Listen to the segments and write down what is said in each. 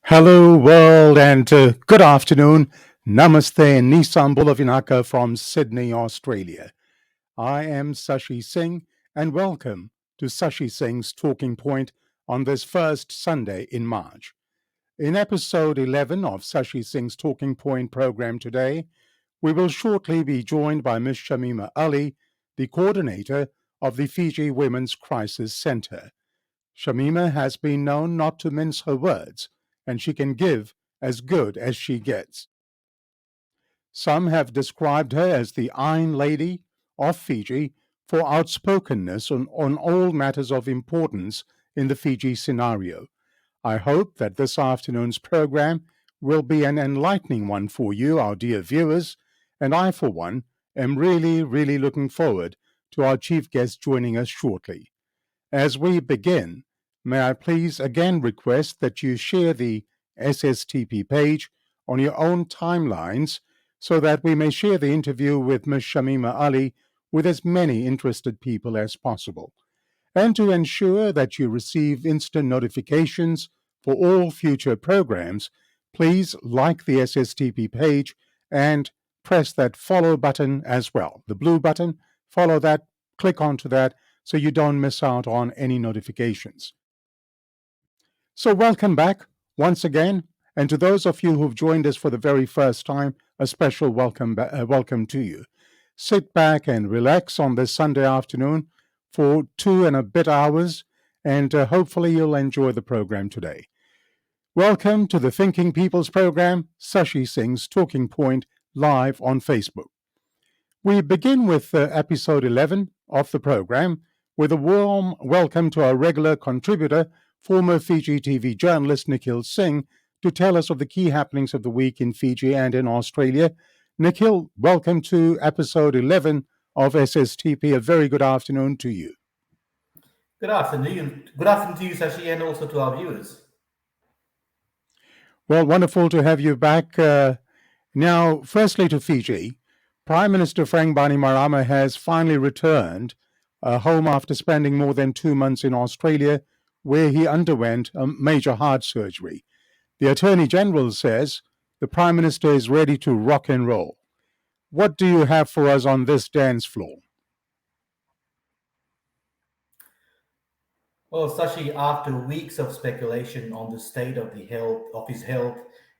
Hello, world, and good afternoon. Namaste, Nissan Bulavinaka from Sydney, Australia. I am Sashi Singh, and welcome to Sashi Singh's Talking Point on this first Sunday in March. In episode 11 of Sashi Singh's Talking Point program today, we will shortly be joined by Ms. Shamima Ali, the coordinator of the Fiji Women's Crisis Centre. Shamima has been known not to mince her words, and she can give as good as she gets. Some have described her as the Iron Lady of Fiji for outspokenness on all matters of importance in the Fiji scenario. I hope that this afternoon's program will be an enlightening one for you, our dear viewers, and I, for one, am really looking forward to our chief guest joining us shortly. As we begin, may I please again request that you share the SSTP page on your own timelines so that we may share the interview with Ms. Shamima Ali with as many interested people as possible. And to ensure that you receive instant notifications for all future programs, please like the SSTP page and press that follow button as well. The blue button, follow that, click onto that so you don't miss out on any notifications. So welcome back once again, and to those of you who've joined us for the very first time, a special welcome to you. Sit back and relax on this Sunday afternoon for 2 and a bit hours, and hopefully you'll enjoy the program today. Welcome to the Thinking People's program, Sashi Singh's Talking Point, live on Facebook. We begin with episode 11 of the program with a warm welcome to our regular contributor, former Fiji TV journalist Nikhil Singh, to tell us of the key happenings of the week in Fiji and in Australia. Nikhil, welcome to episode 11 of SSTP. A very good afternoon to you. Good afternoon. Good afternoon to you, Sashi, and also to our viewers. Well, wonderful to have you back. Now, firstly to Fiji, Prime Minister Frank Bainimarama has finally returned home after spending more than 2 months in Australia, where he underwent a major heart surgery. The Attorney General says the Prime Minister is ready to rock and roll. What do you have for us on this dance floor? Well, Sashi, after weeks of speculation on the state of his health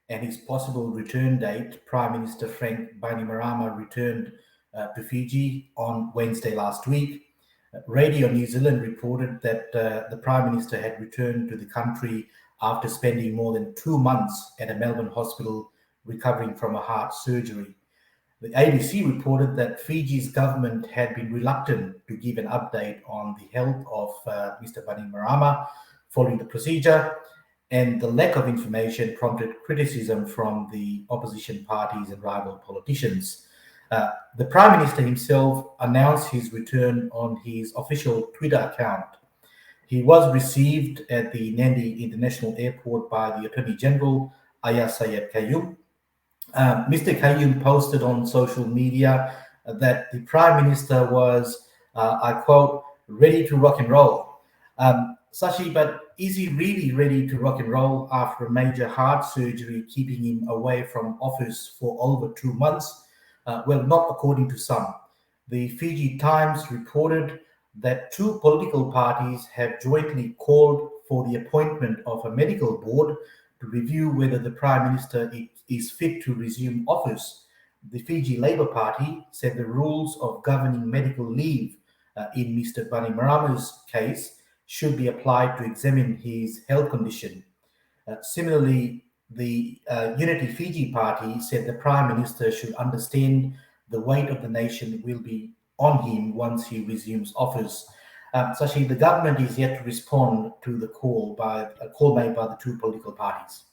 and his possible return date, Prime Minister Frank Bainimarama returned to Fiji on Wednesday last week. Radio New Zealand reported that the Prime Minister had returned to the country after spending more than 2 months at a Melbourne hospital recovering from a heart surgery. The ABC reported that Fiji's government had been reluctant to give an update on the health of Mr. Bainimarama following the procedure, and the lack of information prompted criticism from the opposition parties and rival politicians. The Prime Minister himself announced his return on his official Twitter account. He was received at the Nadi International Airport by the Attorney General, Ayah Sayed Qayyum. Mr. Qayyum posted on social media that the Prime Minister was, I quote, ready to rock and roll. Sashi, but is he really ready to rock and roll after a major heart surgery keeping him away from office for over 2 months? Well, not according to some. The Fiji Times reported that 2 political parties have jointly called for the appointment of a medical board to review whether the Prime Minister is fit to resume office. The Fiji Labour Party said the rules of governing medical leave in Mr. Bainimarama's case should be applied to examine his health condition. Similarly, the Unity Fiji Party said the Prime Minister should understand the weight of the nation will be on him once he resumes office. Sashi, the government is yet to respond to the call made by the 2 political parties.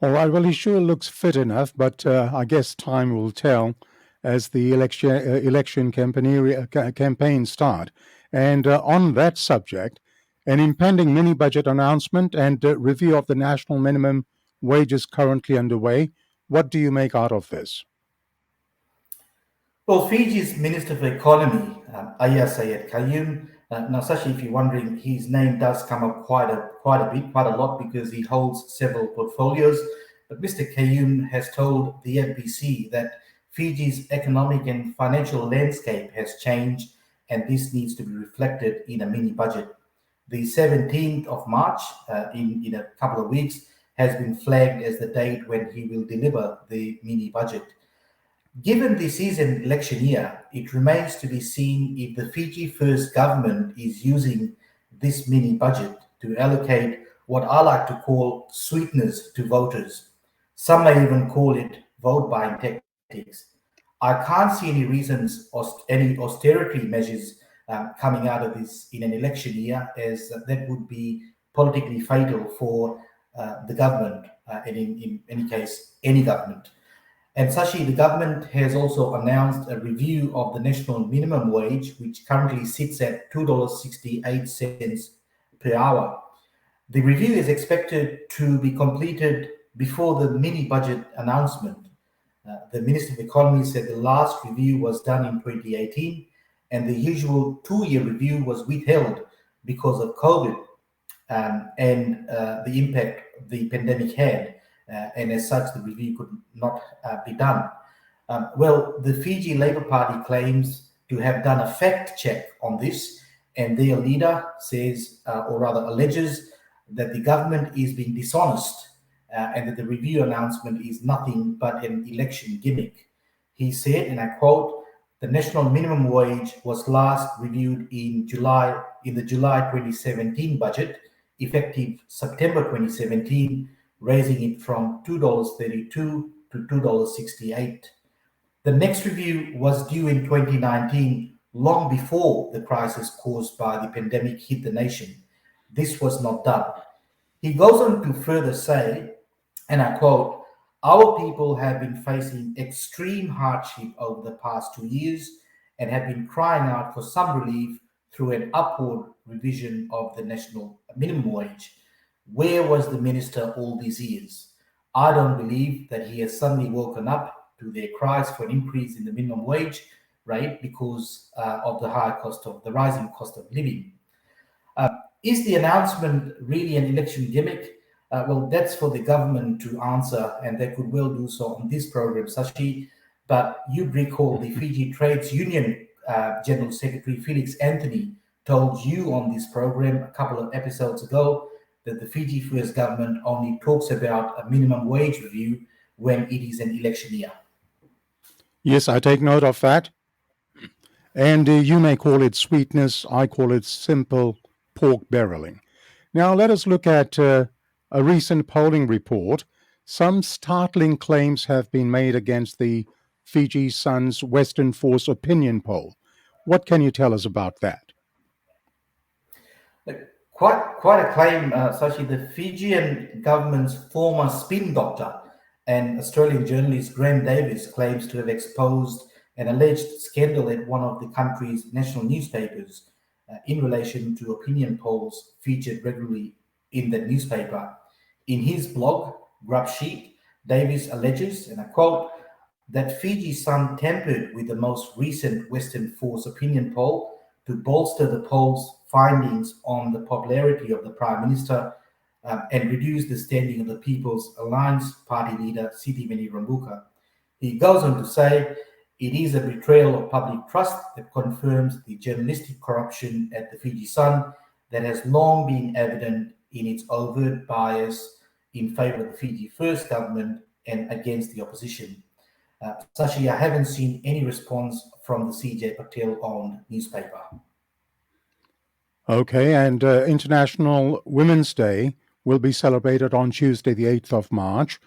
All right, well, he sure looks fit enough, but I guess time will tell as the election campaign start. And on that subject, an impending mini-budget announcement and review of the national minimum wage is currently underway. What do you make out of this? Well, Fiji's Minister for Economy, Aya Sayed Qayyum. Now, Sashi, if you're wondering, his name does come up quite a lot, because he holds several portfolios. But Mr. Qayyum has told the FBC that Fiji's economic and financial landscape has changed, and this needs to be reflected in a mini budget. The 17th of March, in a couple of weeks, has been flagged as the date when he will deliver the mini budget. Given this is an election year, it remains to be seen if the Fiji First government is using this mini budget to allocate what I like to call sweeteners to voters. Some may even call it vote buying tactics. I can't see any reasons or any austerity measures coming out of this in an election year, as that would be politically fatal for the government, and in any case, any government. And Sashi, the government has also announced a review of the national minimum wage, which currently sits at $2.68 per hour. The review is expected to be completed before the mini budget announcement. The Minister of Economy said the last review was done in 2018, and the usual 2-year review was withheld because of COVID, and the impact the pandemic had. And as such, the review could not be done. Well, the Fiji Labour Party claims to have done a fact check on this, and their leader says, or rather alleges, that the government is being dishonest, and that the review announcement is nothing but an election gimmick. He said, and I quote, "The national minimum wage was last reviewed in the July 2017 budget, effective September 2017, raising it from $2.32 to $2.68. The next review was due in 2019, long before the crisis caused by the pandemic hit the nation. This was not done." He goes on to further say, and I quote, "Our people have been facing extreme hardship over the past 2 years and have been crying out for some relief through an upward revision of the national minimum wage. Where was the minister all these years? I don't believe that he has suddenly woken up to their cries for an increase in the minimum wage rate because of the rising cost of living." Is the announcement really an election gimmick? Well, that's for the government to answer, and they could well do so on this program, Sashi. But you'd recall the Fiji Trades Union General Secretary Felix Anthony told you on this program a couple of episodes ago that the Fiji First government only talks about a minimum wage review when it is an election year. Yes, I take note of that. And you may call it sweetness. I call it simple pork barreling. Now, let us look at a recent polling report. Some startling claims have been made against the Fiji Sun's Western Force opinion poll. What can you tell us about that? Quite a claim, Sashi. The Fijian government's former spin doctor and Australian journalist Graham Davis claims to have exposed an alleged scandal at one of the country's national newspapers in relation to opinion polls featured regularly in the newspaper. In his blog, Grub Sheet, Davis alleges, and I quote, that Fiji Sun tampered with the most recent Western Force opinion poll to bolster the poll's findings on the popularity of the Prime Minister and reduce the standing of the People's Alliance Party leader, Sitiveni Rabuka. He goes on to say, "It is a betrayal of public trust that confirms the journalistic corruption at the Fiji Sun that has long been evident in its overt bias in favor of the Fiji First government and against the opposition." Sashi, I haven't seen any response from the CJ Patel-owned newspaper. Okay, and International Women's Day will be celebrated on Tuesday, the 8th of March.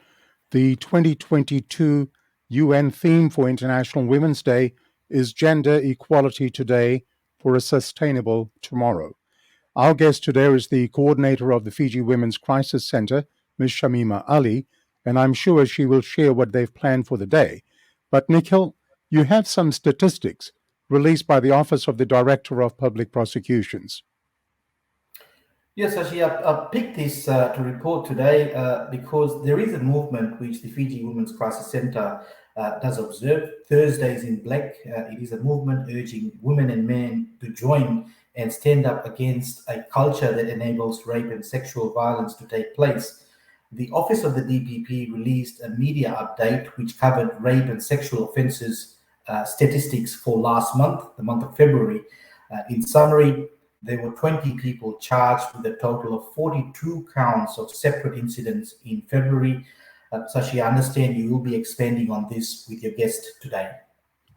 The 2022 UN theme for International Women's Day is Gender Equality Today for a Sustainable Tomorrow. Our guest today is the coordinator of the Fiji Women's Crisis Center, Ms. Shamima Ali, and I'm sure she will share what they've planned for the day. But Nikhil, you have some statistics released by the Office of the Director of Public Prosecutions. Yes, actually, I picked this to report today because there is a movement which the Fiji Women's Crisis Center does observe. Thursdays in Black, it is a movement urging women and men to join and stand up against a culture that enables rape and sexual violence to take place. The Office of the DPP released a media update which covered rape and sexual offences statistics for last month, the month of February. In summary, there were 20 people charged with a total of 42 counts of separate incidents in February. Sashi, I understand you will be expanding on this with your guest today.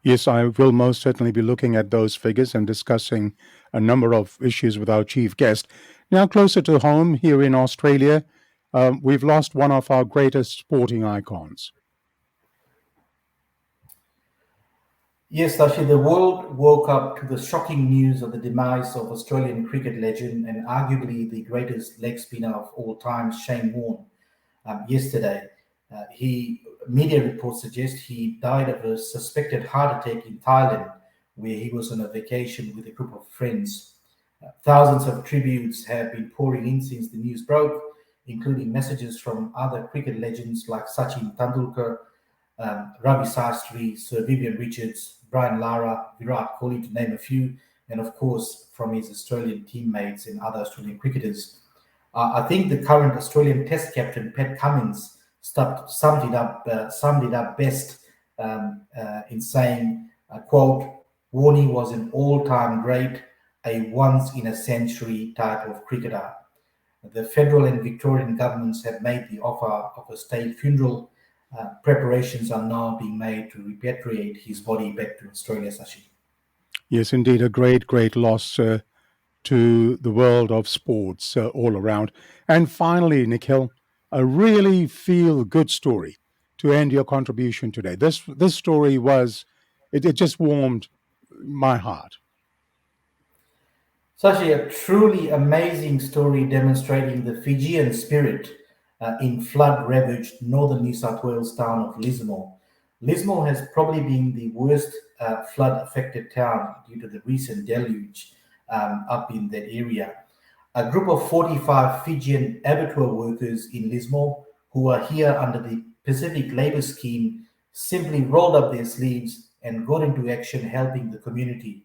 Yes, I will most certainly be looking at those figures and discussing a number of issues with our chief guest. Now, closer to home here in Australia, we've lost one of our greatest sporting icons. Yes, Sashi, the world woke up to the shocking news of the demise of Australian cricket legend and arguably the greatest leg spinner of all time, Shane Warne, yesterday. Media reports suggest he died of a suspected heart attack in Thailand, where he was on a vacation with a group of friends. Thousands of tributes have been pouring in since the news broke, including messages from other cricket legends like Sachin Tendulkar, Ravi Sastry, Sir Vivian Richards, Brian Lara, Virat Kohli, to name a few, and of course from his Australian teammates and other Australian cricketers. I think the current Australian Test captain, Pat Cummins, summed it up best in saying, quote, "Warney was an all-time great, a once-in-a-century type of cricketer." The federal and Victorian governments have made the offer of a state funeral. Preparations are now being made to repatriate his body back to Australia, Sashi. Yes, indeed, a great, great loss to the world of sports all around. And finally, Nikhil, a really feel-good story to end your contribution today. This story was, it just warmed my heart. Sashi, a truly amazing story demonstrating the Fijian spirit in flood-ravaged northern New South Wales town of Lismore. Lismore has probably been the worst flood-affected town due to the recent deluge up in that area. A group of 45 Fijian abattoir workers in Lismore, who are here under the Pacific Labour Scheme, simply rolled up their sleeves and got into action helping the community.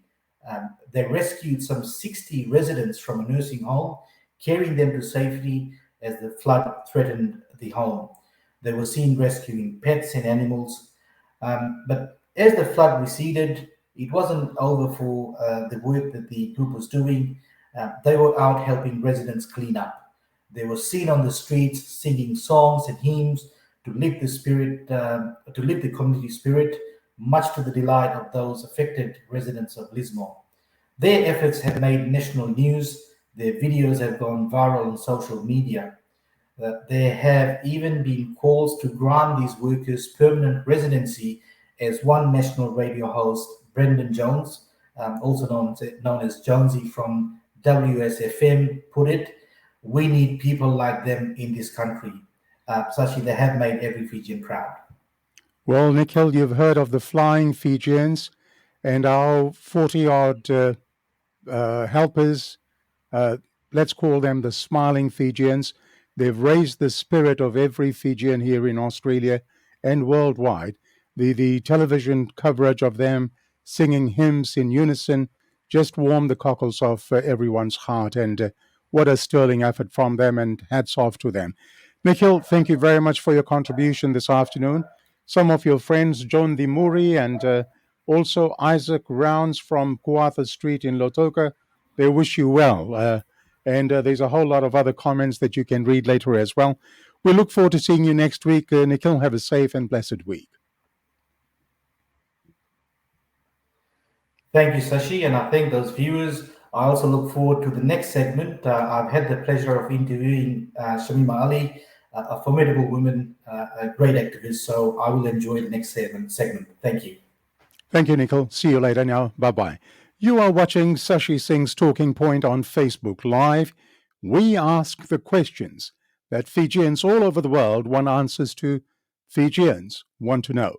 They rescued some 60 residents from a nursing home, carrying them to safety as the flood threatened the home. They were seen rescuing pets and animals. But as the flood receded, it wasn't over for the work that the group was doing. They were out helping residents clean up. They were seen on the streets singing songs and hymns to lift the spirit, to lift the community spirit, much to the delight of those affected residents of Lismore. Their efforts have made national news. Their videos have gone viral on social media. There have even been calls to grant these workers permanent residency, as one national radio host, Brendan Jones, also known as Jonesy from WSFM, put it, "We need people like them in this country." Sashi, they have made every Fijian proud. Well, Nikhil, you've heard of the Flying Fijians and our 40-odd helpers. Let's call them the Smiling Fijians. They've raised the spirit of every Fijian here in Australia and worldwide. The television coverage of them singing hymns in unison just warmed the cockles of everyone's heart. And what a sterling effort from them, and hats off to them. Nikhil, thank you very much for your contribution this afternoon. Some of your friends, John Dimuri and also Isaac Rounds from Kuartha Street in Lautoka, they wish you well. And there's a whole lot of other comments that you can read later as well. We look forward to seeing you next week. Nikhil, have a safe and blessed week. Thank you, Sashi, and I thank those viewers. I also look forward to the next segment. I've had the pleasure of interviewing Shamima Ali, a formidable woman, a great activist, so I will enjoy the next segment. Thank you. Thank you, Nikhil. See you later now. Bye-bye. You are watching Sashi Singh's Talking Point on Facebook Live. We ask the questions that Fijians all over the world want answers to. Fijians want to know.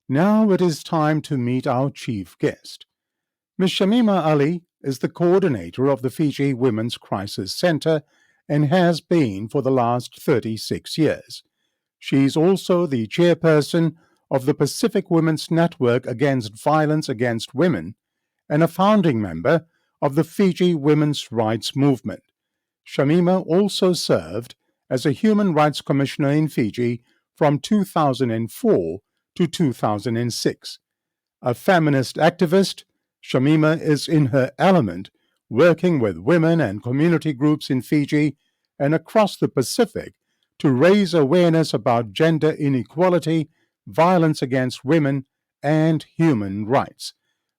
Now it is time to meet our chief guest. Ms. Shamima Ali is the coordinator of the Fiji Women's Crisis Centre and has been for the last 36 years. She's also the chairperson of the Pacific Women's Network Against Violence Against Women and a founding member of the Fiji Women's Rights Movement. Shamima also served as a Human Rights Commissioner in Fiji from 2004 to 2006. A feminist activist, Shamima is in her element, working with women and community groups in Fiji and across the Pacific to raise awareness about gender inequality, violence against women, and human rights.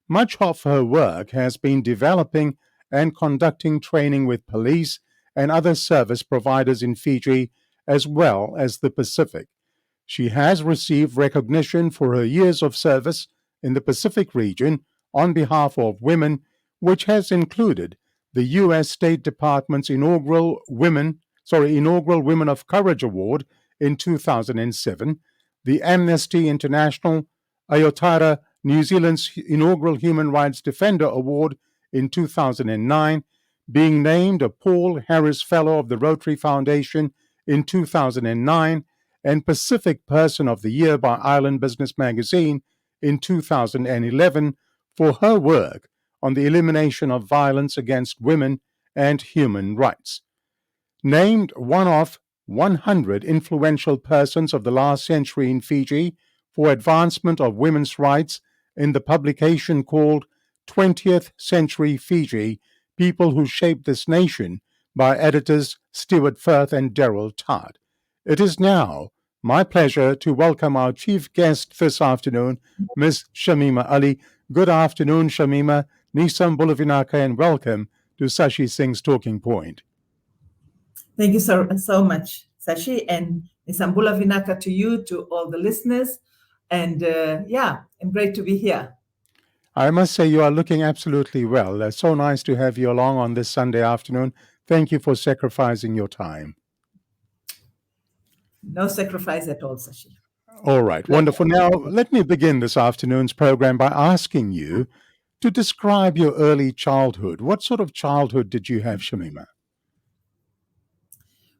Much of her work has been developing and conducting training with police and other service providers in Fiji as well as the Pacific. She has received recognition for her years of service in the Pacific region on behalf of women, which has included the U.S. State Department's inaugural Women of Courage Award in 2007, the Amnesty International Aotearoa New Zealand's inaugural Human Rights Defender Award in 2009, being named a Paul Harris Fellow of the Rotary Foundation in 2009, and Pacific Person of the Year by Island Business Magazine in 2011 for her work on the elimination of violence against women and human rights. Named one of 100 influential persons of the last century in Fiji for advancement of women's rights in the publication called 20th Century Fiji, People Who Shaped This Nation by editors Stuart Firth and Daryl Todd. It is now my pleasure to welcome our chief guest this afternoon, Ms. Shamima Ali. Good afternoon, Shamima. Nisam Bulavinaka, and welcome to Sashi Singh's Talking Point. Thank you so much, Sashi, and Nisambula Vinaka to you, to all the listeners. And and great to be here. I must say you are looking absolutely well. So nice to have you along on this Sunday afternoon. Thank you for sacrificing your time. No sacrifice at all, Sashi. All right, wonderful. Now, let me begin this afternoon's program by asking you to describe your early childhood. What sort of childhood did you have, Shamima?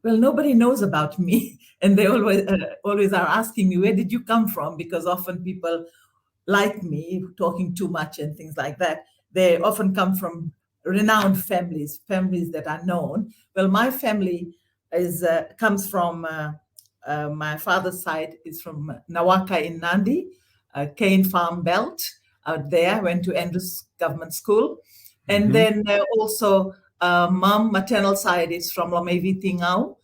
Well, nobody knows about me, and they always are asking me, where did you come from? Because often people like me talking too much and things like that. They often come from renowned families that are known. Well, my family comes from my father's side is from Nawaka in Nandi, cane farm belt out there. Went to Andrews Government School, and then also. Mom, maternal side is from Lomevi Tingau.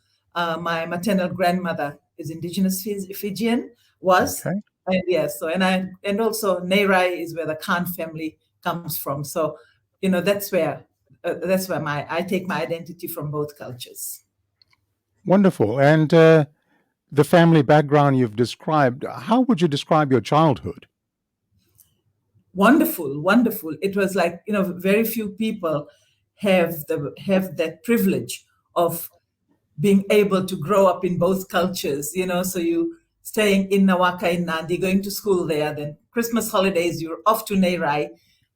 My maternal grandmother is indigenous Fijian, was. Okay. And yes, so and also Neirai is where the Khan family comes from. So, that's where I take my identity from both cultures. Wonderful. And the family background you've described, how would you describe your childhood? Wonderful. It was like, very few people have that privilege of being able to grow up in both cultures, so you staying in Nawaka in Nandi, going to school there, then Christmas holidays, you're off to Neirai.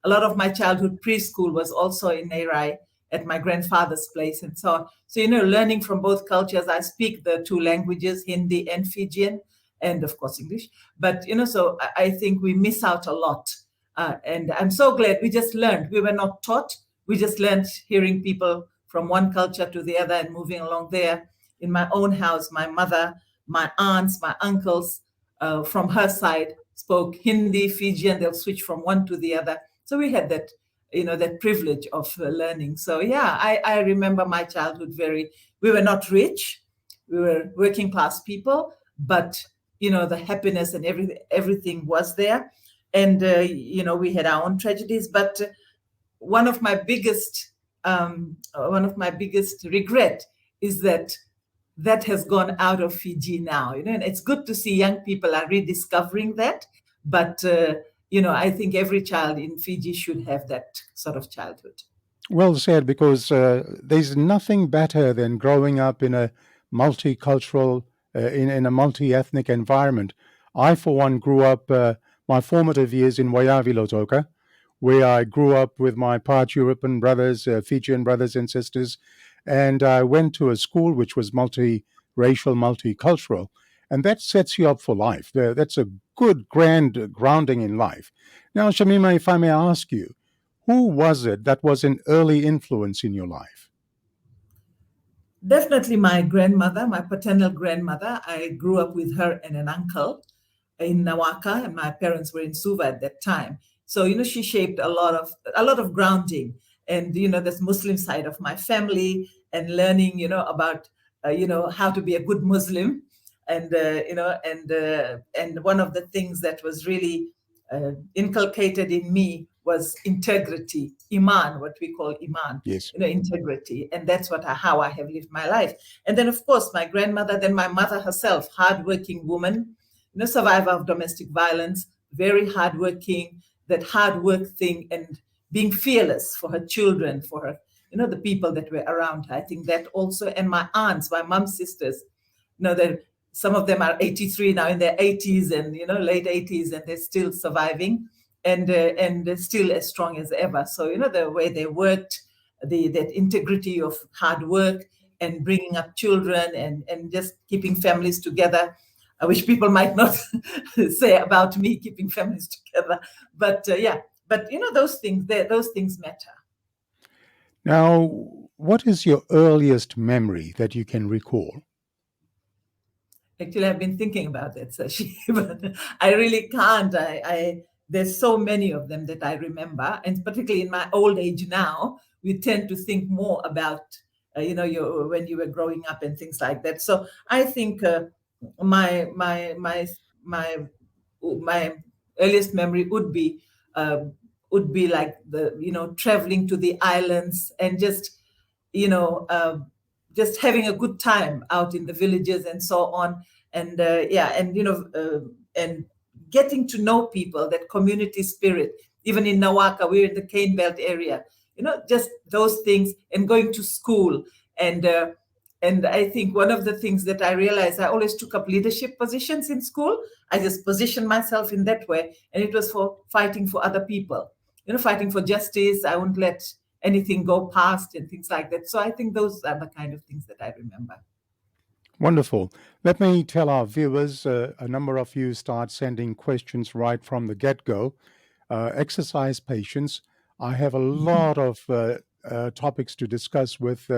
A lot of my childhood preschool was also in Neirai at my grandfather's place and so on. So, learning from both cultures. I speak the two languages, Hindi and Fijian, and of course English. But, so I think we miss out a lot. And I'm so glad we just learned. We were not taught. We just learned hearing people from one culture to the other and moving along there. In my own house, my mother, my aunts, my uncles from her side spoke Hindi, Fijian. They'll switch from one to the other. So we had that, that privilege of learning. So yeah, I remember my childhood we were not rich. We were working class people, but, the happiness and everything was there. And, we had our own tragedies, but one of my biggest regret is that has gone out of Fiji now. And it's good to see young people are rediscovering that. But I think every child in Fiji should have that sort of childhood. Well said, because there's nothing better than growing up in a multicultural, in a multi-ethnic environment. I, for one, grew up my formative years in Waiavi Lautoka, where I grew up with my part European brothers, Fijian brothers and sisters, and I went to a school which was multiracial, multicultural, and that sets you up for life. That's a good, grand grounding in life. Now, Shamima, if I may ask you, who was it that was an early influence in your life? Definitely my grandmother, my paternal grandmother. I grew up with her and an uncle in Nawaka, and my parents were in Suva at that time. So, she shaped a lot of grounding, and, this Muslim side of my family, and learning, about, how to be a good Muslim. And, and one of the things that was really inculcated in me was integrity, iman, what we call iman, Yes. Integrity. And that's how I have lived my life. And then, of course, my grandmother, then my mother herself, hardworking woman, survivor of domestic violence, very hardworking, that hard work thing, and being fearless for her children, for her, the people that were around her. I think that also, and my aunts, my mom's sisters, that some of them are 83 now, in their 80s and, late 80s, and they're still surviving, and they're still as strong as ever. So, the way they worked, that integrity of hard work and bringing up children, and just keeping families together, which people might not say about me, keeping families together. But those things matter. Now, what is your earliest memory that you can recall? Actually, I've been thinking about that, Sashi, but I really can't. There's so many of them that I remember, and particularly in my old age now, we tend to think more about, when you were growing up and things like that. So I think my earliest memory would be like the traveling to the islands, and just just having a good time out in the villages and so on, and and getting to know people, that community spirit. Even in Nawaka, we're in the Cane Belt area, just those things, and going to school. And I think one of the things that I realized, I always took up leadership positions in school. I just positioned myself in that way, and it was for fighting for other people, fighting for justice. I wouldn't let anything go past and things like that. So I think those are the kind of things that I remember. Wonderful. Let me tell our viewers, a number of you start sending questions right from the get-go. Exercise patience. I have a lot of topics to discuss with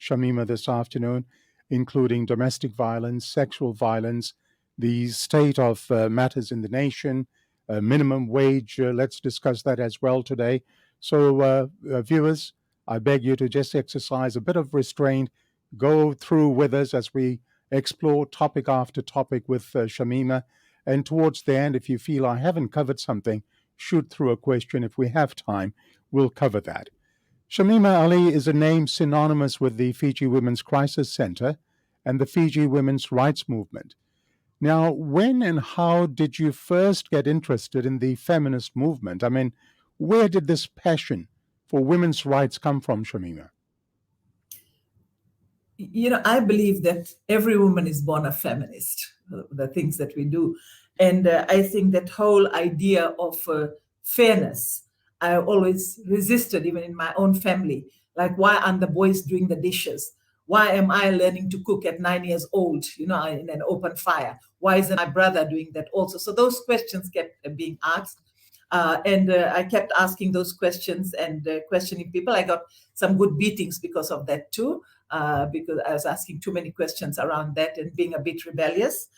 Shamima this afternoon, including domestic violence, sexual violence, the state of matters in the nation, minimum wage. Let's discuss that as well today. So, viewers, I beg you to just exercise a bit of restraint, go through with us as we explore topic after topic with Shamima. And towards the end, if you feel I haven't covered something, shoot through a question. If we have time, we'll cover that. Shamima Ali is a name synonymous with the Fiji Women's Crisis Center and the Fiji Women's Rights Movement. Now, when and how did you first get interested in the feminist movement? I mean, where did this passion for women's rights come from, Shamima? I believe that every woman is born a feminist, the things that we do. And I think that whole idea of fairness, I always resisted, even in my own family. Like, why aren't the boys doing the dishes? Why am I learning to cook at 9 years old, in an open fire? Why isn't my brother doing that also? So those questions kept being asked. And I kept asking those questions and questioning people. I got some good beatings because of that too, because I was asking too many questions around that and being a bit rebellious.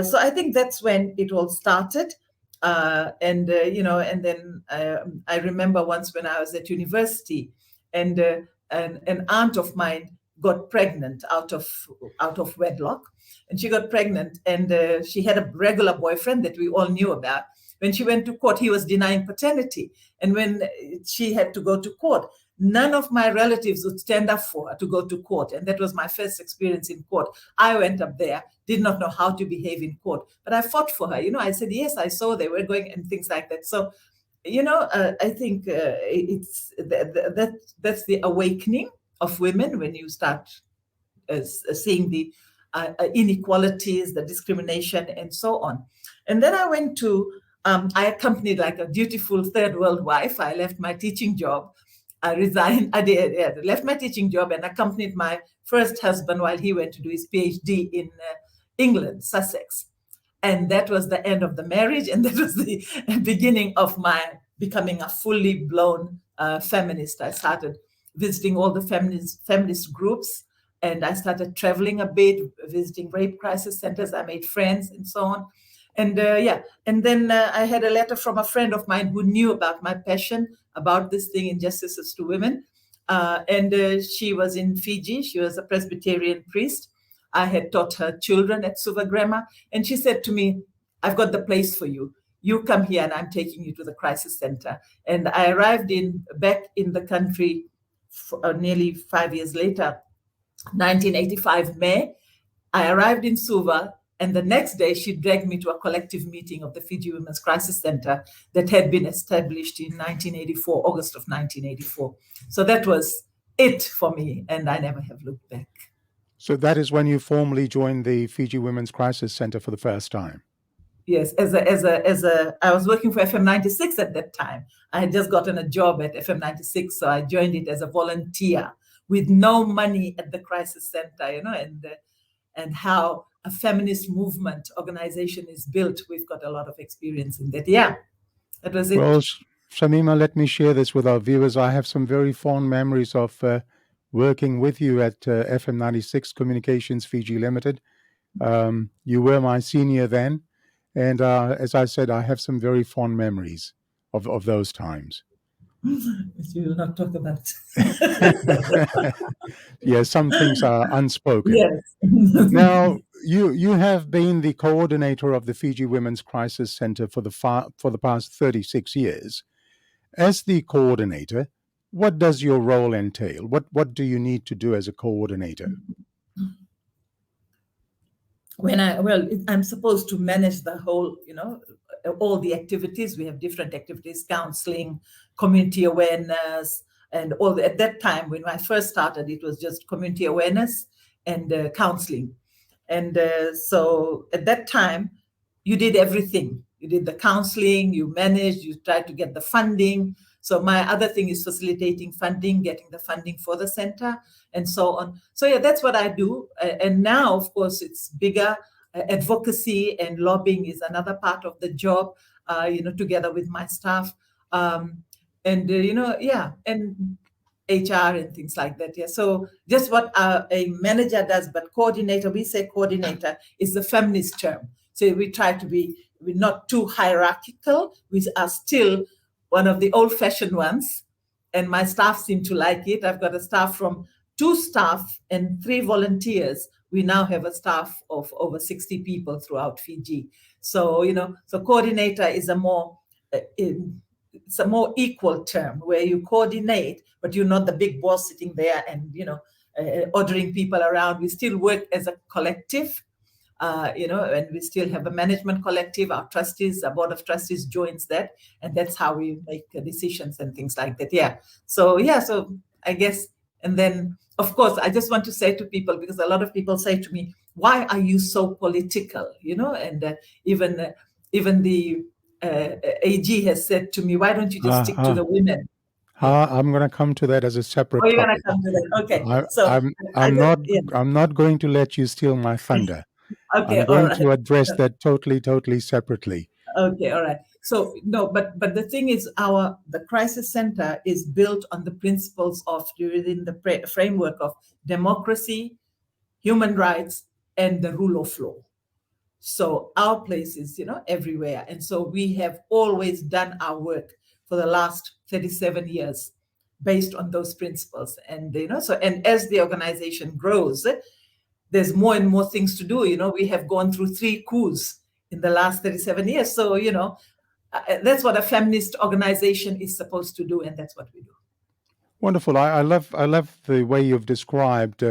So I think that's when it all started. And then I remember once when I was at university, and an aunt of mine got pregnant out of wedlock, and she got pregnant, and she had a regular boyfriend that we all knew about. When she went to court, he was denying paternity. And when she had to go to court, none of my relatives would stand up for her to go to court. And that was my first experience in court. I went up there, did not know how to behave in court, but I fought for her. I said, yes, I saw they were going, and things like that. So, I think it's that's the awakening of women when you start seeing the inequalities, the discrimination, and so on. And then I went to, I accompanied like a dutiful third world wife. I left my teaching job. I resigned. I left my teaching job and accompanied my first husband while he went to do his PhD in England, Sussex. And that was the end of the marriage. And that was the beginning of my becoming a fully blown feminist. I started visiting all the feminist groups, and I started traveling a bit, visiting rape crisis centers. I made friends and so on. And and then I had a letter from a friend of mine who knew about my passion about this thing, injustices to women. She was in Fiji. She was a Presbyterian priest. I had taught her children at Suva Grammar. And she said to me, I've got the place for you. You come here and I'm taking you to the crisis center. And I arrived back in the country nearly 5 years later, 1985 May. I arrived in Suva, and the next day she dragged me to a collective meeting of the Fiji Women's Crisis Center that had been established in 1984, August of 1984. So that was it for me, and I never have looked back. So that is when you formally joined the Fiji Women's Crisis Center for the first time. Yes, I was working for FM 96 at that time. I had just gotten a job at FM 96, so I joined it as a volunteer with no money at the crisis center, and how a feminist movement organization is built. We've got a lot of experience in that. Yeah, that was it. Well, Shamima, let me share this with our viewers. I have some very fond memories of working with you at FM 96 Communications Fiji Limited. You were my senior then. And as I said, I have some very fond memories of those times. You will not talk about. Yes, some things are unspoken. Yes. Now, you have been the coordinator of the Fiji Women's Crisis Center for the past 36 years. As the coordinator, what does your role entail? What do you need to do as a coordinator? I'm supposed to manage the whole, all the activities. We have different activities, counseling, community awareness, and all. At that time, when I first started, it was just community awareness and counseling. And so at that time, you did everything. You did the counseling, you managed, you tried to get the funding. So my other thing is facilitating funding, getting the funding for the center, and so on. So yeah, that's what I do. And now, of course, it's bigger. Advocacy and lobbying is another part of the job, together with my staff. And HR and things like that. Yeah. So just what a manager does, but coordinator, we say coordinator is the feminist term. So we try to we're not too hierarchical. We are still one of the old-fashioned ones, and my staff seem to like it. I've got a staff from 2 staff and 3 volunteers. We now have a staff of over 60 people throughout Fiji. So, so coordinator is it's a more equal term where you coordinate, but you're not the big boss sitting there and, ordering people around. We still work as a collective. And we still have a management collective. Our trustees, our board of trustees joins that, and that's how we make decisions and things like that. Yeah. So I guess, and then of course, I just want to say to people, because a lot of people say to me, "Why are you so political?" And even the AG has said to me, "Why don't you just stick to the women?" I'm going to come to that as a separate topic. You're going to come to that. Okay. I'm not going to let you steal my thunder. Okay, I'm going to address that totally separately. Okay, all right. So no, but the thing is, the crisis center is built on the principles of within the framework of democracy, human rights, and the rule of law. So our place is, everywhere, and so we have always done our work for the last 37 years based on those principles, and and as the organization grows, there's more and more things to do. We have gone through 3 coups in the last 37 years. So, that's what a feminist organization is supposed to do, and that's what we do. Wonderful. I love the way you've described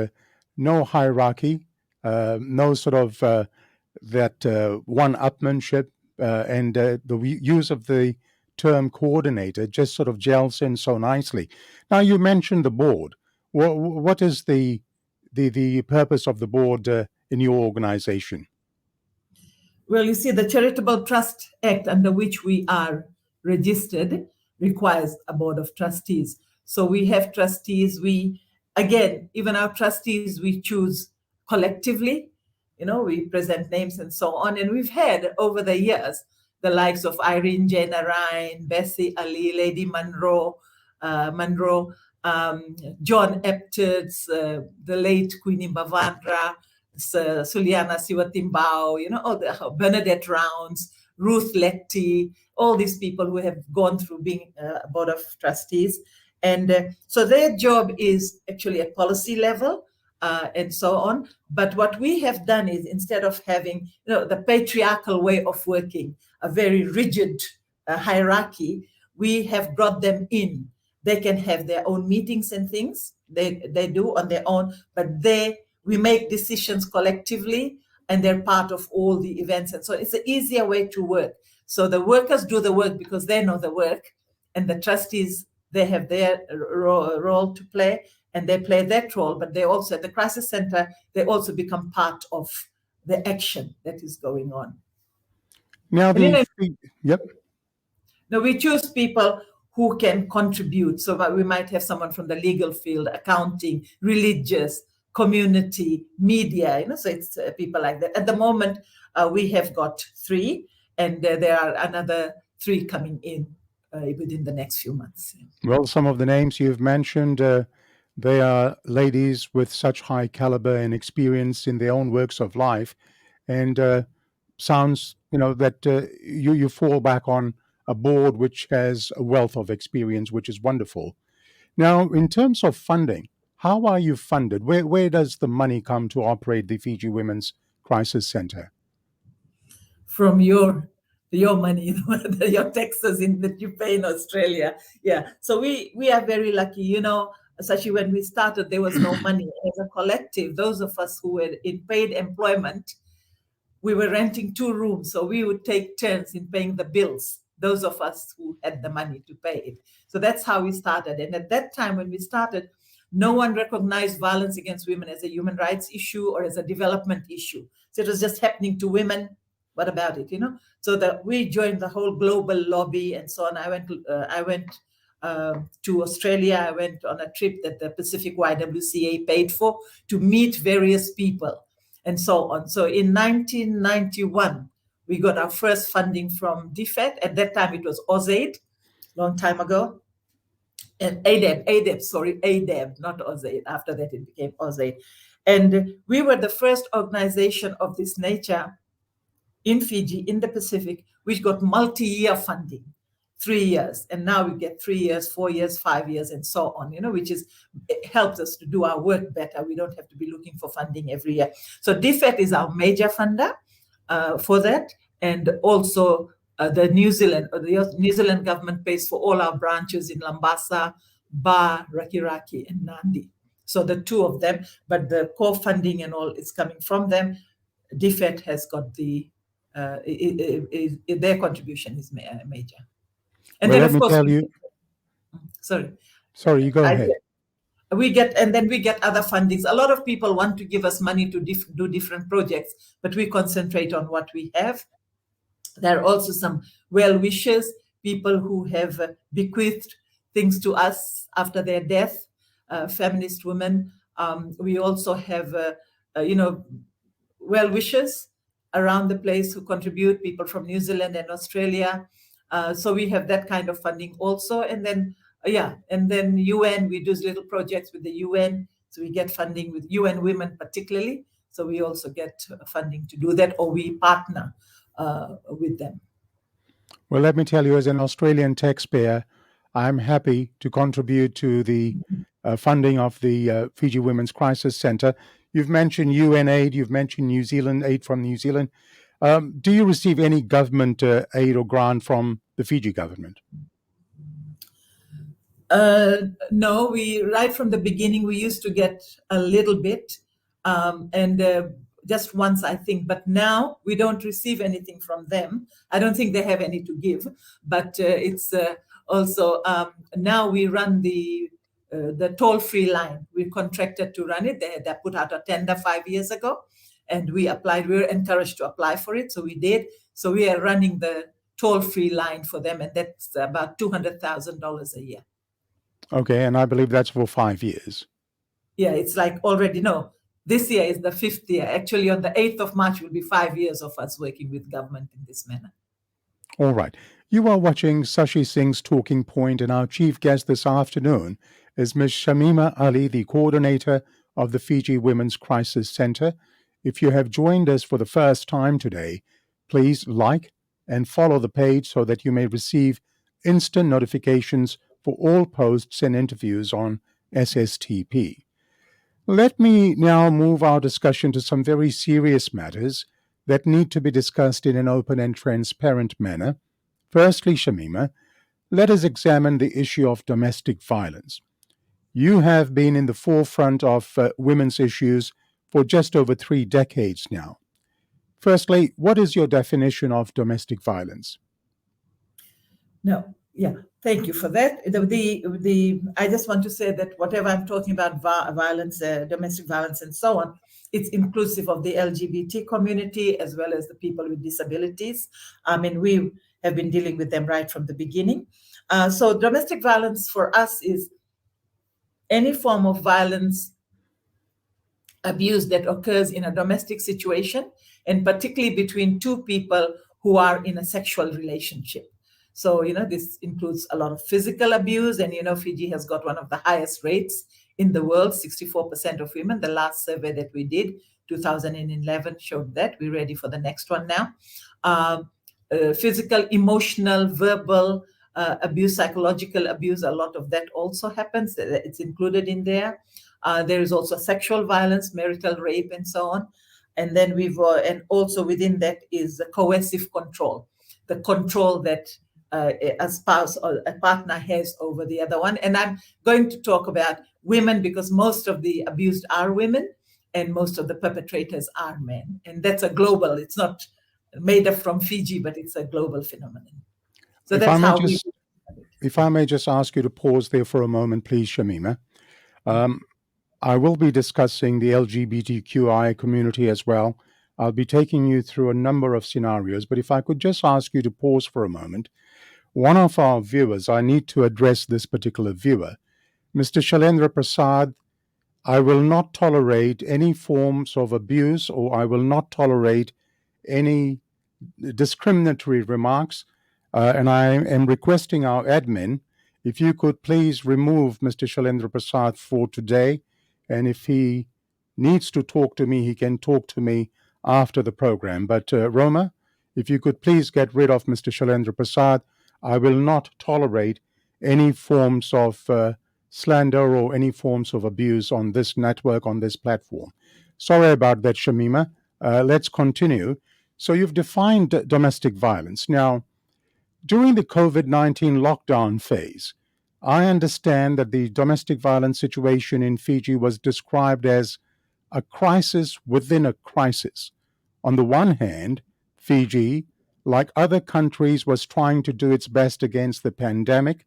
no hierarchy, no sort of that one-upmanship, and the use of the term coordinator just sort of gels in so nicely. Now, you mentioned the board. What is the purpose of the board in your organization? Well, you see, the Charitable Trust Act, under which we are registered, requires a board of trustees. So we have trustees. Even our trustees, we choose collectively. we present names and so on. And we've had over the years the likes of Irene Jana Ryan, Bessie Ali, Lady Monroe, John Epteds, the late Queenie Mbavandra, Suliana Siwatimbao, all the Bernadette Rounds, Ruth Letty, all these people who have gone through being a board of trustees. And so their job is actually at policy level and so on. But what we have done is, instead of having the patriarchal way of working, a very rigid hierarchy, we have brought them in. They can have their own meetings and things. They do on their own, but we make decisions collectively, and they're part of all the events. And so it's an easier way to work. So the workers do the work because they know the work, and the trustees, they have their role to play, and they play that role. But they also, at the crisis center, they also become part of the action that is going on. Now, yep. Now we choose people who can contribute. So that we might have someone from the legal field, accounting, religious, community, media, so it's people like that. At the moment, we have got 3, and there are another 3 coming in within the next few months. Well, some of the names you've mentioned, they are ladies with such high caliber and experience in their own works of life, and sounds, that you fall back on a board which has a wealth of experience, which is wonderful. Now, in terms of funding, how are you funded? Where does the money come to operate the Fiji Women's Crisis Center? From your money, your taxes that you pay in Australia. Yeah. So we are very lucky, especially when we started, there was no money. As a collective, those of us who were in paid employment, we were renting 2 rooms. So we would take turns in paying the bills, those of us who had the money to pay it. So that's how we started. And at that time, when we started, no one recognized violence against women as a human rights issue or as a development issue. So it was just happening to women. What about it, So we joined the whole global lobby and so on. I went to Australia. I went on a trip that the Pacific YWCA paid for to meet various people and so on. So in 1991, we got our first funding from DFAT. At that time, it was AusAid, long time ago. And ADEB, not AusAid. After that, it became AusAid. And we were the first organization of this nature in Fiji, in the Pacific, which got multi-year funding, 3 years. And now we get 3 years, 4 years, 5 years, and so on, which it helps us to do our work better. We don't have to be looking for funding every year. So DFAT is our major funder for that. And also the New Zealand government pays for all our branches in Lambasa, Ba, Rakiraki, and Nandi. So the 2 of them, but the core funding and all is coming from them. DFAT has got their contribution is major. And well, then, let me tell you. Sorry, you go ahead. We get other fundings. A lot of people want to give us money to do different projects, but we concentrate on what we have. There are also some well-wishers, people who have bequeathed things to us after their death, feminist women. We also have, well-wishers around the place who contribute, people from New Zealand and Australia. So we have that kind of funding also. And then, UN, we do little projects with the UN. So we get funding with UN Women particularly. So we also get funding to do that, or we partner with them. Well, let me tell you, as an Australian taxpayer, I'm happy to contribute to the funding of the Fiji Women's Crisis Center. You've mentioned UN aid, you've mentioned New Zealand aid from New Zealand. Do you receive any government aid or grant from the Fiji government? No, right from the beginning, we used to get a little bit, and just once, I think, but now we don't receive anything from them. I don't think they have any to give, but it's also, now we run the toll-free line. We contracted to run it. They put out a tender 5 years ago, and we applied. We were encouraged to apply for it, so we did. So we are running the toll-free line for them, and that's about $200,000 a year. Okay, and I believe that's for 5 years. Yeah, it's like already, no, this year is the 5th year. Actually, on the 8th of March will be 5 years of us working with government in this manner. All right. You are watching Sashi Singh's Talking Point, and our chief guest this afternoon is Ms. Shamima Ali, the coordinator of the Fiji Women's Crisis Center. If you have joined us for the first time today, please like and follow the page so that you may receive instant notifications for all posts and interviews on SSTP. Let me now move our discussion to some very serious matters that need to be discussed in an open and transparent manner. Firstly, Shamima, let us examine the issue of domestic violence. You have been in the forefront of women's issues for just over 3 decades now. Firstly, what is your definition of domestic violence? No, yeah, thank you for that. I just want to say that whatever I'm talking about, violence, domestic violence, and so on, it's inclusive of the LGBT community as well as the people with disabilities. I mean, we have been dealing with them right from the beginning. So domestic violence for us is any form of violence, abuse that occurs in a domestic situation, and particularly between two people who are in a sexual relationship. So, this includes a lot of physical abuse, and, Fiji has got one of the highest rates in the world, 64% of women. The last survey that we did, 2011, showed that. We're ready for the next one now. Physical, emotional, verbal abuse, psychological abuse, a lot of that also happens. It's included in there. There is also sexual violence, marital rape, and so on. And then and also within that is the coercive control, the control that a spouse or a partner has over the other one. And I'm going to talk about women because most of the abused are women and most of the perpetrators are men. And that's a global, it's not made up from Fiji, but it's a global phenomenon. So that's how we... If I may just ask you to pause there for a moment, please, Shamima. I will be discussing the LGBTQIA community as well. I'll be taking you through a number of scenarios, but if I could just ask you to pause for a moment. One of our viewers, I need to address this particular viewer, Mr. Shailendra Prasad, I will not tolerate any forms of abuse or I will not tolerate any discriminatory remarks, and I am requesting our admin, if you could please remove Mr. Shailendra Prasad for today, and if he needs to talk to me, he can talk to me after the program. But Roma, if you could please get rid of Mr. Shailendra Prasad, I will not tolerate any forms of slander or any forms of abuse on this network, on this platform. Sorry about that, Shamima. Let's continue. So you've defined domestic violence. Now, during the COVID-19 lockdown phase, I understand that the domestic violence situation in Fiji was described as a crisis within a crisis. On the one hand, Fiji, like other countries, was trying to do its best against the pandemic.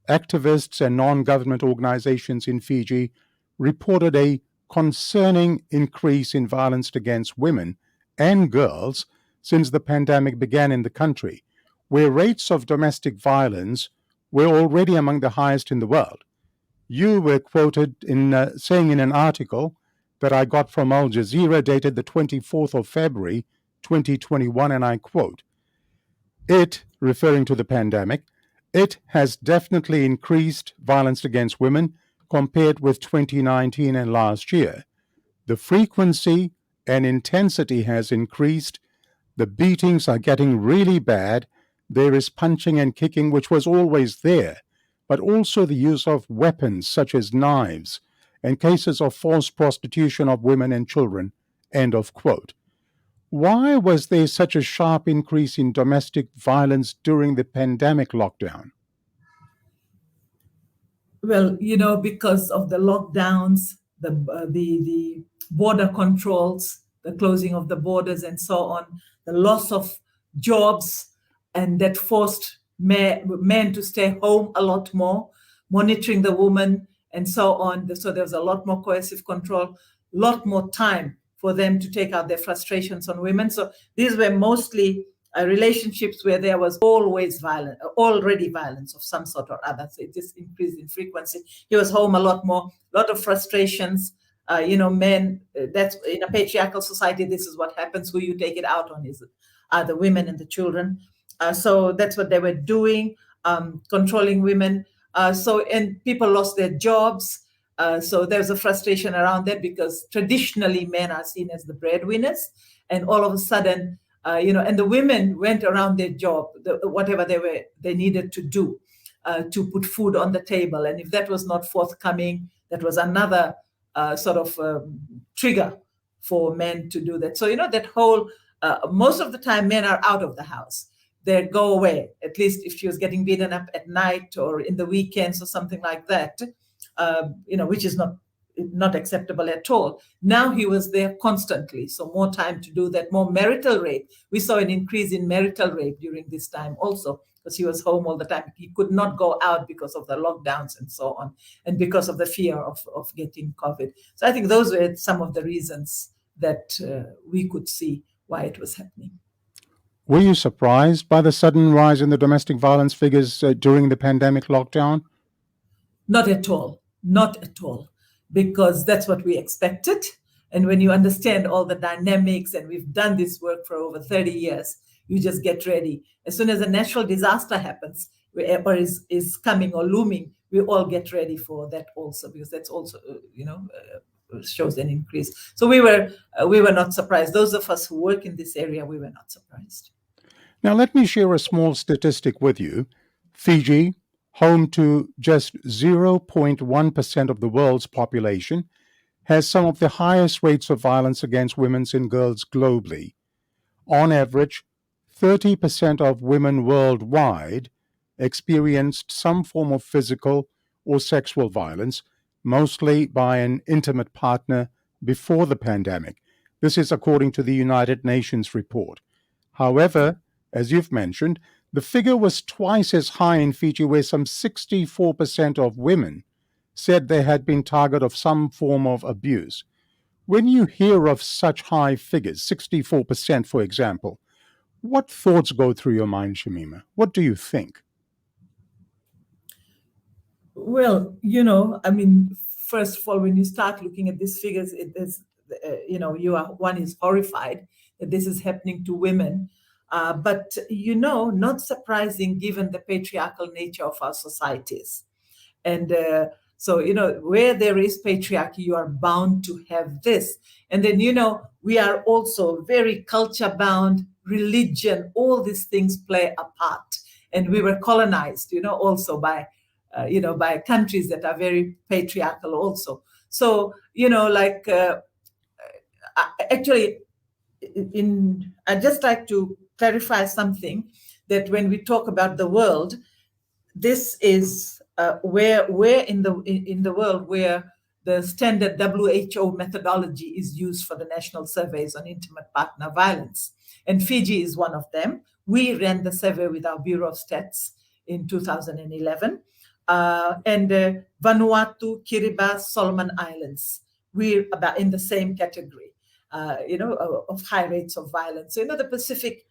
Activists and non-government organizations in Fiji reported a concerning increase in violence against women and girls since the pandemic began in the country, where rates of domestic violence were already among the highest in the world. You were quoted in saying in an article that I got from Al Jazeera dated the 24th of February, 2021, and I quote, "It," referring to the pandemic, "it has definitely increased violence against women compared with 2019 and last year. The frequency and intensity has increased. The beatings are getting really bad. There is punching and kicking, which was always there, but also the use of weapons such as knives and cases of false prostitution of women and children." End of quote. Why was there such a sharp increase in domestic violence during the pandemic lockdown? Well, because of the lockdowns, the border controls, the closing of the borders and so on, the loss of jobs, and that forced men to stay home a lot more, monitoring the woman and so on. So there was a lot more coercive control, a lot more time for them to take out their frustrations on women. So these were mostly relationships where there was already violence of some sort or other. So it just increased in frequency. He was home a lot more, a lot of frustrations, Men, that's in a patriarchal society, this is what happens. Who you take it out on are the women and the children. So that's what they were doing, controlling women. And people lost their jobs. So there was a frustration around that, because traditionally men are seen as the breadwinners, and all of a sudden, and the women went around their job, whatever they needed to do to put food on the table. And if that was not forthcoming, that was another trigger for men to do that. So, that whole, most of the time men are out of the house. They go away, at least if she was getting beaten up at night or in the weekends or something like that, which is not acceptable at all. Now he was there constantly, so more time to do that, more marital rape. We saw an increase in marital rape during this time also, because he was home all the time. He could not go out because of the lockdowns and so on, and because of the fear of getting COVID. So I think those were some of the reasons that we could see why it was happening. Were you surprised by the sudden rise in the domestic violence figures during the pandemic lockdown? Not at all. Not at all. Because that's what we expected. And when you understand all the dynamics, and we've done this work for over 30 years, you just get ready. As soon as a natural disaster happens, or is coming or looming, we all get ready for that also, because that's also, shows an increase. So we were not surprised. Those of us who work in this area, we were not surprised. Now, let me share a small statistic with you. Fiji, home to just 0.1% of the world's population, has some of the highest rates of violence against women and girls globally. On average, 30% of women worldwide experienced some form of physical or sexual violence, mostly by an intimate partner, before the pandemic. This is according to the United Nations report. However, as you've mentioned, the figure was twice as high in Fiji, where some 64% of women said they had been target of some form of abuse. When you hear of such high figures, 64% for example, what thoughts go through your mind, Shamima? What do you think? Well, first of all, when you start looking at these figures, it is, one is horrified that this is happening to women. But not surprising given the patriarchal nature of our societies. And so, where there is patriarchy, you are bound to have this. And then, we are also very culture bound, religion, all these things play a part. And we were colonized, also by countries that are very patriarchal also. So, actually, I'd just like to clarify something, that when we talk about the world, this is where in the world where the standard WHO methodology is used for the national surveys on intimate partner violence. And Fiji is one of them. We ran the survey with our Bureau of Stats in 2011. And Vanuatu, Kiribati, Solomon Islands, we're about in the same category, of high rates of violence. So, the Pacific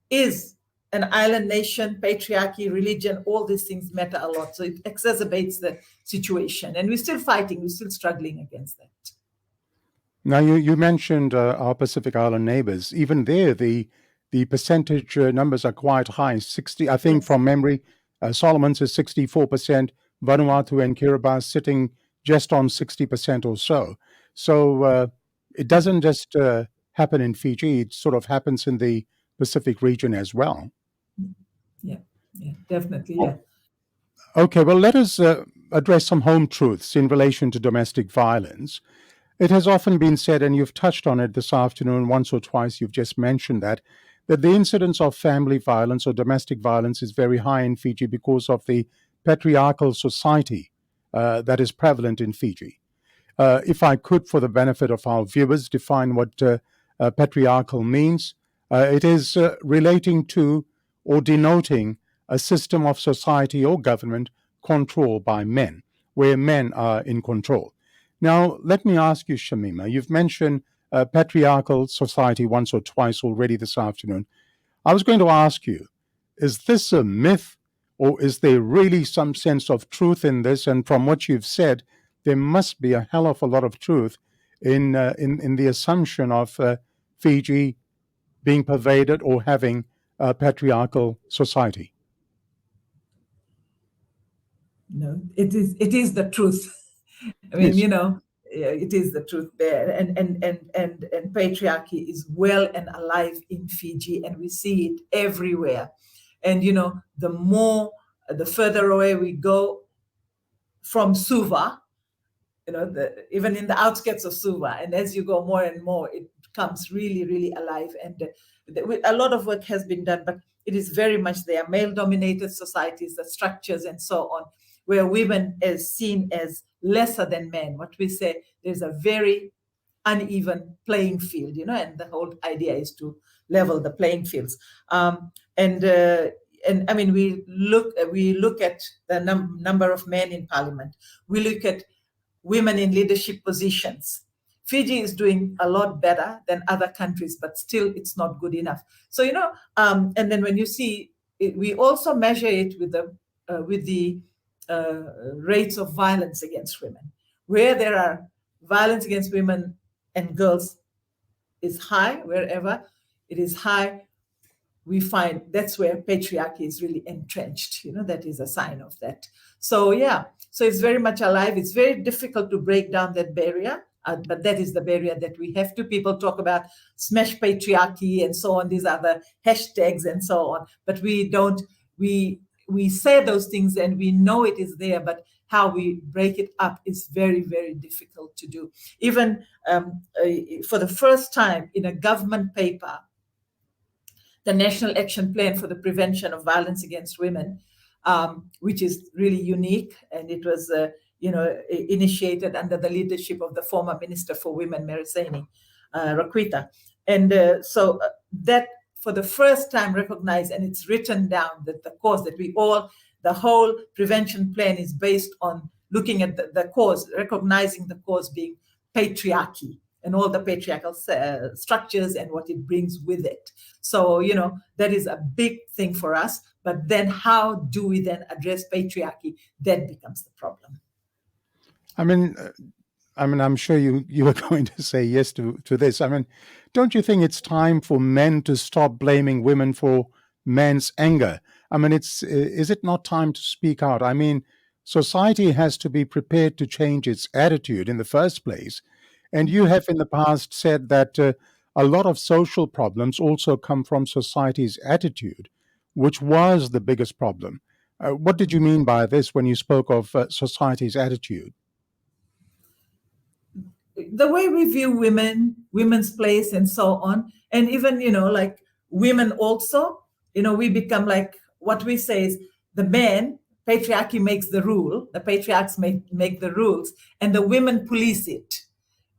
is an island nation, patriarchy, religion, all these things matter a lot. So it exacerbates the situation. And we're still fighting, we're still struggling against that. Now, you mentioned our Pacific Island neighbors. Even there, the percentage numbers are quite high. 60, I think, from memory, Solomon's is 64%, Vanuatu and Kiribati sitting just on 60% or so. So it doesn't just happen in Fiji, it sort of happens in the Pacific region as well. Yeah, definitely, yeah. Okay, well, let us address some home truths in relation to domestic violence. It has often been said, and you've touched on it this afternoon once or twice, you've just mentioned that the incidence of family violence or domestic violence is very high in Fiji because of the patriarchal society that is prevalent in Fiji. If I could, for the benefit of our viewers, define what patriarchal means, it is relating to or denoting a system of society or government controlled by men, where men are in control. Now, let me ask you, Shamima, you've mentioned patriarchal society once or twice already this afternoon. I was going to ask you, is this a myth, or is there really some sense of truth in this? And from what you've said, there must be a hell of a lot of truth in the assumption of Fiji being pervaded or having a patriarchal society. No, it is the truth. I mean, Yes. it is the truth there, and patriarchy is well and alive in Fiji, and we see it everywhere. And the further away we go from Suva, even in the outskirts of Suva, and as you go more and more, it becomes really, really alive. And a lot of work has been done, but it is very much there. Male-dominated societies, the structures, and so on, where women is seen as lesser than men. What we say, there's a very uneven playing field, and the whole idea is to level the playing fields. And I mean, we look at the number of men in parliament. We look at women in leadership positions. Fiji is doing a lot better than other countries, but still it's not good enough. So, and then when you see it, we also measure it with the rates of violence against women. Where there are violence against women and girls is high, wherever it is high, we find that's where patriarchy is really entrenched. That is a sign of that. So so it's very much alive. It's very difficult to break down that barrier, but that is the barrier that we have to. People talk about smash patriarchy and so on, these other hashtags and so on, but we don't, we say those things and we know it is there, but how we break it up is very, very difficult to do. Even for the first time in a government paper, the National Action Plan for the Prevention of Violence Against Women, which is really unique, and it was initiated under the leadership of the former Minister for Women, Meriseni Rakwita. And so that for the first time recognized, and it's written down that the cause that the whole prevention plan is based on looking at the cause, recognizing the cause being patriarchy and all the patriarchal structures and what it brings with it. So, that is a big thing for us. But then how do we then address patriarchy? That becomes the problem. I mean, I'm sure you were going to say yes to this. I mean, don't you think it's time for men to stop blaming women for men's anger? I mean, is it not time to speak out? I mean, society has to be prepared to change its attitude in the first place. And you have in the past said that a lot of social problems also come from society's attitude, which was the biggest problem. What did you mean by this when you spoke of society's attitude? The way we view women's place and so on, and even, like women also, we become like, what we say is the man, patriarchy makes the rule, the patriarchs make the rules, and the women police it.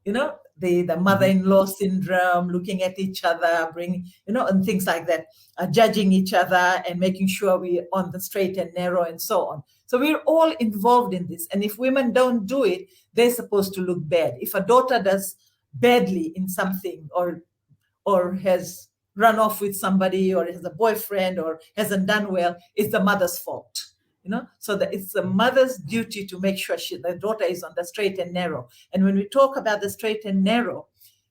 The mother-in-law syndrome, looking at each other, and things like that, judging each other and making sure we're on the straight and narrow and so on. So we're all involved in this. And if women don't do it, they're supposed to look bad. If a daughter does badly in something or has run off with somebody or has a boyfriend or hasn't done well, it's the mother's fault. So that it's the mother's duty to make sure the daughter is on the straight and narrow. And when we talk about the straight and narrow,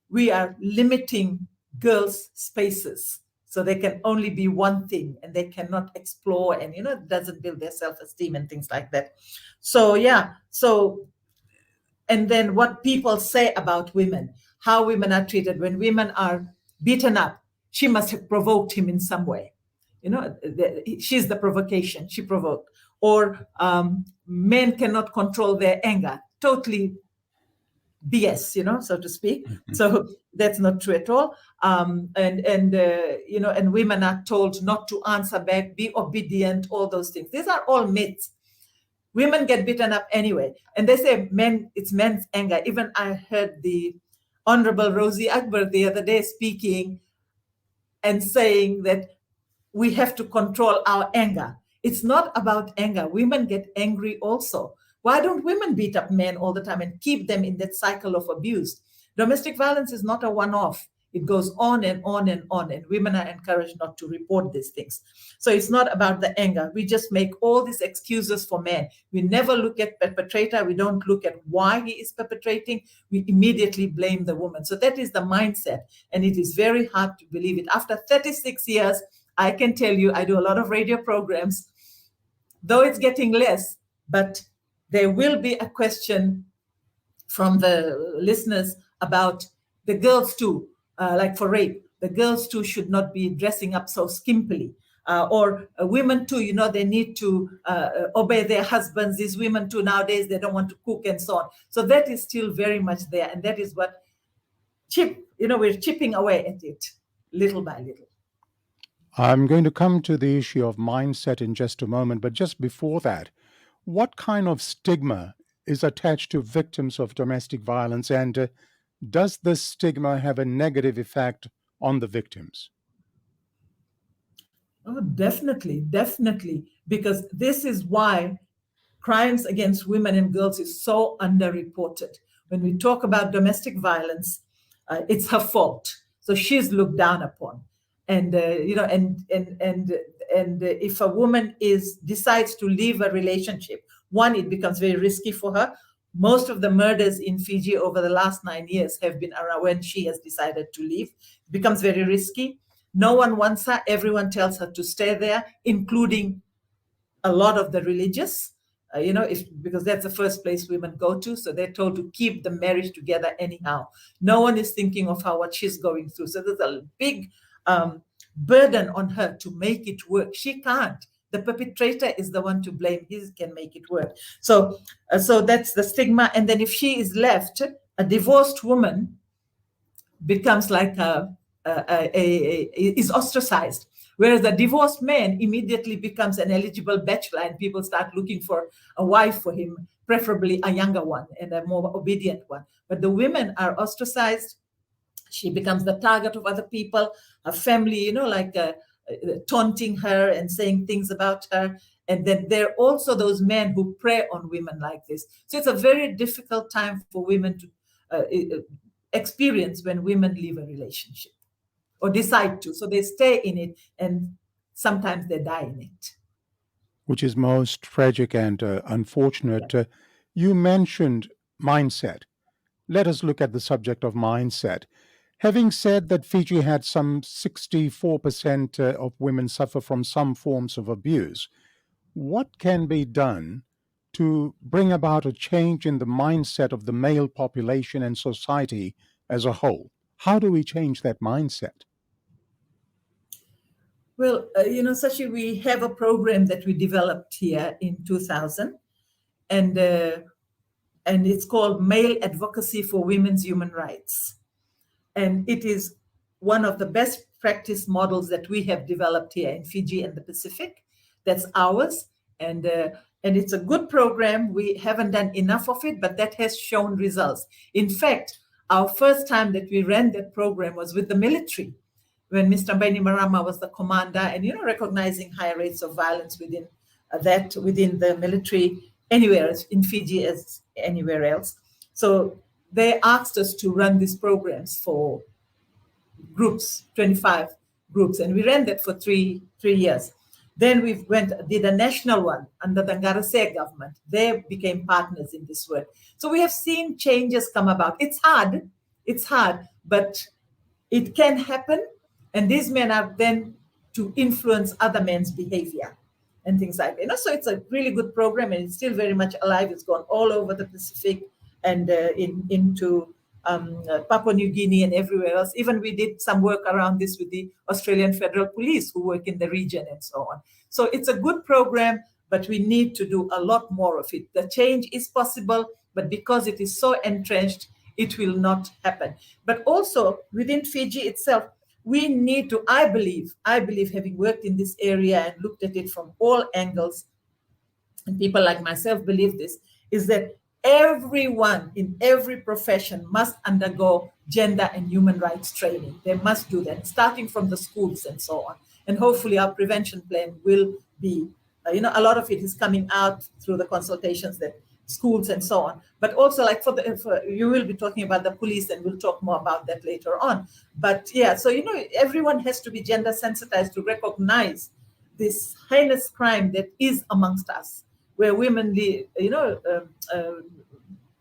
we are limiting girls' spaces. So they can only be one thing and they cannot explore and, it doesn't build their self-esteem and things like that. So, and then what people say about women, how women are treated. When women are beaten up, she must have provoked him in some way. She's the provocation, she provoked. Or men cannot control their anger. Totally BS, so to speak. Mm-hmm. So that's not true at all. And women are told not to answer back, be obedient, all those things. These are all myths. Women get beaten up anyway. And they say it's men's anger. Even I heard the Honorable Rosie Akbar the other day speaking and saying that we have to control our anger. It's not about anger. Women get angry also. Why don't women beat up men all the time and keep them in that cycle of abuse? Domestic violence is not a one-off. It goes on and on and on, and women are encouraged not to report these things. So it's not about the anger. We just make all these excuses for men. We never look at perpetrator. We don't look at why he is perpetrating. We immediately blame the woman. So that is the mindset, and it is very hard to believe it. After 36 years, I can tell you, I do a lot of radio programs, though it's getting less, but there will be a question from the listeners about the girls too, like for rape, the girls too should not be dressing up so skimpily. Or women too, you know, they need to obey their husbands. These women too, nowadays, they don't want to cook and so on. So that is still very much there. And that is what we're chipping away at it little by little. I'm going to come to the issue of mindset in just a moment, but just before that, what kind of stigma is attached to victims of domestic violence, and does this stigma have a negative effect on the victims? Oh, definitely, because this is why crimes against women and girls is so underreported. When we talk about domestic violence, it's her fault, so she's looked down upon. And if a woman decides to leave a relationship, one, it becomes very risky for her. Most of the murders in Fiji over the last 9 years have been around when she has decided to leave. It becomes very risky. No one wants her. Everyone tells her to stay there, including a lot of the religious, because that's the first place women go to. So they're told to keep the marriage together anyhow. No one is thinking of what she's going through. So there's a big burden on her to make it work. She can't. The perpetrator is the one to blame. He can make it work. So that's the stigma. And then if she is left, a divorced woman becomes like is ostracized. Whereas the divorced man immediately becomes an eligible bachelor, and people start looking for a wife for him, preferably a younger one and a more obedient one. But the women are ostracized. She becomes the target of other people, her family, taunting her and saying things about her. And then there are also those men who prey on women like this. So it's a very difficult time for women to experience when women leave a relationship or decide to. So they stay in it, and sometimes they die in it. Which is most tragic and unfortunate. Yeah. You mentioned mindset. Let us look at the subject of mindset. Having said that Fiji had some 64% of women suffer from some forms of abuse, what can be done to bring about a change in the mindset of the male population and society as a whole? How do we change that mindset? Well, Sashi, we have a program that we developed here in 2000, and it's called Male Advocacy for Women's Human Rights. And it is one of the best practice models that we have developed here in Fiji and the Pacific. That's ours. And it's a good program. We haven't done enough of it, but that has shown results. In fact, our first time that we ran that program was with the military, when Mr. Bainimarama was the commander, and recognizing higher rates of violence within the military, anywhere in Fiji as anywhere else. So they asked us to run these programs for groups, 25 groups, and we ran that for three years. Then we did a national one under the Ngarase government. They became partners in this work. So we have seen changes come about. It's hard, but it can happen. And these men are then to influence other men's behavior and things like that. So it's a really good program, and it's still very much alive. It's gone all over the Pacific and into Papua New Guinea and everywhere else. Even we did some work around this with the Australian Federal Police who work in the region and so on. So it's a good program, but we need to do a lot more of it. The change is possible, but because it is so entrenched, it will not happen. But also within Fiji itself, we need to, I believe, having worked in this area and looked at it from all angles, and people like myself believe this, is that everyone in every profession must undergo gender and human rights training. They must do that, starting from the schools and so on. And hopefully our prevention plan will be, a lot of it is coming out through the consultations that schools and so on. But also, like you will be talking about the police, and we'll talk more about that later on. But yeah, so everyone has to be gender sensitized to recognize this heinous crime that is amongst us, where women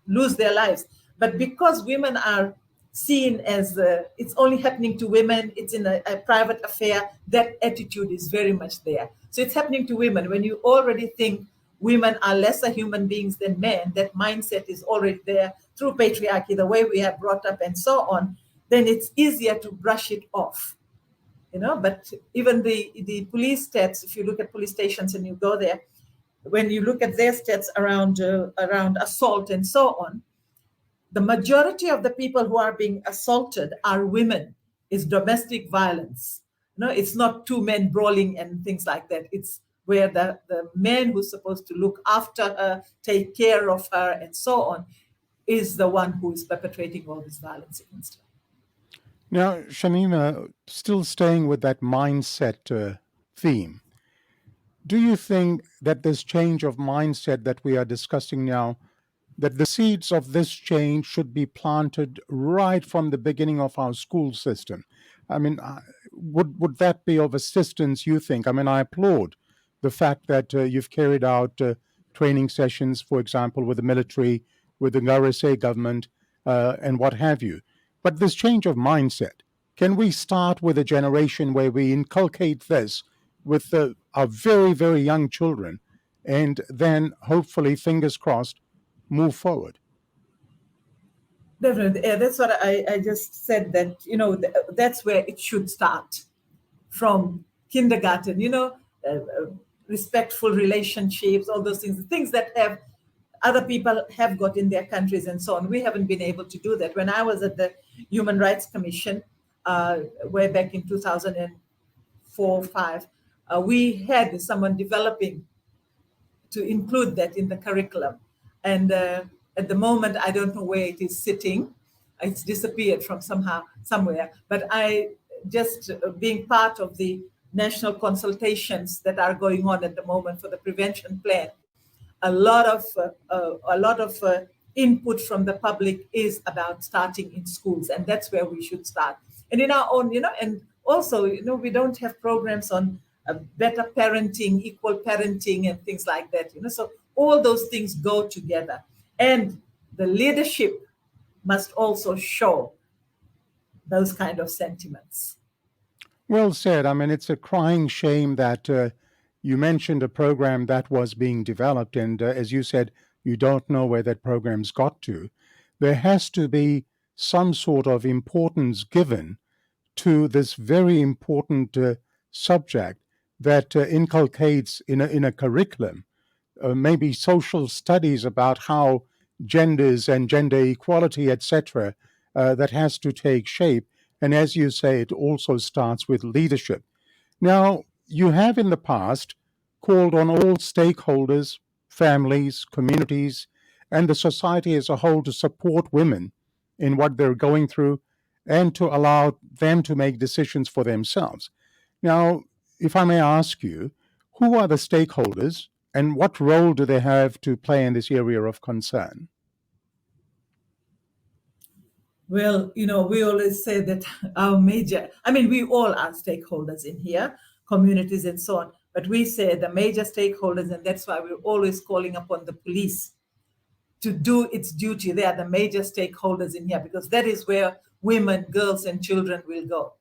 lose their lives. But because women are seen as it's only happening to women, it's in a private affair, that attitude is very much there. So it's happening to women. When you already think women are lesser human beings than men, that mindset is already there through patriarchy, the way we are brought up and so on, then it's easier to brush it off. But even the police stats, if you look at police stations and you go there, when you look at their stats around assault and so on, the majority of the people who are being assaulted are women. It's domestic violence. It's not two men brawling and things like that. It's where the man who's supposed to look after her, take care of her, and so on, is the one who is perpetrating all this violence against her. Now, Shamima, still staying with that mindset theme, do you think that this change of mindset that we are discussing now, that the seeds of this change should be planted right from the beginning of our school system? I mean, would that be of assistance, you think? I mean, I applaud the fact that you've carried out training sessions, for example, with the military, with the RSA government, and what have you. But this change of mindset, can we start with a generation where we inculcate this with our very, very young children, and then hopefully, fingers crossed, move forward? Definitely. Yeah, that's what I just said, that, that's where it should start, from kindergarten, respectful relationships, all those things that have other people have got in their countries and so on. We haven't been able to do that. When I was at the Human Rights Commission, way back in 2004-05, we had someone developing to include that in the curriculum. And at the moment, I don't know where it is sitting. It's disappeared from somewhere. But I just being part of the national consultations that are going on at the moment for the prevention plan, a lot of input from the public is about starting in schools, and that's where we should start. And in our own, and also, we don't have programs on better parenting, equal parenting, and things like that. So all those things go together, and the leadership must also show those kind of sentiments. Well said. I mean, it's a crying shame that you mentioned a program that was being developed, and as you said, you don't know where that program's got to. There has to be some sort of importance given to this very important subject that inculcates in a curriculum, maybe social studies about how genders and gender equality, etc., that has to take shape. And as you say, it also starts with leadership. Now, you have in the past called on all stakeholders, families, communities, and the society as a whole to support women in what they're going through and to allow them to make decisions for themselves. Now, if I may ask you, who are the stakeholders and what role do they have to play in this area of concern? Well, we always say that we all are stakeholders in here, communities and so on, but we say the major stakeholders, and that's why we're always calling upon the police to do its duty. They are the major stakeholders in here, because that is where women, girls, and children will go,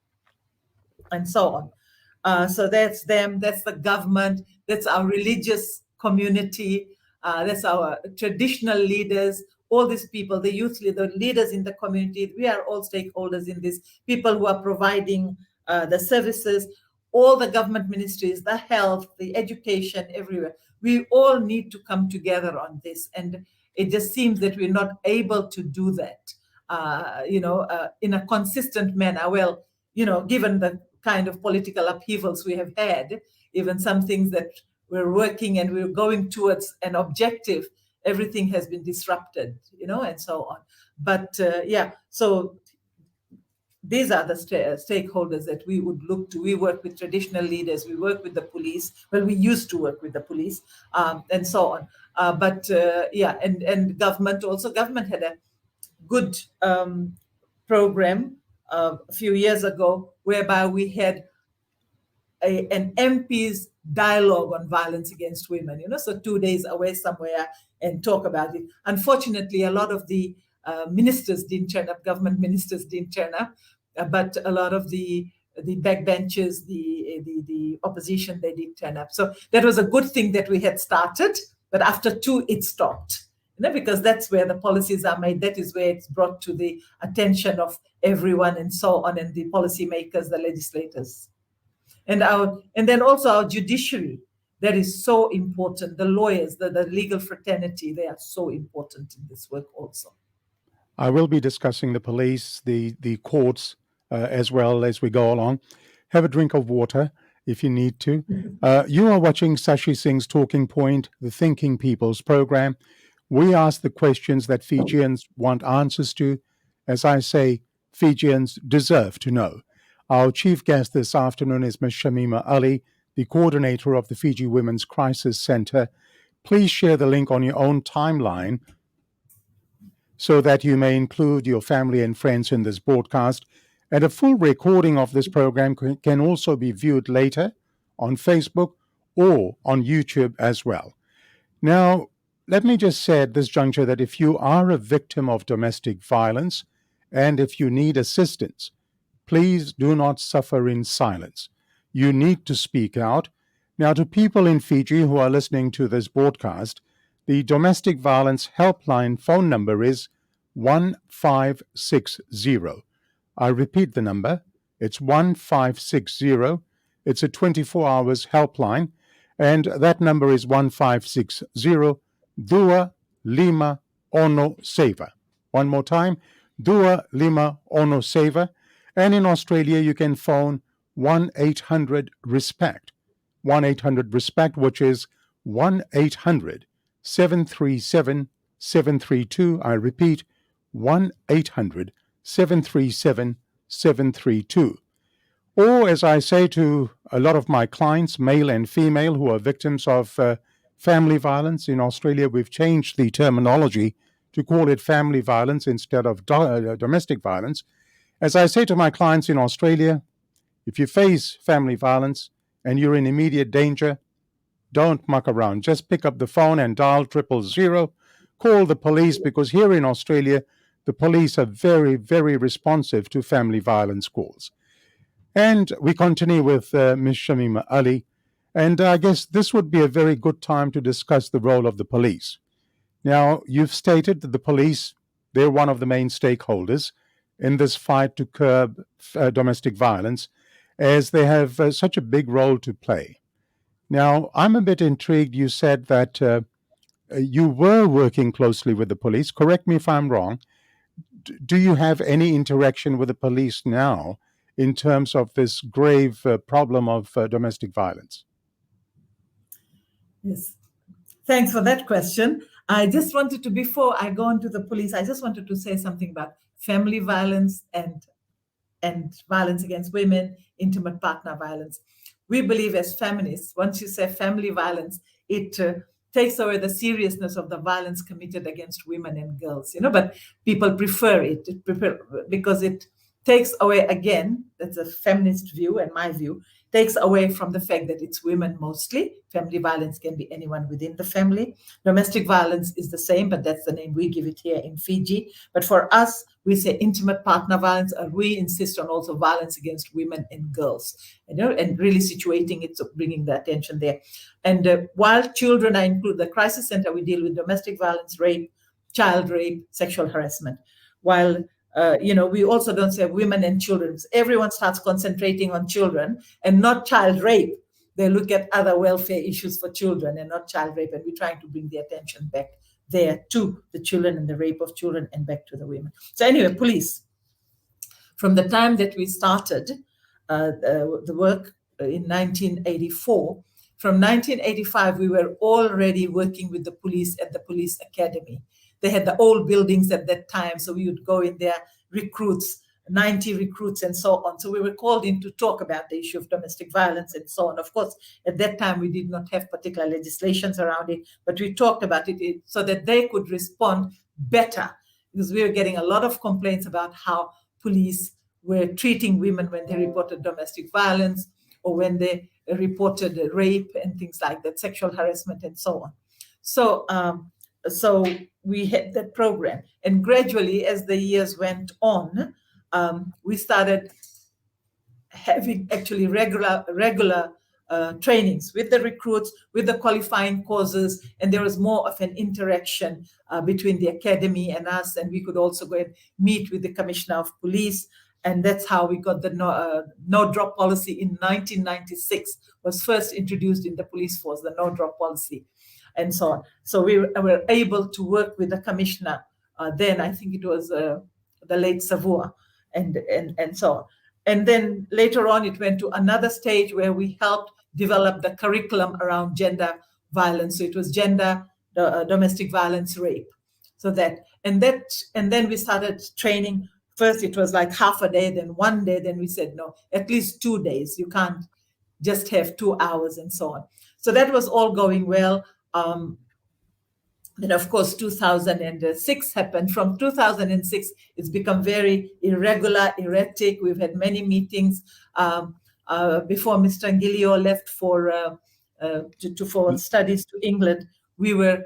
and so on. So that's them, that's the government, that's our religious community, that's our traditional leaders, all these people, the youth, the leaders in the community. We are all stakeholders in this, people who are providing the services, all the government ministries, the health, the education, everywhere. We all need to come together on this. And it just seems that we're not able to do that, in a consistent manner. Well, given the kind of political upheavals we have had, even some things that we're working and we're going towards an objective, everything has been disrupted, and so on. But so these are the stakeholders that we would look to. We work with traditional leaders, we work with the police. Well, we used to work with the police, and so on. And government had a good program a few years ago whereby we had an MP's dialogue on violence against women, so 2 days away somewhere and talk about it. Unfortunately, a lot of the ministers didn't turn up, government ministers didn't turn up, but a lot of the backbenchers, the opposition, they did turn up. So that was a good thing that we had started, but after 2, it stopped. Because that's where the policies are made. That is where it's brought to the attention of everyone and so on, and the policymakers, the legislators. And then also our judiciary, that is so important. The lawyers, the legal fraternity, they are so important in this work also. I will be discussing the police, the courts, as well as we go along. Have a drink of water if you need to. You are watching Sashi Singh's Talking Point, the Thinking People's program. We ask the questions that Fijians want answers to. As I say, Fijians deserve to know. Our chief guest this afternoon is Ms. Shamima Ali, the coordinator of the Fiji Women's Crisis Center. Please share the link on your own timeline so that you may include your family and friends in this broadcast. And a full recording of this program can also be viewed later on Facebook or on YouTube as well. Now, let me just say at this juncture that if you are a victim of domestic violence and if you need assistance, please do not suffer in silence. You need to speak out. Now, to people in Fiji who are listening to this broadcast, the domestic violence helpline phone number is 1560. I repeat the number. It's 1560. It's a 24 hours helpline, and that number is 1560 Dua Lima Ono Seva. One more time, Dua Lima Ono Seva. And in Australia, you can phone 1-800-RESPECT. 1-800-RESPECT, which is 1-800-737-732. I repeat, 1-800-737-732. Or, as I say to a lot of my clients, male and female, who are victims of family violence, in Australia, we've changed the terminology to call it family violence instead of domestic violence. As I say to my clients in Australia, if you face family violence and you're in immediate danger, don't muck around. Just pick up the phone and dial 000. Call the police, because here in Australia, the police are very, very responsive to family violence calls. And we continue with Ms. Shamima Ali. And I guess this would be a very good time to discuss the role of the police. Now, you've stated that the police, they're one of the main stakeholders in this fight to curb domestic violence, as they have such a big role to play. Now, I'm a bit intrigued. You said that you were working closely with the police. Correct me if I'm wrong. Do you have any interaction with the police now in terms of this grave problem of domestic violence? Yes. Thanks for that question. I just wanted to, before I go on to the police, I just wanted to say something about family violence and violence against women, intimate partner violence. We believe as feminists, once you say family violence, it takes away the seriousness of the violence committed against women and girls, but people prefer it because it takes away, again, that's a feminist view and my view, takes away from the fact that it's women mostly. Family violence can be anyone within the family. Domestic violence is the same, but that's the name we give it here in Fiji. But for us, we say intimate partner violence, and we insist on also violence against women and girls, and really situating it, so bringing the attention there. And while children are included, the crisis center, we deal with domestic violence, rape, child rape, sexual harassment. While we also don't say women and children. Everyone starts concentrating on children and not child rape. They look at other welfare issues for children and not child rape. And we're trying to bring the attention back there to the children and the rape of children and back to the women. So anyway, police. From the time that we started the work in 1984, from 1985, we were already working with the police at the police academy. They had the old buildings at that time, so we would go in there, recruits, 90 recruits and so on. So we were called in to talk about the issue of domestic violence and so on. Of course, at that time, we did not have particular legislations around it, but we talked about it so that they could respond better, because we were getting a lot of complaints about how police were treating women when they reported domestic violence or when they reported rape and things like that, sexual harassment and so on. So we had that program. And gradually, as the years went on, we started having actually regular trainings with the recruits, with the qualifying courses, and there was more of an interaction between the academy and us, and we could also go and meet with the Commissioner of Police, and that's how we got the no-drop policy in 1996, was first introduced in the police force, the no-drop policy, and so on. So we were able to work with the Commissioner then, I think it was the late Savour, and so on. And then later on, it went to another stage where we helped develop the curriculum around gender violence. So it was gender, domestic violence, rape. So and then we started training. First, it was like half a day, then 1 day. Then we said, no, at least 2 days. You can't just have 2 hours and so on. So that was all going well. Then, of course, 2006 happened. From 2006, it's become very irregular, erratic. We've had many meetings. Before Mr. Ngilio left for studies to England, we were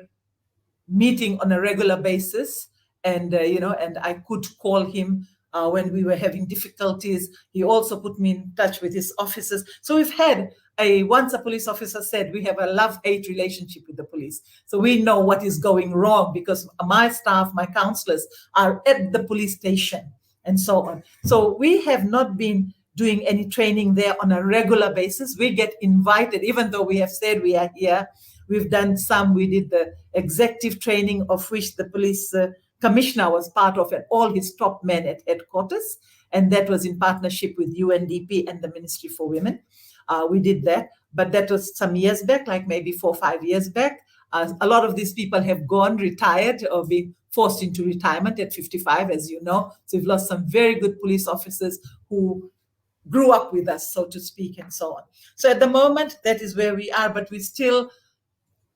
meeting on a regular basis, and and I could call him when we were having difficulties. He also put me in touch with his officers. So we've had once a police officer said, we have a love-hate relationship with the police. So we know what is going wrong because my staff, my counselors are at the police station and so on. So we have not been doing any training there on a regular basis. We get invited, even though we have said we are here. We've done some. We did the executive training, of which the police commissioner was part of, and all his top men at headquarters. And that was in partnership with UNDP and the Ministry for Women. We did that, but that was some years back, like maybe 4 or 5 years back. A lot of these people have gone, retired, or been forced into retirement at 55, as you know. So we've lost some very good police officers who grew up with us, so to speak, and so on. So at the moment, that is where we are, but we still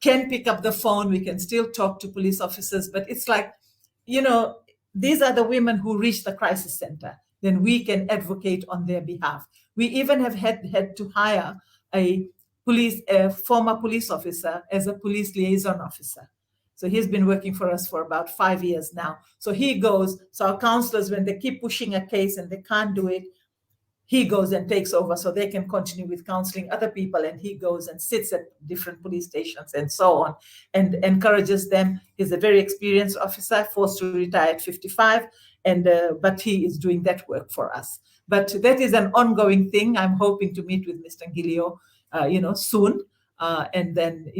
can pick up the phone. We can still talk to police officers, but it's like, these are the women who reach the crisis center. Then we can advocate on their behalf. We even have had to hire a former police officer as a police liaison officer. So he's been working for us for about 5 years now. So he goes, so our counselors, when they keep pushing a case and they can't do it, he goes and takes over so they can continue with counseling other people, and he goes and sits at different police stations and so on and encourages them. He's a very experienced officer, forced to retire at 55, but he is doing that work for us. But that is an ongoing thing. I'm hoping to meet with Mr. Ngilio, soon, and then,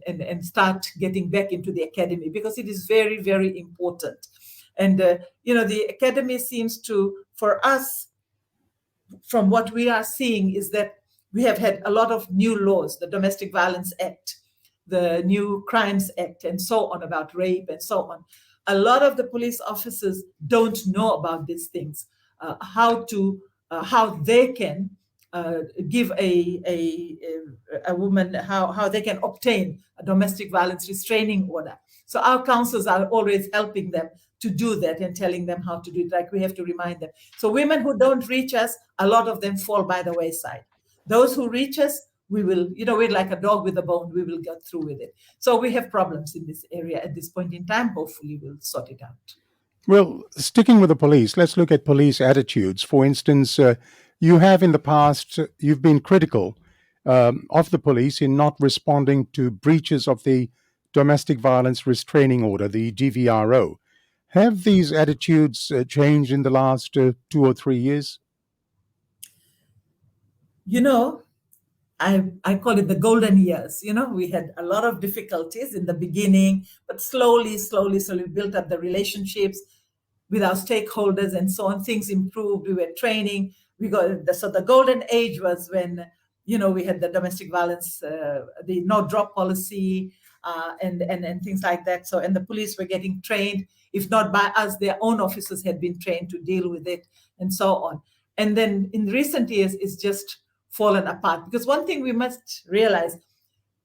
and start getting back into the academy, because it is very, very important. And, the academy seems to, for us, from what we are seeing, is that we have had a lot of new laws, the Domestic Violence Act, the New Crimes Act, and so on, about rape and so on. A lot of the police officers don't know about these things, how they can give a woman, how they can obtain a domestic violence restraining order. So our counselors are always helping them to do that and telling them how to do it. Like, we have to remind them. So women who don't reach us, a lot of them fall by the wayside. Those who reach us, we will, we're like a dog with a bone, we will get through with it. So we have problems in this area at this point in time. Hopefully we'll sort it out. Well, sticking with the police, let's look at police attitudes. For instance, you have in the past, you've been critical of the police in not responding to breaches of the Domestic Violence Restraining Order, the DVRO. Have these attitudes changed in the last 2 or 3 years? I call it the golden years. We had a lot of difficulties in the beginning, but slowly built up the relationships with our stakeholders and so on. Things improved. We were training. So the golden age was when, we had the domestic violence, the no drop policy, and things like that. So, and the police were getting trained if not by us, their own officers had been trained to deal with it, and so on. And then in recent years, it's just fallen apart. Because one thing we must realize,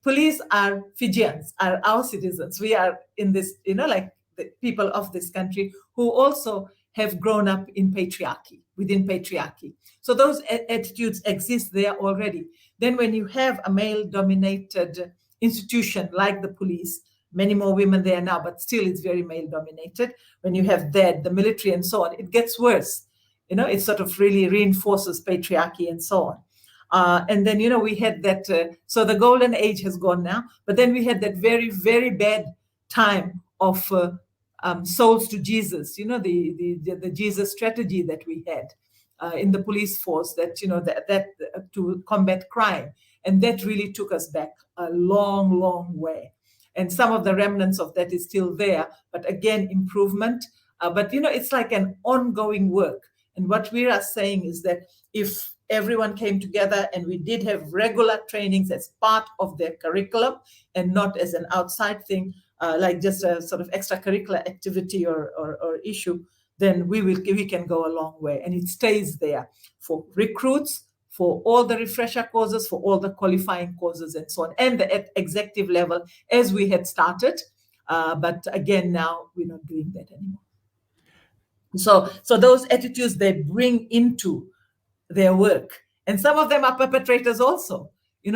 police are Fijians, are our citizens. We are in this, like the people of this country who also have grown up in patriarchy, within patriarchy. So those attitudes exist there already. Then when you have a male-dominated institution like the police, many more women there now, but still it's very male-dominated. When you have that, the military and so on, it gets worse. It sort of really reinforces patriarchy and so on. And then, we had that, so the golden age has gone now, but then we had that very, very bad time of souls to Jesus, the Jesus strategy that we had in the police force, that, that to combat crime. And that really took us back a long, long way. And some of the remnants of that is still there, but again, improvement. But, it's like an ongoing work. And what we are saying is that if everyone came together and we did have regular trainings as part of their curriculum and not as an outside thing, like just a sort of extracurricular activity or issue, then we can go a long way. And it stays there for recruits, for all the refresher courses, for all the qualifying courses and so on, and at executive level as we had started. But again, now we're not doing that anymore. So those attitudes they bring into their work, and some of them are perpetrators also.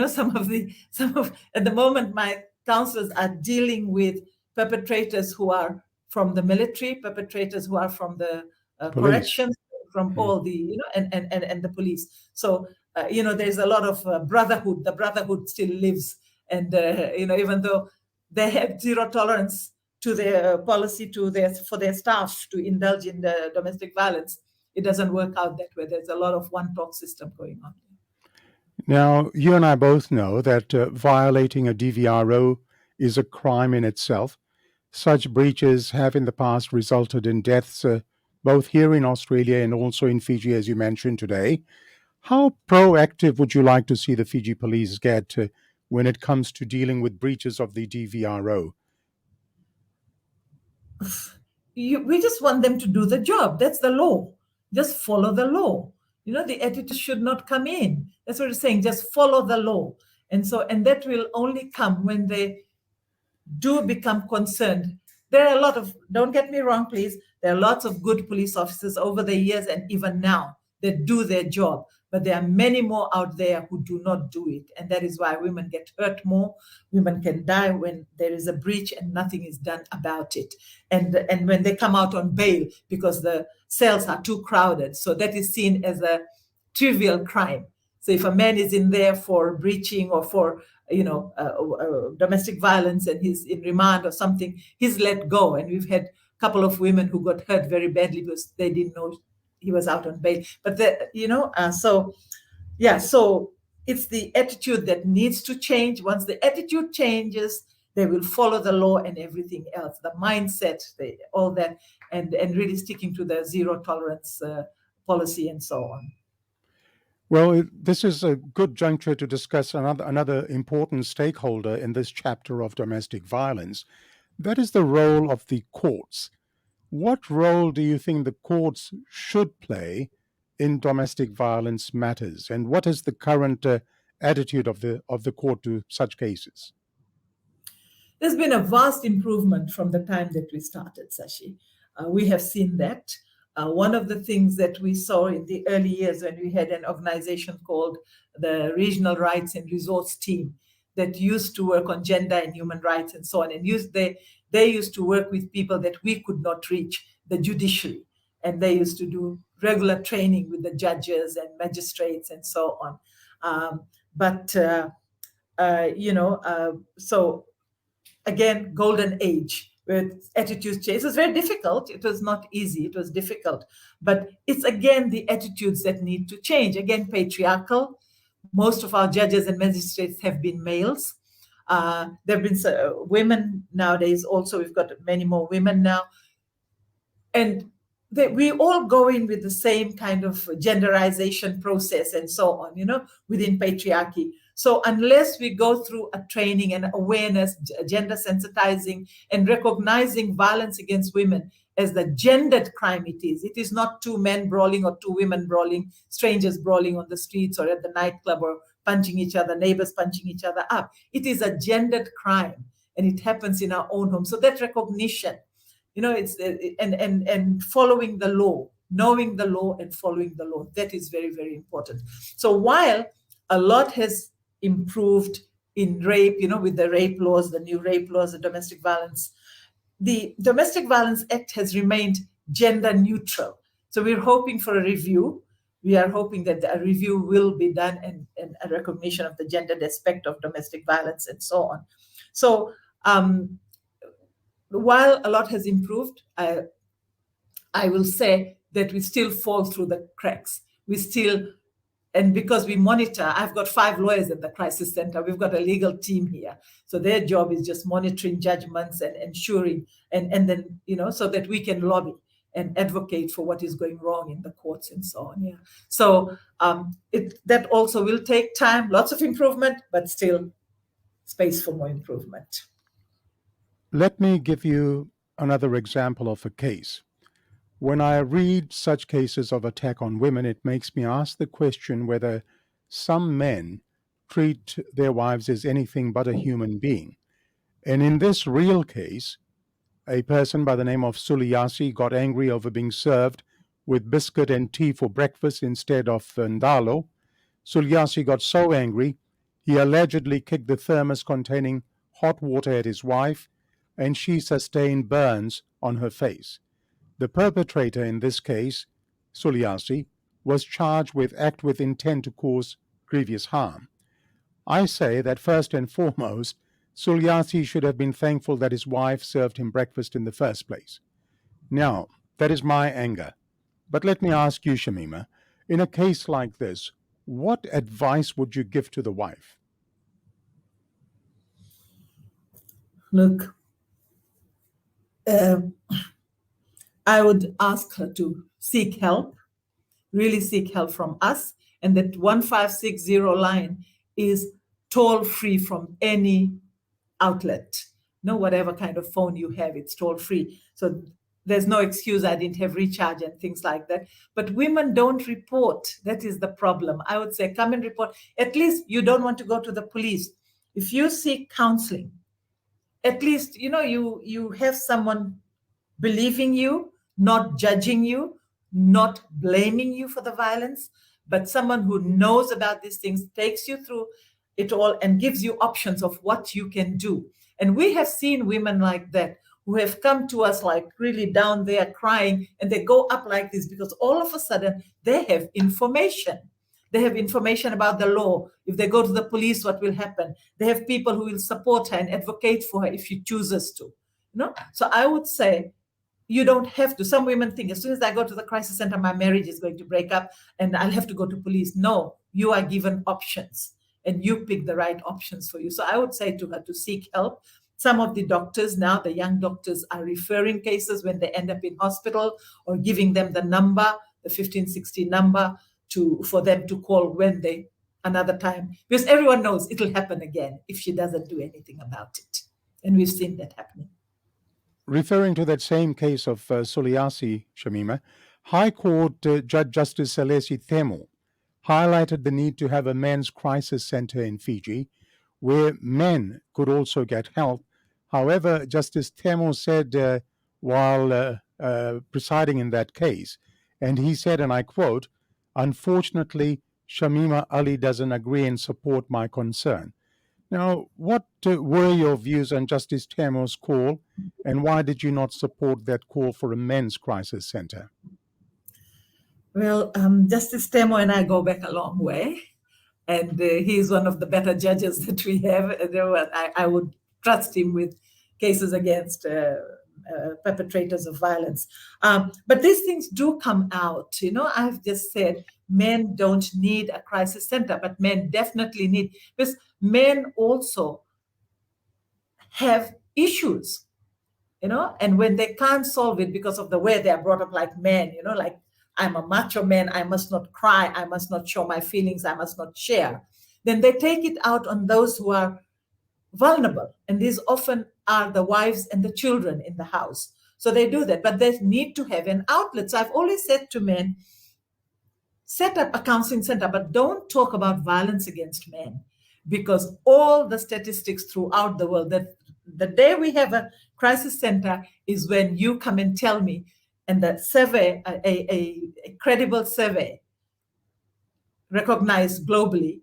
Some of at the moment my counselors are dealing with perpetrators who are from the military, perpetrators who are from the corrections, from all the and the police. So there's a lot of brotherhood. The brotherhood still lives, and even though they have zero tolerance to their policy for their staff to indulge in the domestic violence, it doesn't work out that way. There's a lot of one-talk system going on. Now, you and I both know that violating a DVRO is a crime in itself. Such breaches have in the past resulted in deaths, both here in Australia and also in Fiji, as you mentioned today. How proactive would you like to see the Fiji police get when it comes to dealing with breaches of the DVRO? We just want them to do the job. That's the law. Just follow the law. The attitude should not come in. That's what we're saying. Just follow the law. And that will only come when they do become concerned. There are a lot of, don't get me wrong, please, there are lots of good police officers over the years and even now that do their job. But there are many more out there who do not do it. And that is why women get hurt more. Women can die when there is a breach and nothing is done about it. And when they come out on bail because the cells are too crowded. So that is seen as a trivial crime. So if a man is in there for breaching or for domestic violence and he's in remand or something, he's let go. And we've had a couple of women who got hurt very badly because they didn't know he was out on bail. But so it's the attitude that needs to change. Once the attitude changes, they will follow the law and everything else, the mindset, all that, and really sticking to the zero tolerance policy and so on. Well, this is a good juncture to discuss another important stakeholder in this chapter of domestic violence. That is the role of the courts. What role do you think the courts should play in domestic violence matters, and what is the current attitude of the court to such cases? There's been a vast improvement from the time that we started, Sashi. We have seen that. One of the things that we saw in the early years when we had an organization called the Regional Rights and Resource Team that used to work on gender and human rights and so on, and they used to work with people that we could not reach, the judiciary, and they used to do regular training with the judges and magistrates and so on. So again, golden age, where attitudes change. It was very difficult. It was not easy. It was difficult. But it's again the attitudes that need to change. Again, patriarchal. Most of our judges and magistrates have been males. There have been women nowadays also. We've got many more women now. And we all go in with the same kind of genderization process and so on, within patriarchy. So unless we go through a training and awareness, gender sensitizing, and recognizing violence against women as the gendered crime it is not two men brawling or two women brawling, strangers brawling on the streets or at the nightclub or punching each other, neighbors punching each other up. It is a gendered crime, and it happens in our own home. So that recognition, it's and following the law, knowing the law and following the law, that is very, very important. So while a lot has improved in rape, with the rape laws, the new rape laws, the domestic violence Act has remained gender neutral. So we're hoping for a review. We are hoping that a review will be done and a recognition of the gendered aspect of domestic violence and so on. So while a lot has improved, I will say that we still fall through the cracks. And because we monitor, I've got 5 lawyers at the crisis center. We've got a legal team here. So their job is just monitoring judgments and ensuring, and then, so that we can lobby and advocate for what is going wrong in the courts and so on. Yeah. So that also will take time, lots of improvement, but still space for more improvement. Let me give you another example of a case. When I read such cases of attack on women, it makes me ask the question whether some men treat their wives as anything but a human being. And in this real case, a person by the name of Suliyasi got angry over being served with biscuit and tea for breakfast instead of ndalo. Suliyasi got so angry, he allegedly kicked the thermos containing hot water at his wife, and she sustained burns on her face. The perpetrator in this case, Suliyasi, was charged with act with intent to cause grievous harm. I say that first and foremost, Suliyasi should have been thankful that his wife served him breakfast in the first place. Now, that is my anger. But let me ask you, Shamima, in a case like this, what advice would you give to the wife? Look, I would ask her to seek help, really seek help from us. And that 1560 line is toll-free from any outlet. Whatever kind of phone you have, it's toll-free. So there's no excuse I didn't have recharge and things like that. But women don't report. That is the problem. I would say come and report. At least you don't want to go to the police. If you seek counseling, at least, you have someone believing you, not judging you, not blaming you for the violence, but someone who knows about these things, takes you through it all and gives you options of what you can do. And we have seen women like that who have come to us like really down there crying, and they go up like this because all of a sudden they have information. They have information about the law. If they go to the police, what will happen? They have people who will support her and advocate for her if she chooses to. So I would say you don't have to. Some women think as soon as I go to the crisis center, my marriage is going to break up and I'll have to go to police. No, you are given options and you pick the right options for you. So I would say to her to seek help. Some of the doctors now, the young doctors, are referring cases when they end up in hospital or giving them the number, the 1560 number, for them to call when they another time, because everyone knows it'll happen again if she doesn't do anything about it. And we've seen that happening. Referring to that same case of Suliyasi, Shamima, High Court Judge Justice Selesi Temo highlighted the need to have a men's crisis center in Fiji where men could also get help. However, Justice Temo said while presiding in that case, and he said, and I quote, "Unfortunately, Shamima Ali doesn't agree and support my concern." Now, what were your views on Justice Temo's call, and why did you not support that call for a men's crisis center? Well, Justice Temo and I go back a long way, and he's one of the better judges that we have. I would trust him with cases against perpetrators of violence. But these things do come out. I've just said men don't need a crisis center, but men definitely need, because men also have issues, and when they can't solve it because of the way they are brought up like men, like I'm a macho man, I must not cry, I must not show my feelings, I must not share. then they take it out on those who are vulnerable. And these often are the wives and the children in the house. So they do that, but they need to have an outlet. So I've always said to men, set up a counseling center, but don't talk about violence against men, because all the statistics throughout the world, that the day we have a crisis center is when you come and tell me, and the survey, a credible survey recognized globally,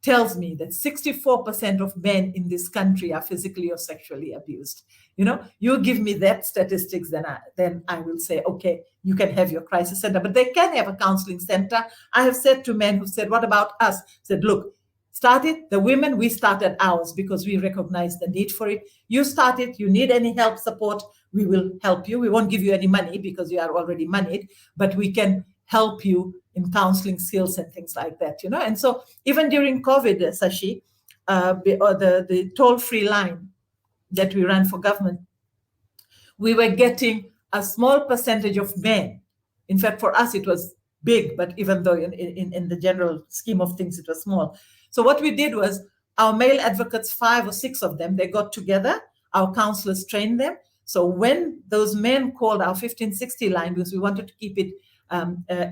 tells me that 64% of men in this country are physically or sexually abused. You give me that statistics, then I will say, okay, you can have your crisis center, but they can have a counseling center. I have said to men who said, what about us? Said, look, start it. The women, we started ours because we recognize the need for it. You start it. You need any help, support, we will help you. We won't give you any money because you are already moneyed, but we can help you in counseling skills and things like that, And so even during COVID, Sashi, the toll-free line that we ran for government, we were getting a small percentage of men. In fact, for us, it was big, but even though in the general scheme of things, it was small. So what we did was our male advocates, 5 or 6 of them, they got together, our counselors trained them. So when those men called our 1560 line, because we wanted to keep it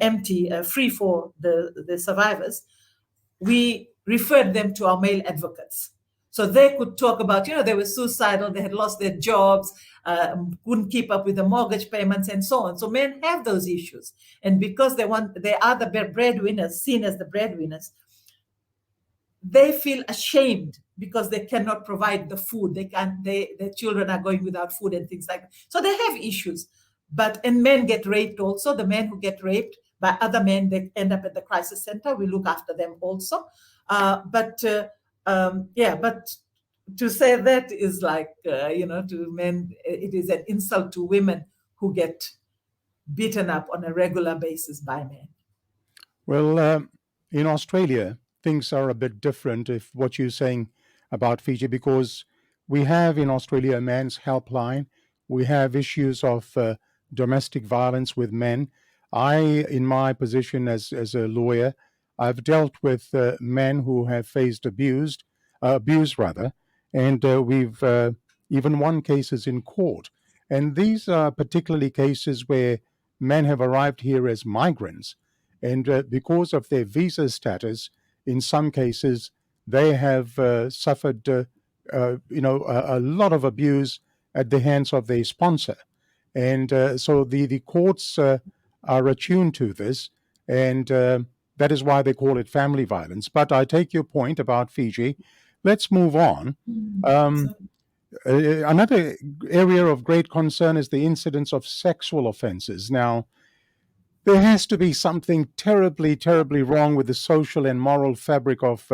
empty, free for the survivors, we referred them to our male advocates. So they could talk about, they were suicidal, they had lost their jobs, couldn't keep up with the mortgage payments and so on. So men have those issues. And because they are the breadwinners, seen as the breadwinners, they feel ashamed because they cannot provide the food. Their children are going without food and things like that. So they have issues. And men get raped also. The men who get raped by other men, they end up at the crisis center. We look after them also. But to say that is like, to men, it is an insult to women who get beaten up on a regular basis by men. Well, in Australia, things are a bit different, if what you're saying about Fiji, because we have in Australia a men's helpline. We have issues of domestic violence with men. In my position as a lawyer, I've dealt with men who have faced abuse, and we've even won cases in court. And these are particularly cases where men have arrived here as migrants, and because of their visa status, in some cases, they have suffered, a lot of abuse at the hands of their sponsor. And so the courts are attuned to this, and that is why they call it family violence. But I take your point about Fiji. Let's move on. Another area of great concern is the incidence of sexual offenses. Now, there has to be something terribly, terribly wrong with the social and moral fabric of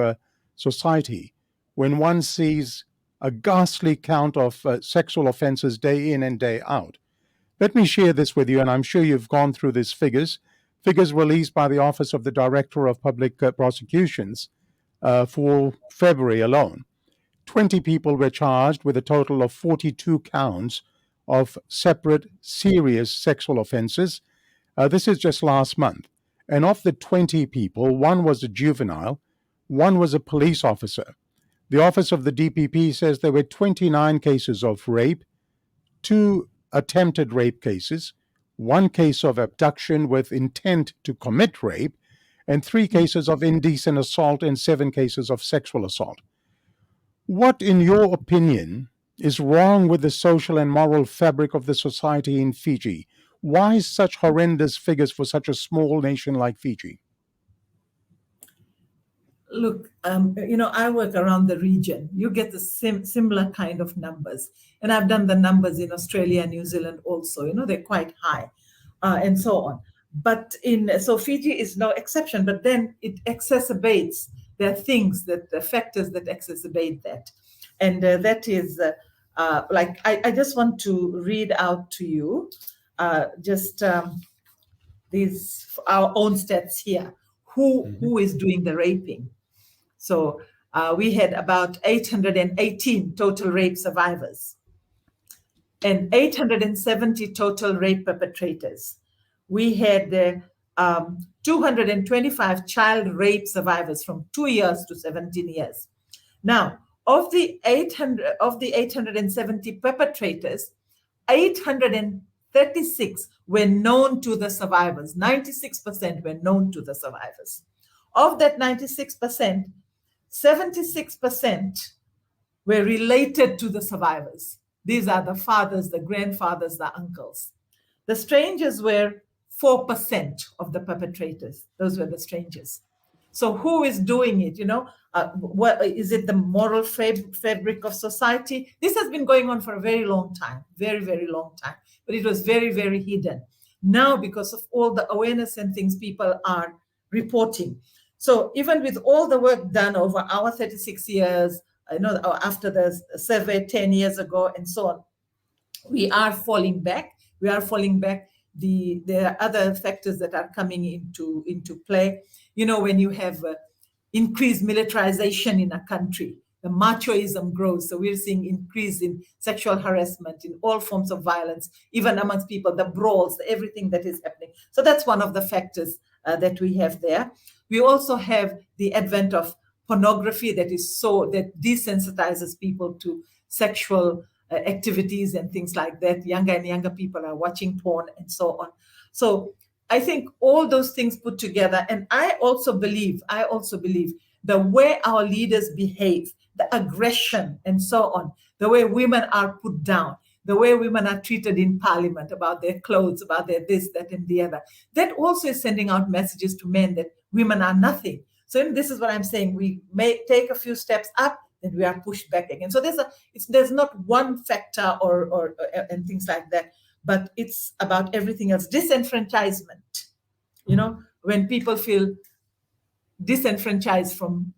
society when one sees a ghastly count of sexual offenses day in and day out. Let me share this with you, and I'm sure you've gone through these figures released by the Office of the Director of Public Prosecutions for February alone. 20 people were charged with a total of 42 counts of separate serious sexual offenses. This is just last month. And of the 20 people, 1 was a juvenile, 1 was a police officer. The Office of the DPP says there were 29 cases of rape, 2 attempted rape cases, 1 case of abduction with intent to commit rape, and 3 cases of indecent assault and 7 cases of sexual assault. What, in your opinion, is wrong with the social and moral fabric of the society in Fiji? Why such horrendous figures for such a small nation like Fiji? Look, I work around the region. You get the similar kind of numbers. And I've done the numbers in Australia and New Zealand also. They're quite high and so on. But so Fiji is no exception, but then it exacerbates. There are factors that exacerbate that. And that is I just want to read out to you these our own stats here. Who is doing the raping? So we had about 818 total rape survivors and 870 total rape perpetrators. We had 225 child rape survivors from 2 years to 17 years. Now, of the 870 perpetrators, 836 were known to the survivors. 96% were known to the survivors. Of that 96%, 76% were related to the survivors. These are the fathers, the grandfathers, the uncles. The strangers were 4% of the perpetrators. Those were the strangers. So who is doing it? What is it? The moral fabric of society? This has been going on for a very long time, very, very long time. But it was very, very hidden. Now, because of all the awareness and things, people are reporting. So even with all the work done over our 36 years, after the survey 10 years ago and so on, we are falling back. We are falling back. There are other factors that are coming into play. When you have increased militarization in a country, the machoism grows. So we're seeing increase in sexual harassment, in all forms of violence, even amongst people, the brawls, everything that is happening. So that's one of the factors that we have there. We also have the advent of pornography that desensitizes people to sexual activities and things like that. Younger and younger people are watching porn and so on. So I think all those things put together, and I also believe the way our leaders behave, the aggression and so on, the way women are put down, the way women are treated in parliament about their clothes, about their this, that, and the other, that also is sending out messages to men that women are nothing. So this is what I'm saying. We may take a few steps up, then we are pushed back again. So there's not one factor or and things like that, but it's about everything else. Disenfranchisement, when people feel disenfranchised from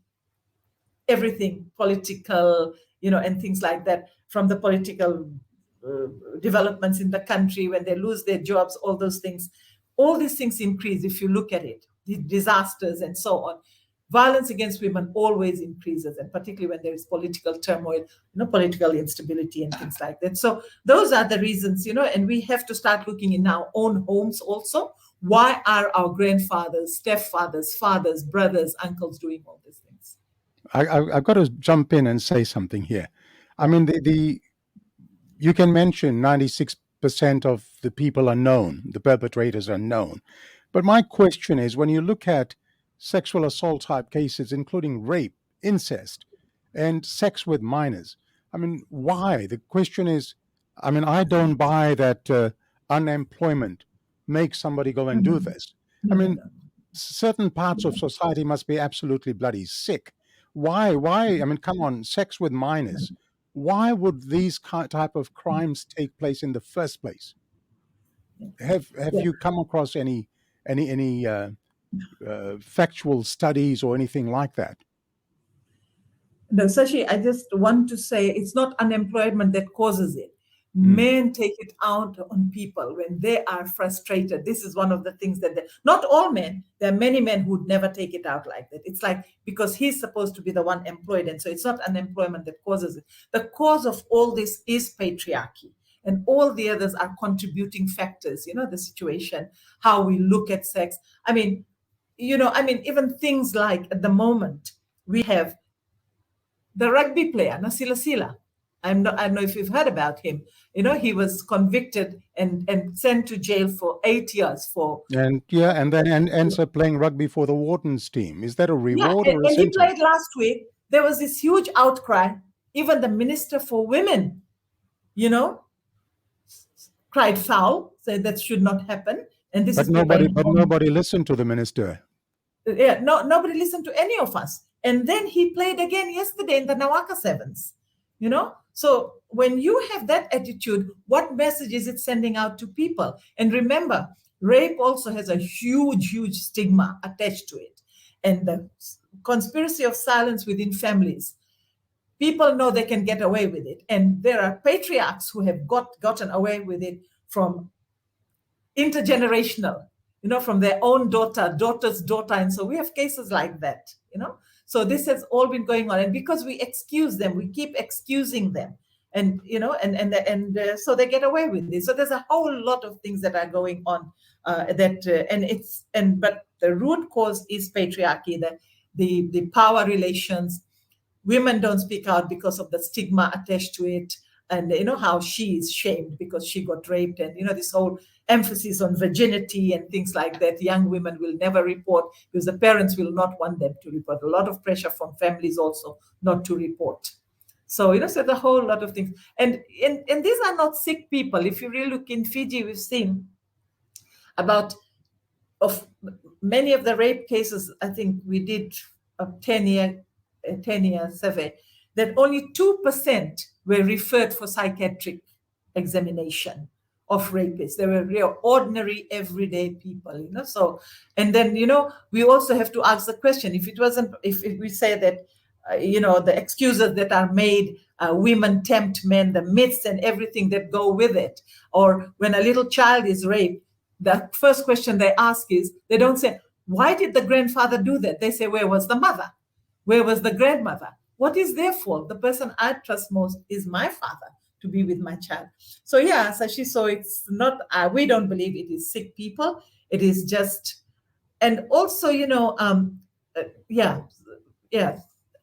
everything political, and things like that, from the political developments in the country, when they lose their jobs, all those things, all these things increase if you look at it, the disasters and so on. Violence against women always increases, and particularly when there is political turmoil, political instability and things like that. So those are the reasons, and we have to start looking in our own homes also. Why are our grandfathers, stepfathers, fathers, brothers, uncles doing all these things? I've got to jump in and say something here. I mean, you can mention 96% of the people are known, the perpetrators are known. But my question is, when you look at sexual assault type cases, including rape, incest, and sex with minors, I mean, why? The question is, I don't buy that unemployment makes somebody go and do this. I mean, certain parts of society must be absolutely bloody sick. Why? I mean, come on, sex with minors. Why would these type of crimes take place in the first place? Have you come across any factual studies or anything like that? No, Sashi, I just want to say it's not unemployment that causes it. Men take it out on people when they are frustrated. This is one of the things that not all men, there are many men who would never take it out like that. It's like, because he's supposed to be the one employed, and so it's not unemployment that causes it. The cause of all this is patriarchy, and all the others are contributing factors, the situation, how we look at sex. Even things like at the moment, we have the rugby player, Nasila Sila. I don't know if you've heard about him. He was convicted and sent to jail for 8 years and then ends up playing rugby for the Wharton's team. Is that a reward or a and sentence? He played last week. There was this huge outcry. Even the Minister for Women, cried foul, said that should not happen. And this is nobody listened to the minister. Yeah, nobody listened to any of us. And then he played again yesterday in the Nawaka Sevens. So when you have that attitude, what message is it sending out to people? And remember, rape also has a huge, huge stigma attached to it. And the conspiracy of silence within families, people know they can get away with it. And there are patriarchs who have gotten away with it from intergenerational, from their own daughter's daughter. And so we have cases like that, So this has all been going on. And because we excuse them, we keep excusing them. And, so they get away with it. So there's a whole lot of things that are going on But the root cause is patriarchy, the power relations. Women don't speak out because of the stigma attached to it, and how she is shamed because she got raped, and this whole emphasis on virginity and things like that. Young women will never report because the parents will not want them to report. A lot of pressure from families also not to report. So so the whole lot of things, and these are not sick people. If you really look in Fiji, we've seen about of many of the rape cases. I think we did a 10-year survey that only 2% were referred for psychiatric examination of rapists. They were real ordinary everyday people, So, and then we also have to ask the question: if we say that the excuses that are made, women tempt men, the myths and everything that go with it, or when a little child is raped, the first question they ask is, they don't say, why did the grandfather do that? They say, where was the mother? Where was the grandmother? What is their fault? The person I trust most is my father to be with my child. So yeah, Sashi, so it's not, we don't believe it is sick people. It is just, and also,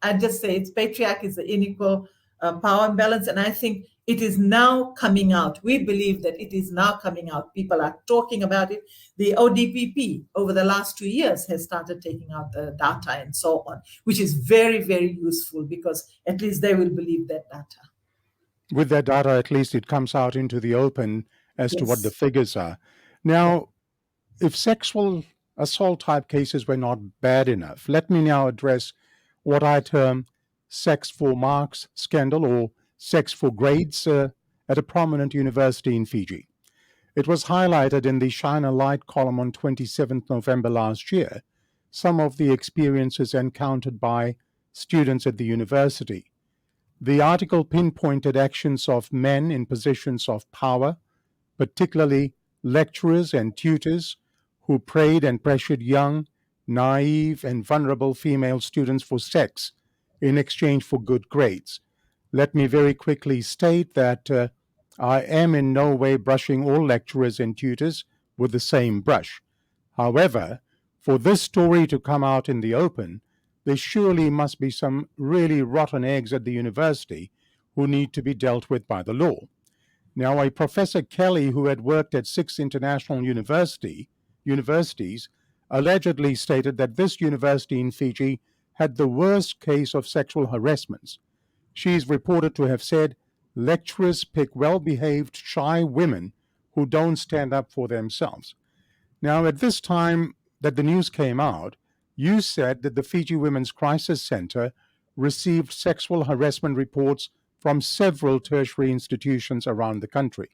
I just say it's patriarchy, is the unequal power imbalance. And I think it is now coming out. We believe that it is now coming out. People are talking about it. The ODPP over the last 2 years has started taking out the data and so on, which is very, very useful because at least they will believe that data. With that data, at least it comes out into the open as to what the figures are. Now, if sexual assault type cases were not bad enough, let me now address what I term sex for marks scandal, or sex for grades, at a prominent university in Fiji. It was highlighted in the Shine a Light column on 27th November last year, some of the experiences encountered by students at the university. The article pinpointed actions of men in positions of power, particularly lecturers and tutors, who preyed and pressured young, naive, and vulnerable female students for sex in exchange for good grades. Let me very quickly state that I am in no way brushing all lecturers and tutors with the same brush. However, for this story to come out in the open, there surely must be some really rotten eggs at the university who need to be dealt with by the law. Now, a Professor Kelly, who had worked at 6 international universities, allegedly stated that this university in Fiji had the worst case of sexual harassment. She is reported to have said, lecturers pick well-behaved, shy women who don't stand up for themselves. Now, at this time that the news came out, you said that the Fiji Women's Crisis Center received sexual harassment reports from several tertiary institutions around the country.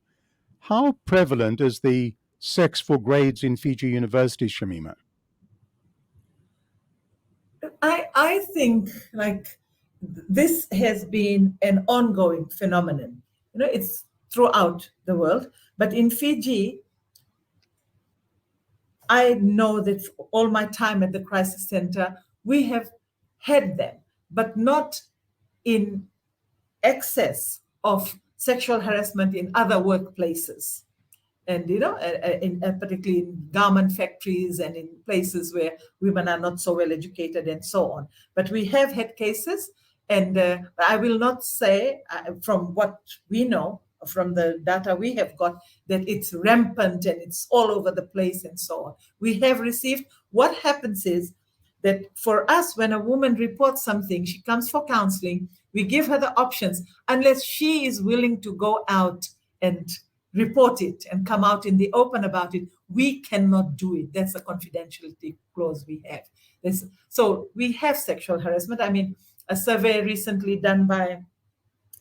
How prevalent is the sex for grades in Fiji universities, Shamima? I think this has been an ongoing phenomenon. It's throughout the world, but in Fiji, I know that all my time at the crisis center, we have had them, but not in excess of sexual harassment in other workplaces. And, particularly in garment factories and in places where women are not so well educated and so on. But we have had cases, and I will not say, from what we know, from the data we have got, that it's rampant and it's all over the place and so on. We have received, what happens is that for us, when a woman reports something, she comes for counseling, we give her the options, unless she is willing to go out and report it and come out in the open about it, we cannot do it. That's a confidentiality clause we have. So we have sexual harassment. I mean, a survey recently done by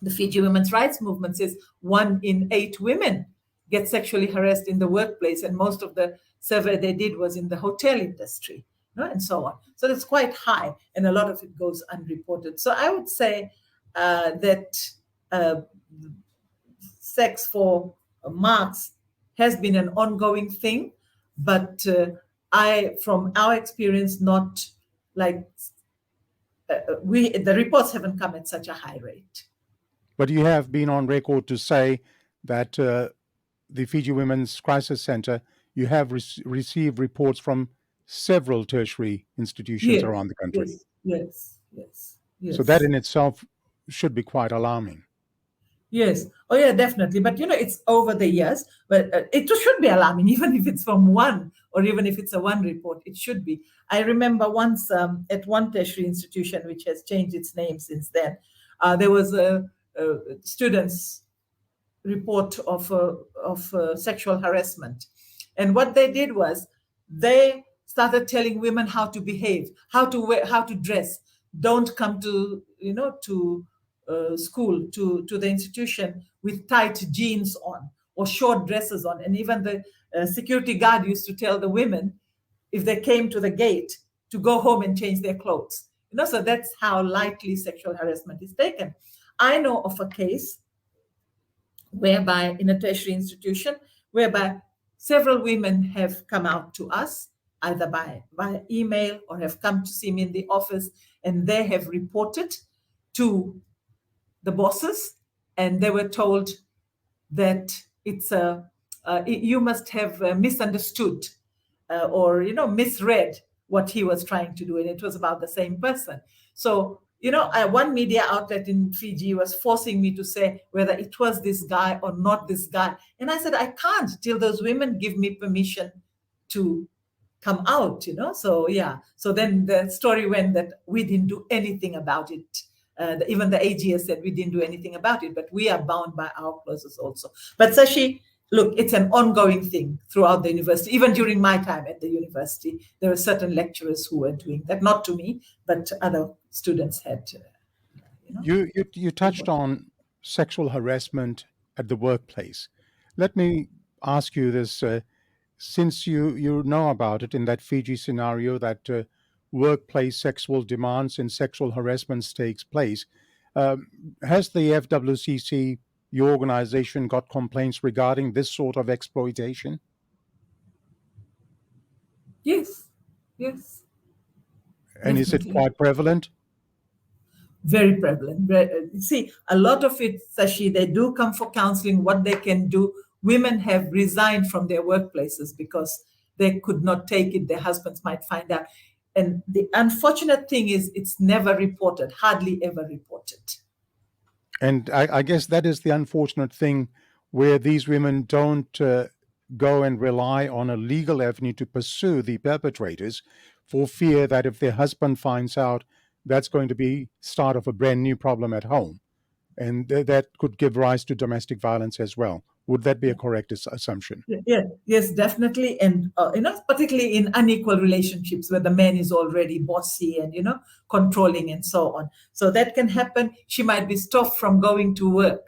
the Fiji Women's Rights Movement says 1 in 8 women get sexually harassed in the workplace, and most of the survey they did was in the hotel industry, and so on. So that's quite high, and a lot of it goes unreported. So I would say that sex for marks has been an ongoing thing, but from our experience, not like the reports haven't come at such a high rate. But you have been on record to say that the Fiji Women's Crisis Center you have received reports from several tertiary institutions Yes, around the country. yes. So that in itself should be quite alarming. Yes. Oh, yeah, definitely. But it's over the years. But it should be alarming, even if it's from one, or even if it's a one report. It should be. I remember once at one tertiary institution, which has changed its name since then, there was a student's report of sexual harassment, and what they did was they started telling women how to behave, how to wear, how to dress. Don't come to school, to the institution with tight jeans on or short dresses on. And even the security guard used to tell the women, if they came to the gate, to go home and change their clothes. So that's how lightly sexual harassment is taken. I know of a case whereby, in a tertiary institution, whereby several women have come out to us, either by email or have come to see me in the office, and they have reported to the bosses, and they were told that you must have misunderstood or misread what he was trying to do, and it was about the same person. So one media outlet in Fiji was forcing me to say whether it was this guy or not this guy, and I said I can't till those women give me permission to come out. So yeah, so then the story went that we didn't do anything about it. Even the AGS said we didn't do anything about it, but we are bound by our clauses also. But Sashi, look, it's an ongoing thing throughout the university. Even during my time at the university, there were certain lecturers who were doing that, not to me, but other students had. You touched on sexual harassment at the workplace. Let me ask you this. Since you know about it in that Fiji scenario, that workplace sexual demands and sexual harassment takes place, has the FWCC, your organization, got complaints regarding this sort of exploitation? Yes. And Definitely. Is it quite prevalent? Very prevalent. See, a lot of it, Sashi, they do come for counseling, what they can do. Women have resigned from their workplaces because they could not take it. Their husbands might find out. And the unfortunate thing is it's never reported, hardly ever reported. And I guess that is the unfortunate thing, where these women don't go and rely on a legal avenue to pursue the perpetrators, for fear that if their husband finds out, that's going to be start of a brand new problem at home. And that could give rise to domestic violence as well. Would that be a correct assumption? Yeah, yes, definitely. And, particularly in unequal relationships where the man is already bossy and, controlling and so on. So that can happen. She might be stopped from going to work,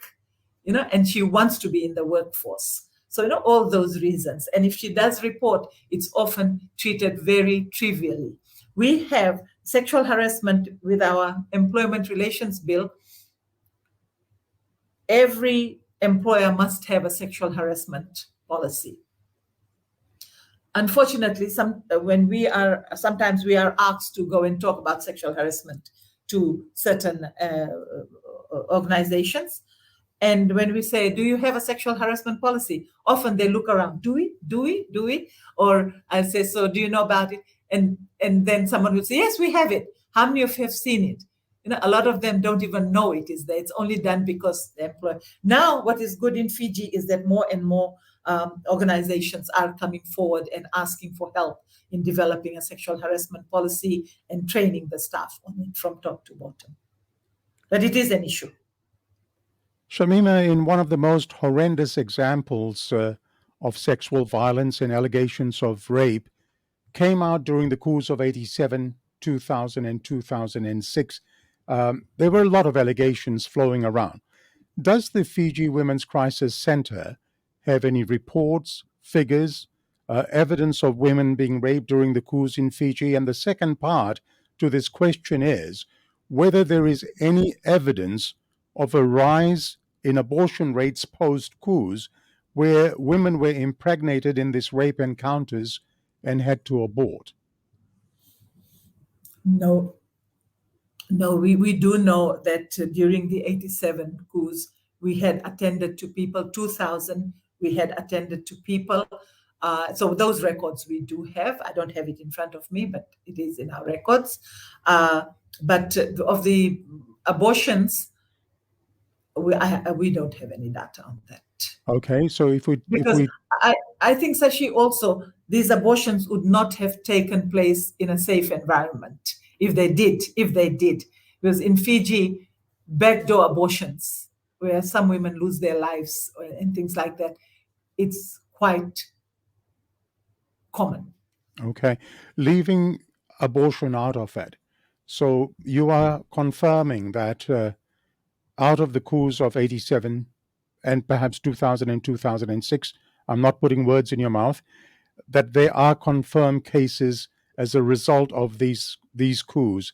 and she wants to be in the workforce. So, all those reasons. And if she does report, it's often treated very trivially. We have sexual harassment with our employment relations bill. Every employer must have a sexual harassment policy. Unfortunately, sometimes we are asked to go and talk about sexual harassment to certain organizations. And when we say, do you have a sexual harassment policy? Often they look around, do we? Or I'll say, so do you know about it? And then someone will say, yes, we have it. How many of you have seen it? A lot of them don't even know it is there. It's only done because they employ. Now, what is good in Fiji is that more and more organizations are coming forward and asking for help in developing a sexual harassment policy and training the staff on it from top to bottom. But it is an issue. Shamima, in one of the most horrendous examples of sexual violence and allegations of rape, came out during the coups of 87, 2000, and 2006. There were a lot of allegations flowing around. Does the Fiji Women's Crisis Center have any reports, figures, evidence of women being raped during the coups in Fiji? And the second part to this question is whether there is any evidence of a rise in abortion rates post-coups, where women were impregnated in these rape encounters and had to abort. No, we do know that during the 87 coups, we had attended to people, 2000, we had attended to people. So those records we do have. I don't have it in front of me, but it is in our records. But of the abortions, we don't have any data on that. Okay, so if we I think, Sashi, also these abortions would not have taken place in a safe environment if they did. Because in Fiji, backdoor abortions, where some women lose their lives and things like that, it's quite common. Okay, leaving abortion out of it. So you are confirming that out of the coups of 87 and perhaps 2000 and 2006, I'm not putting words in your mouth, that there are confirmed cases as a result of these coups.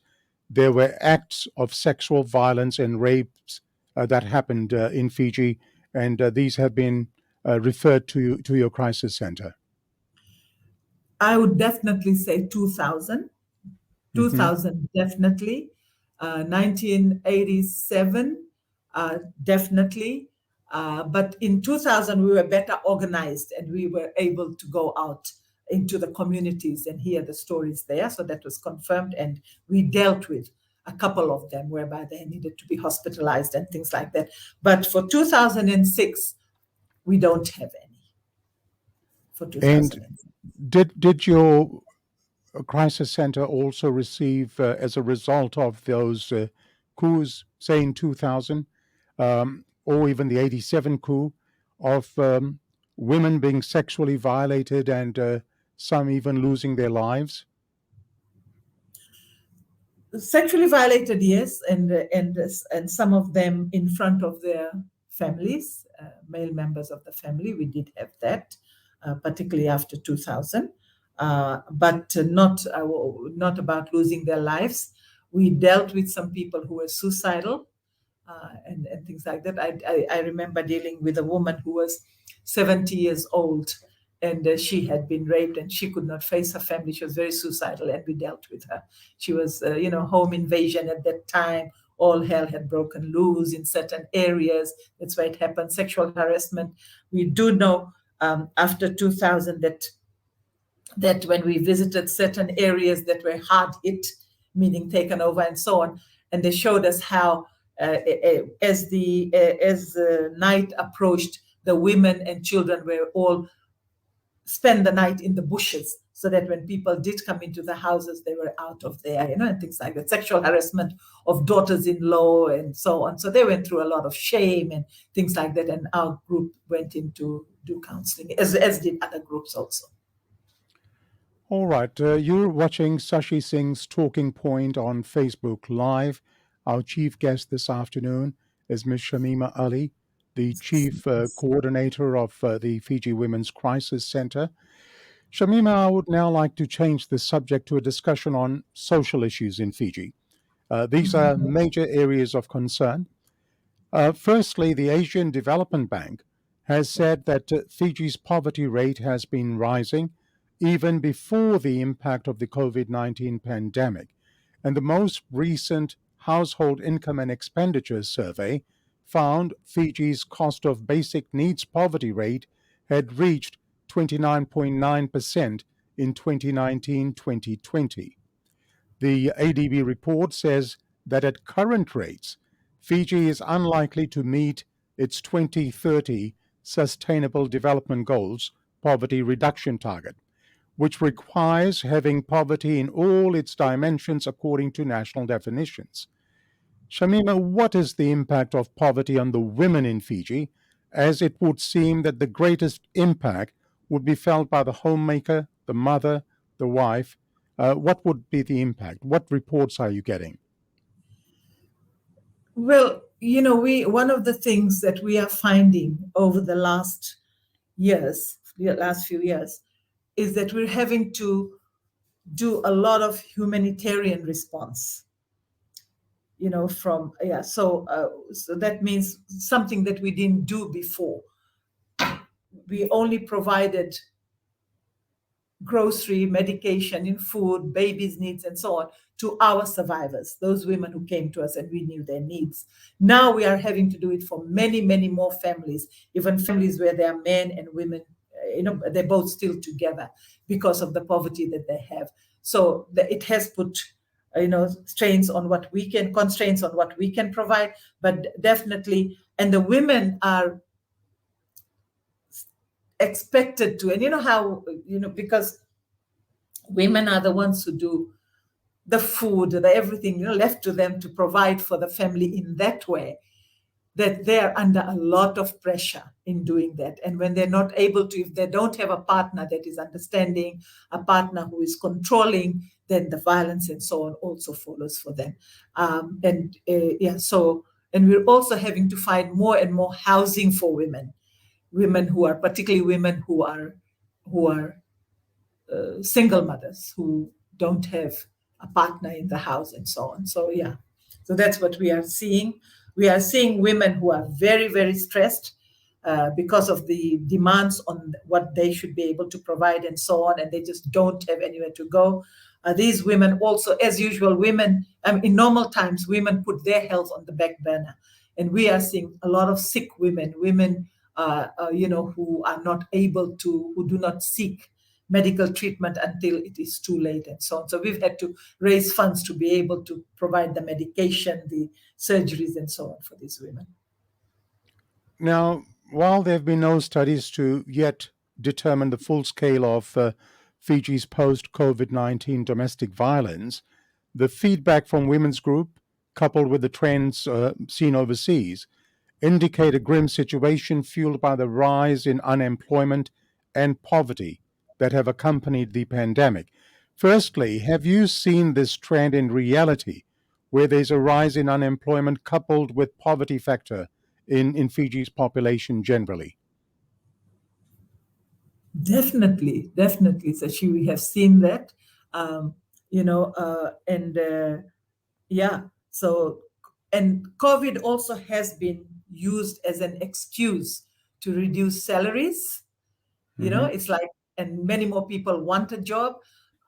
There were acts of sexual violence and rapes that happened in Fiji, and these have been referred to your crisis center. I would definitely say 2000. 2000, definitely. 1987, definitely. But in 2000, we were better organized and we were able to go out into the communities and hear the stories there. So that was confirmed. And we dealt with a couple of them whereby they needed to be hospitalized and things like that. But for 2006, we don't have any. For 2006. And did your crisis center also receive, as a result of those coups, say in 2000, or even the 87 coup, of women being sexually violated and some even losing their lives? Sexually violated, yes, and some of them in front of their families, male members of the family. We did have that, particularly after 2000, but not about losing their lives. We dealt with some people who were suicidal and things like that. I remember dealing with a woman who was 70 years old, and she had been raped and she could not face her family. She was very suicidal, and we dealt with her. She was, home invasion at that time. All hell had broken loose in certain areas. That's why it happened. Sexual harassment. We do know after 2000 that when we visited certain areas that were hard hit, meaning taken over and so on, and they showed us how as the night approached, the women and children were all spend the night in the bushes, so that when people did come into the houses, they were out of there, and things like that. Sexual harassment of daughters-in-law and so on. So they went through a lot of shame and things like that. And our group went in to do counseling, as did other groups also. All right. You're watching Sashi Singh's Talking Point on Facebook Live. Our chief guest this afternoon is Ms. Shamima Ali, the chief coordinator of the Fiji Women's Crisis Center. Shamima, I would now like to change the subject to a discussion on social issues in Fiji. These are major areas of concern. Firstly, the Asian Development Bank has said that Fiji's poverty rate has been rising even before the impact of the COVID-19 pandemic. And the most recent Household Income and Expenditure Survey found Fiji's cost of basic needs poverty rate had reached 29.9% in 2019-2020. The ADB report says that at current rates, Fiji is unlikely to meet its 2030 Sustainable Development Goals poverty reduction target, which requires having poverty in all its dimensions according to national definitions. Shamima, what is the impact of poverty on the women in Fiji, as it would seem that the greatest impact would be felt by the homemaker, the mother, the wife? What would be the impact? What reports are you getting? Well, one of the things that we are finding over the last few years, is that we're having to do a lot of humanitarian response. So that means something that we didn't do before. We only provided grocery, medication, in food, babies' needs, and so on to our survivors, those women who came to us and we knew their needs. Now we are having to do it for many, many more families, even families where there are men and women they're both still together because of the poverty that they have. So it has put constraints on what we can provide, but definitely, and the women are expected to, and because women are the ones who do the food, the everything, left to them to provide for the family in that way, that they're under a lot of pressure in doing that. And when they're not able to, if they don't have a partner that is understanding, a partner who is controlling, then the violence and so on also follows for them. And we're also having to find more and more housing for women who are, particularly women who are single mothers who don't have a partner in the house and so on. So so that's what we are seeing. We are seeing women who are very, very stressed because of the demands on what they should be able to provide and so on, and they just don't have anywhere to go. These women also, as usual, in normal times, women put their health on the back burner. And we are seeing a lot of sick women who are not able to, who do not seek medical treatment until it is too late and so on. So we've had to raise funds to be able to provide the medication, the surgeries and so on for these women. Now, while there have been no studies to yet determine the full scale of Fiji's post-COVID-19 domestic violence, the feedback from women's group, coupled with the trends seen overseas, indicate a grim situation fueled by the rise in unemployment and poverty that have accompanied the pandemic. Firstly, have you seen this trend in reality, where there's a rise in unemployment coupled with poverty factor in Fiji's population generally? Definitely, Sashi, we have seen that, So, and COVID also has been used as an excuse to reduce salaries. It's like, and many more people want a job.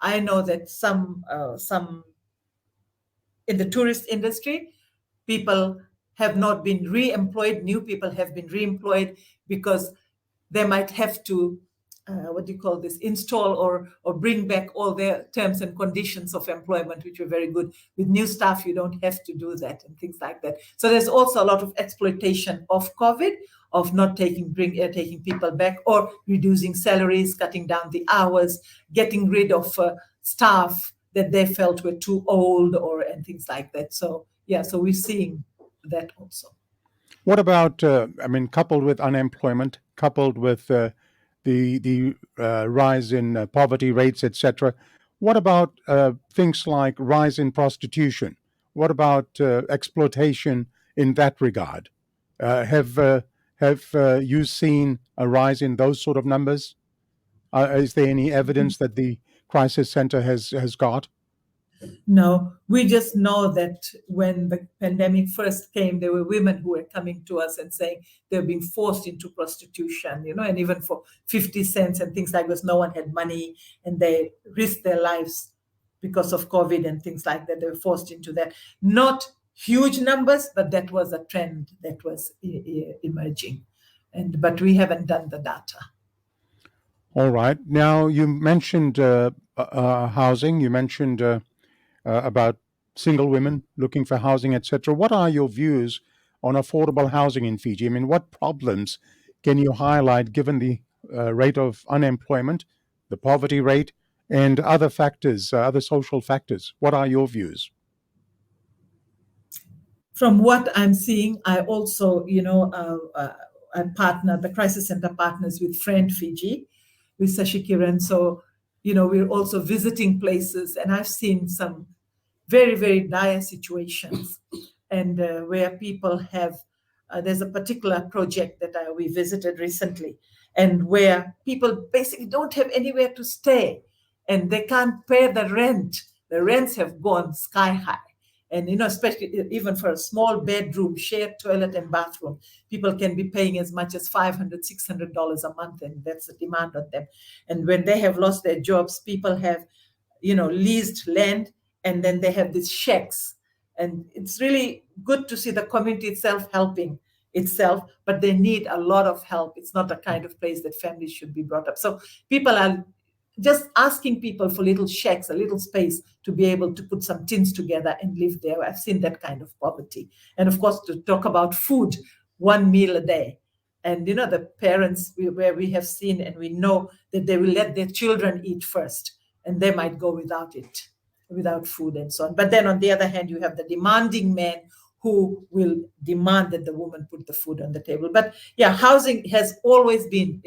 I know that some in the tourist industry, people have not been re-employed. New people have been re-employed because they might have to install or bring back all their terms and conditions of employment, which were very good. With new staff, you don't have to do that and things like that. So there's also a lot of exploitation of COVID, of not taking people back, or reducing salaries, cutting down the hours, getting rid of staff that they felt were too old, and things like that. So so we're seeing that also. What about, coupled with unemployment, coupled with the rise in poverty rates, etc., what about things like rise in prostitution? What about exploitation in that regard? Have you seen a rise in those sort of numbers? Is there any evidence that the crisis center has got? No, we just know that when the pandemic first came, there were women who were coming to us and saying they're being forced into prostitution, and even for 50 cents and things like this, no one had money and they risked their lives because of COVID and things like that. They were forced into that. Not huge numbers, but that was a trend that was emerging. But we haven't done the data. All right. Now, you mentioned housing. You mentioned about single women looking for housing, etc. What are your views on affordable housing in Fiji? What problems can you highlight given the rate of unemployment, the poverty rate, and other factors, other social factors? What are your views? From what I'm seeing, I also, I partner, the Crisis Center partners with Friend Fiji, with Sashi Kiran. So, we're also visiting places, and I've seen some very, very dire situations, and where people have, there's a particular project that we visited recently, and where people basically don't have anywhere to stay, and they can't pay the rent. The rents have gone sky high. And, especially even for a small bedroom, shared toilet and bathroom, people can be paying as much as $500, $600 a month, and that's the demand on them. And when they have lost their jobs, people have, leased land, and then they have these shacks. And it's really good to see the community itself helping, itself, but they need a lot of help. It's not the kind of place that families should be brought up. So people are just asking people for little shacks, a little space to be able to put some tins together and live there. I've seen that kind of poverty. And of course, to talk about food, 1 meal a day. And the parents where we have seen and we know that they will let their children eat first, and they might go without food and so on. But then on the other hand, you have the demanding men who will demand that the woman put the food on the table. But yeah, housing has always been,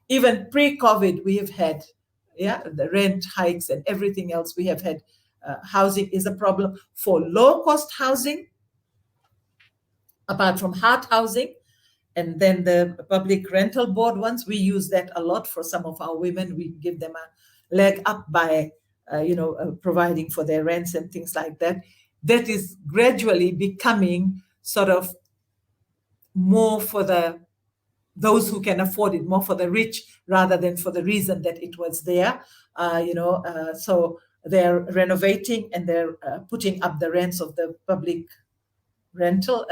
even pre-COVID, we have had, the rent hikes and everything else. We have had housing is a problem. For low-cost housing, apart from hard housing, and then the public rental board ones, we use that a lot for some of our women. We give them a leg up by, providing for their rents and things like that. That is gradually becoming sort of more for those who can afford it, more for the rich rather than for the reason that it was there. So they're renovating and they're putting up the rents of the public rental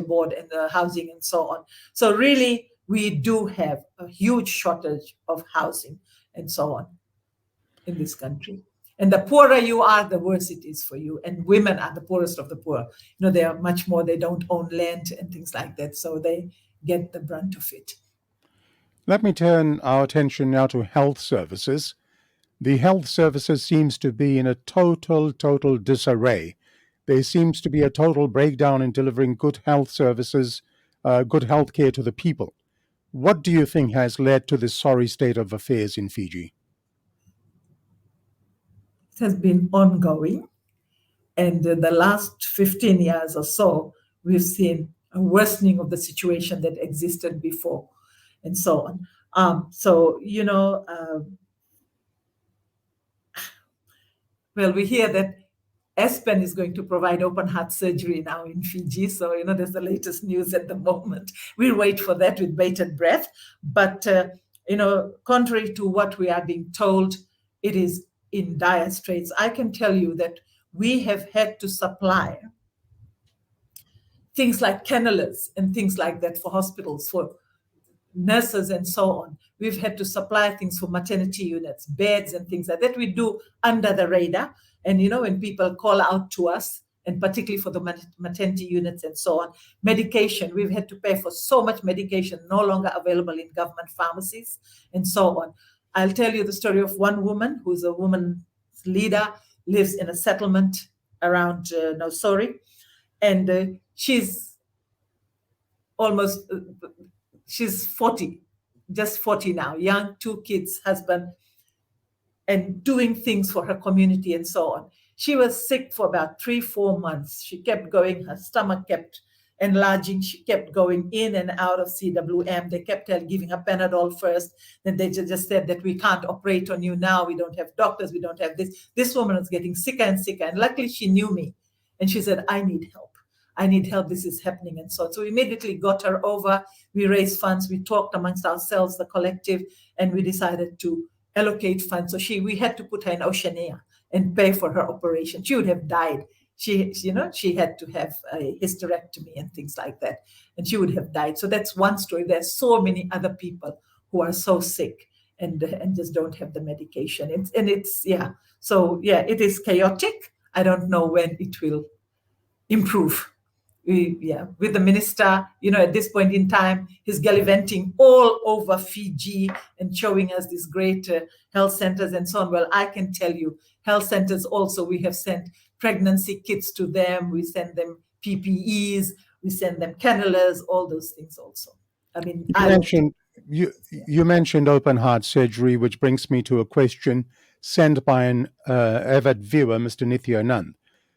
board and the housing and so on. So really, we do have a huge shortage of housing and so on in this country. And the poorer you are, the worse it is for you. And women are the poorest of the poor. They are much more, they don't own land and things like that. So they get the brunt of it. Let me turn our attention now to health services. The health services seems to be in a total disarray. There seems to be a total breakdown in delivering good health services, good health care to the people. What do you think has led to this sorry state of affairs in Fiji? It has been ongoing. And the last 15 years or so, we've seen a worsening of the situation that existed before and so on. Well, we hear that Aspen is going to provide open heart surgery now in Fiji. So, there's the latest news at the moment. We'll wait for that with bated breath. But, contrary to what we are being told, it is in dire straits. I can tell you that we have had to supply things like cannulas and things like that for hospitals, for nurses and so on. We've had to supply things for maternity units, beds and things like that. We do under the radar. And, when people call out to us, and particularly for the maternity units and so on, medication, we've had to pay for so much medication no longer available in government pharmacies and so on. I'll tell you the story of one woman who's a woman's leader, lives in a settlement around Nausori, and she's 40, just 40 now, young, 2 kids, husband, and doing things for her community and so on. She was sick for about 3-4 months. She kept going, her stomach kept enlarging, she kept going in and out of CWM. They kept giving her Panadol first, then they just said that we can't operate on you now, we don't have doctors, we don't have this. This woman was getting sicker and sicker, and luckily she knew me, and she said, I need help, this is happening and so on. So we immediately got her over, we raised funds, we talked amongst ourselves, the collective, and we decided to allocate funds. So we had to put her in Oceania and pay for her operation. She would have died. She had to have a hysterectomy and things like that, and she would have died. So that's one story. There's so many other people who are so sick and just don't have the medication. It is chaotic. I don't know when it will improve. With the minister, at this point in time, he's gallivanting all over Fiji and showing us these great health centers and so on. Well, I can tell you, health centers also, we have sent pregnancy kits to them, we send them PPEs, we send them cannulas, all those things also. I mean, you mentioned open heart surgery, which brings me to a question sent by an avid viewer, Mr. Nithya Nand.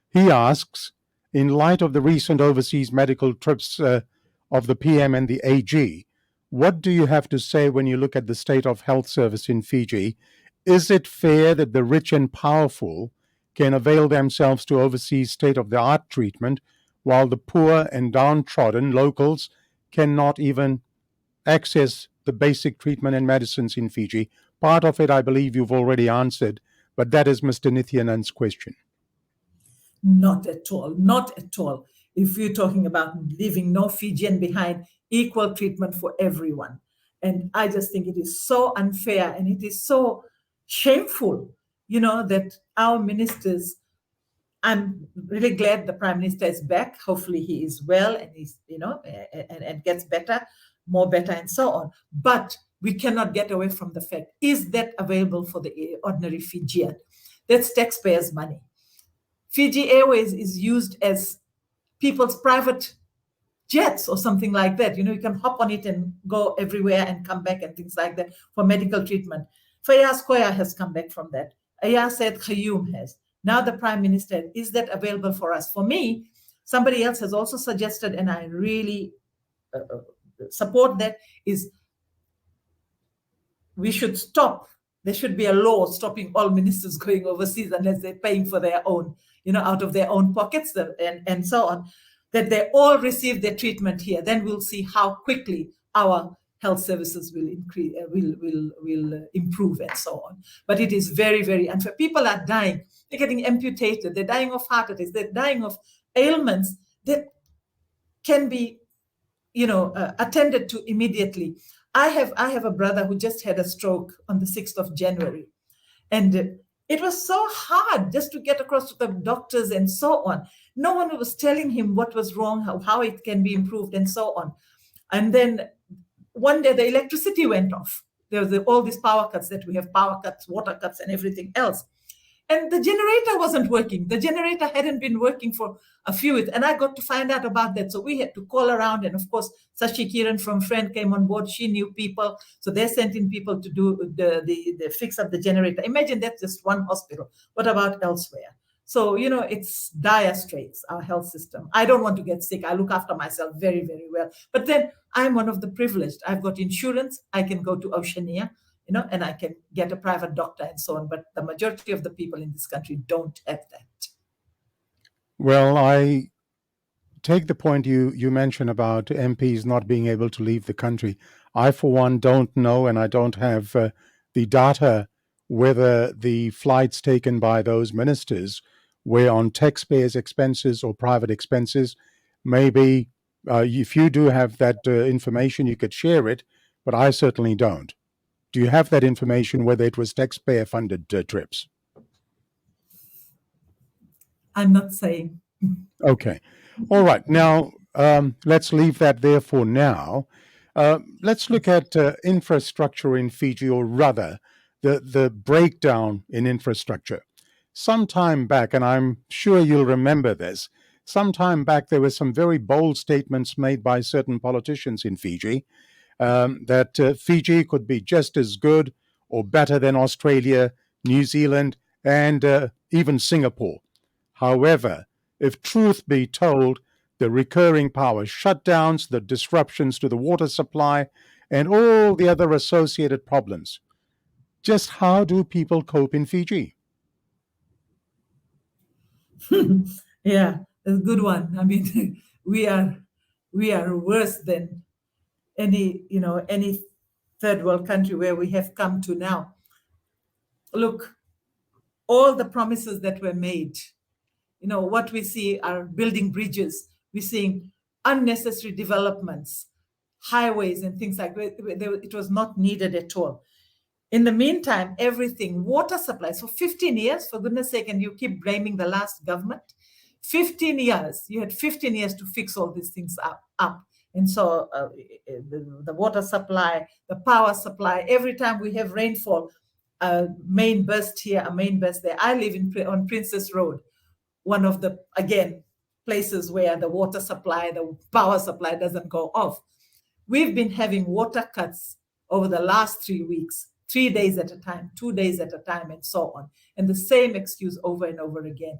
He asks, in light of the recent overseas medical trips of the PM and the AG, what do you have to say when you look at the state of health service in Fiji? Is it fair that the rich and powerful can avail themselves to overseas state-of-the-art treatment, while the poor and downtrodden locals cannot even access the basic treatment and medicines in Fiji? Part of it, I believe you've already answered, but that is Mr. Nithyanand's question. Not at all. if you're talking about leaving no Fijian behind, equal treatment for everyone. And I just think it is so unfair and it is so shameful, that our ministers, I'm really glad the Prime Minister is back. Hopefully he is well and he's, and gets better, more better and so on. But we cannot get away from the fact, is that available for the ordinary Fijian? That's taxpayers' money. Fiji Airways is used as people's private jets or something like that. You can hop on it and go everywhere and come back and things like that for medical treatment. Fayaz Koya has come back from that. Ayaz Said Khayoum has. Now the Prime Minister, is that available for us? For me, somebody else has also suggested, and I really support that, is we should stop. There should be a law stopping all ministers going overseas unless they're paying for their own, out of their own pockets and so on, that they all receive their treatment here. Then we'll see how quickly our health services will increase, will improve and so on. But it is very, very unfair. People are dying. They're getting amputated. They're dying of heart attacks. They're dying of ailments that can be, attended to immediately. I have a brother who just had a stroke on the 6th of January. And it was so hard just to get across to the doctors and so on. No one was telling him what was wrong, how it can be improved and so on. And then one day the electricity went off. There was all these power cuts that we have, power cuts, water cuts and everything else. And the generator wasn't working. The generator hadn't been working for a few weeks. And I got to find out about that. So we had to call around. And of course, Sashi Kiran from Friend came on board. She knew people. So they sent in people to do the fix up the generator. Imagine that's just one hospital. What about elsewhere? So, it's dire straits, our health system. I don't want to get sick. I look after myself very, very well. But then I'm one of the privileged. I've got insurance. I can go to Oceania, and I can get a private doctor and so on. But the majority of the people in this country don't have that. Well, I take the point you mentioned about MPs not being able to leave the country. I, for one, don't know, and I don't have the data whether the flights taken by those ministers were on taxpayers' expenses or private expenses. Maybe if you do have that information, you could share it, but I certainly don't. Do you have that information, whether it was taxpayer-funded trips? I'm not saying. Okay. All right. Now, let's leave that there for now. Let's look at infrastructure in Fiji, or rather, the breakdown in infrastructure. Some time back, and I'm sure you'll remember this, some time back there were some very bold statements made by certain politicians in Fiji that Fiji could be just as good or better than Australia, New Zealand, and even Singapore. However, if truth be told, the recurring power shutdowns, the disruptions to the water supply, and all the other associated problems, just how do people cope in Fiji? Yeah, that's a good one. I mean, we are worse than any third world country where we have come to now. Look, all the promises that were made, what we see are building bridges. We're seeing unnecessary developments, highways and things like that. It was not needed at all. In the meantime, everything, water supplies for 15 years, for goodness sake, and you keep blaming the last government. 15 years, you had 15 years to fix all these things up. And so the water supply, the power supply, every time we have rainfall, a main burst here, a main burst there. I live on Princess Road, one of the, again, places where the water supply, the power supply doesn't go off. We've been having water cuts over the last 3 weeks, 3 days at a time, 2 days at a time, and so on. And the same excuse over and over again.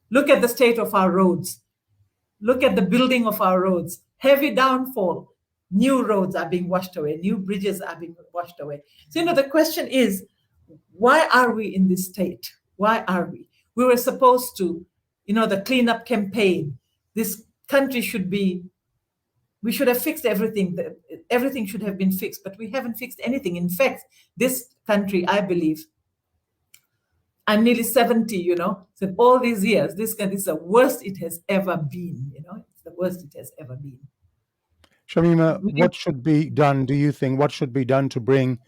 Look at the state of our roads. Look at the building of our roads. Heavy downfall. New roads are being washed away. New bridges are being washed away. So, the question is, why are we in this state? Why are we? We were supposed to, the cleanup campaign. This country we should have fixed everything. Everything should have been fixed, but we haven't fixed anything. In fact, this country, I believe, I'm nearly 70, So all these years, this is the worst it has ever been, It's the worst it has ever been. Shamima, what should be done, do you think, what should be done to bring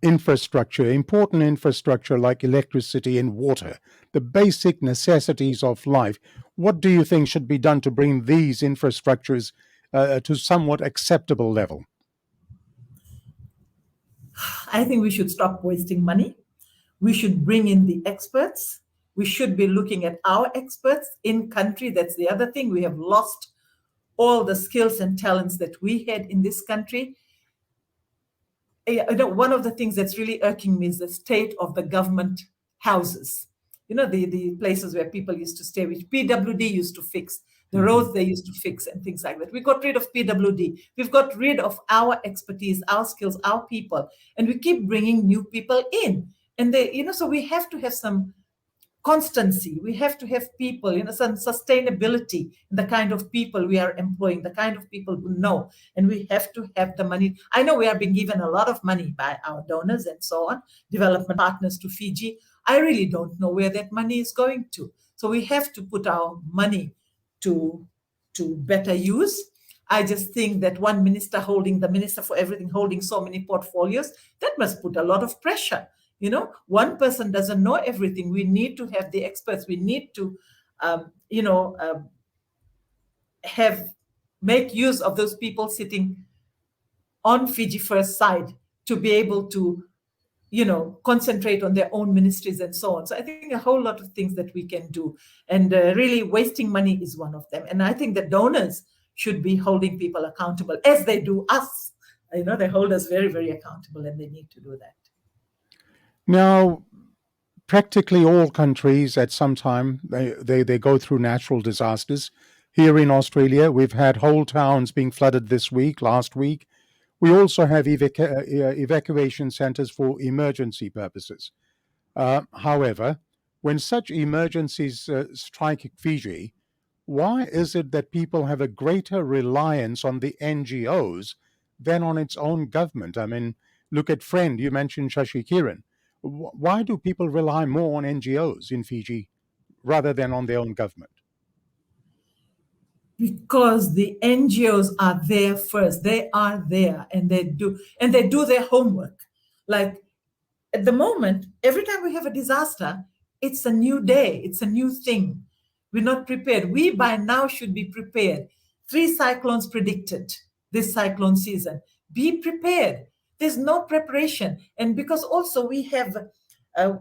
infrastructure, important infrastructure like electricity and water, the basic necessities of life? What do you think should be done to bring these infrastructures to somewhat acceptable level? I think we should stop wasting money. We should bring in the experts. We should be looking at our experts in country. That's the other thing. We have lost all the skills and talents that we had in this country. One of the things that's really irking me is the state of the government houses. The places where people used to stay, which PWD used to fix, the roads they used to fix and things like that. We got rid of PWD. We've got rid of our expertise, our skills, our people, and we keep bringing new people in. And so we have to have some constancy. We have to have people, some sustainability in the kind of people we are employing, the kind of people who know, and we have to have the money. I know we are being given a lot of money by our donors and so on, development partners to Fiji. I really don't know where that money is going to. So we have to put our money to better use. I just think that one minister the minister for everything, holding so many portfolios, that must put a lot of pressure. One person doesn't know everything. We need to have the experts. We need to, make use of those people sitting on Fiji First side to be able to, concentrate on their own ministries and so on. So I think a whole lot of things that we can do, and really wasting money is one of them. And I think the donors should be holding people accountable as they do us. They hold us very, very accountable, and they need to do that. Now, practically all countries at some time, they go through natural disasters. Here in Australia, we've had whole towns being flooded last week. We also have evacuation centers for emergency purposes. However, when such emergencies strike Fiji, why is it that people have a greater reliance on the NGOs than on its own government? I mean, look at Friend, you mentioned Shashi Kiran. Why do people rely more on NGOs in Fiji rather than on their own government? Because the NGOs are there first. They are there, and they do their homework. Like at the moment, every time we have a disaster, it's a new day, it's a new thing. We're not prepared. We by now should be prepared. 3 cyclones predicted this cyclone season. Be prepared. There's no preparation. And because also we have,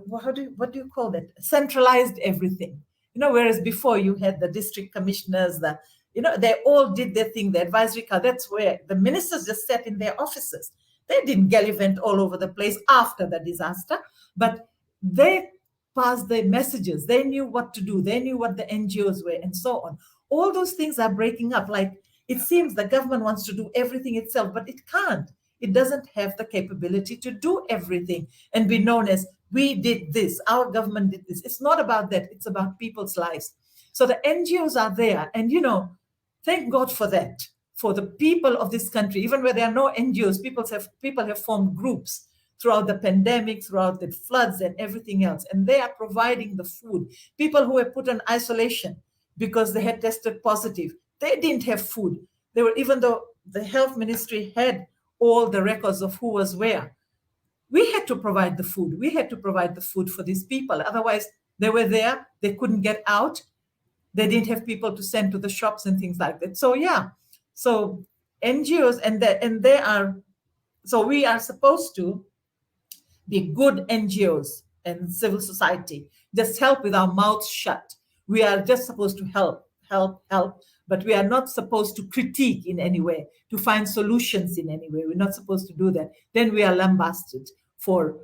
what do you call that? Centralized everything. Whereas before you had the district commissioners, they all did their thing, the advisory council. That's where the ministers just sat in their offices. They didn't gallivant all over the place after the disaster, but they passed their messages. They knew what to do. They knew what the NGOs were and so on. All those things are breaking up. Like it seems the government wants to do everything itself, but it can't. It doesn't have the capability to do everything and be known as, we did this, our government did this. It's not about that. It's about people's lives. So the NGOs are there. And, thank God for that, for the people of this country. Even where there are no NGOs, people have formed groups throughout the pandemic, throughout the floods and everything else. And they are providing the food. People who were put on isolation because they had tested positive, they didn't have food. Even though the health ministry had all the records of who was where, we had to provide the food. We had to provide the food for these people. Otherwise, they were there, they couldn't get out. They didn't have people to send to the shops and things like that. So yeah, so NGOs so we are supposed to be good NGOs and civil society, just help with our mouths shut. We are just supposed to help, but we are not supposed to critique in any way, to find solutions in any way. We're not supposed to do that. Then we are lambasted for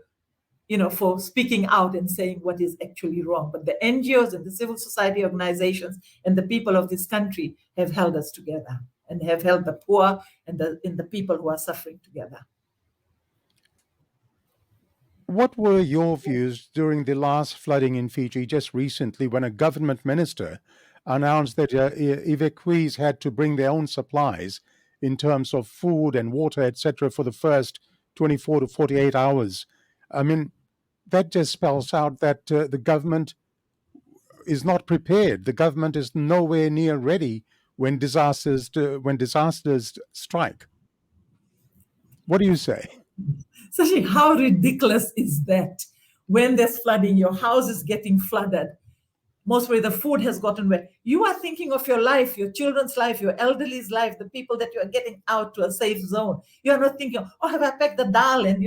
speaking out and saying what is actually wrong. But the NGOs and the civil society organizations and the people of this country have held us together and have held the poor and the people who are suffering together. What were your views during the last flooding in Fiji just recently when a government minister announced that evacuees had to bring their own supplies in terms of food and water, etc., for the first 24 to 48 hours? I mean, that just spells out that the government is not prepared. The government is nowhere near ready when disasters strike. What do you say? So how ridiculous is that? When there's flooding, your house is getting flooded. Most of the food has gotten wet. You are thinking of your life, your children's life, your elderly's life, the people that you are getting out to a safe zone. You are not thinking, oh, have I packed the dal? And,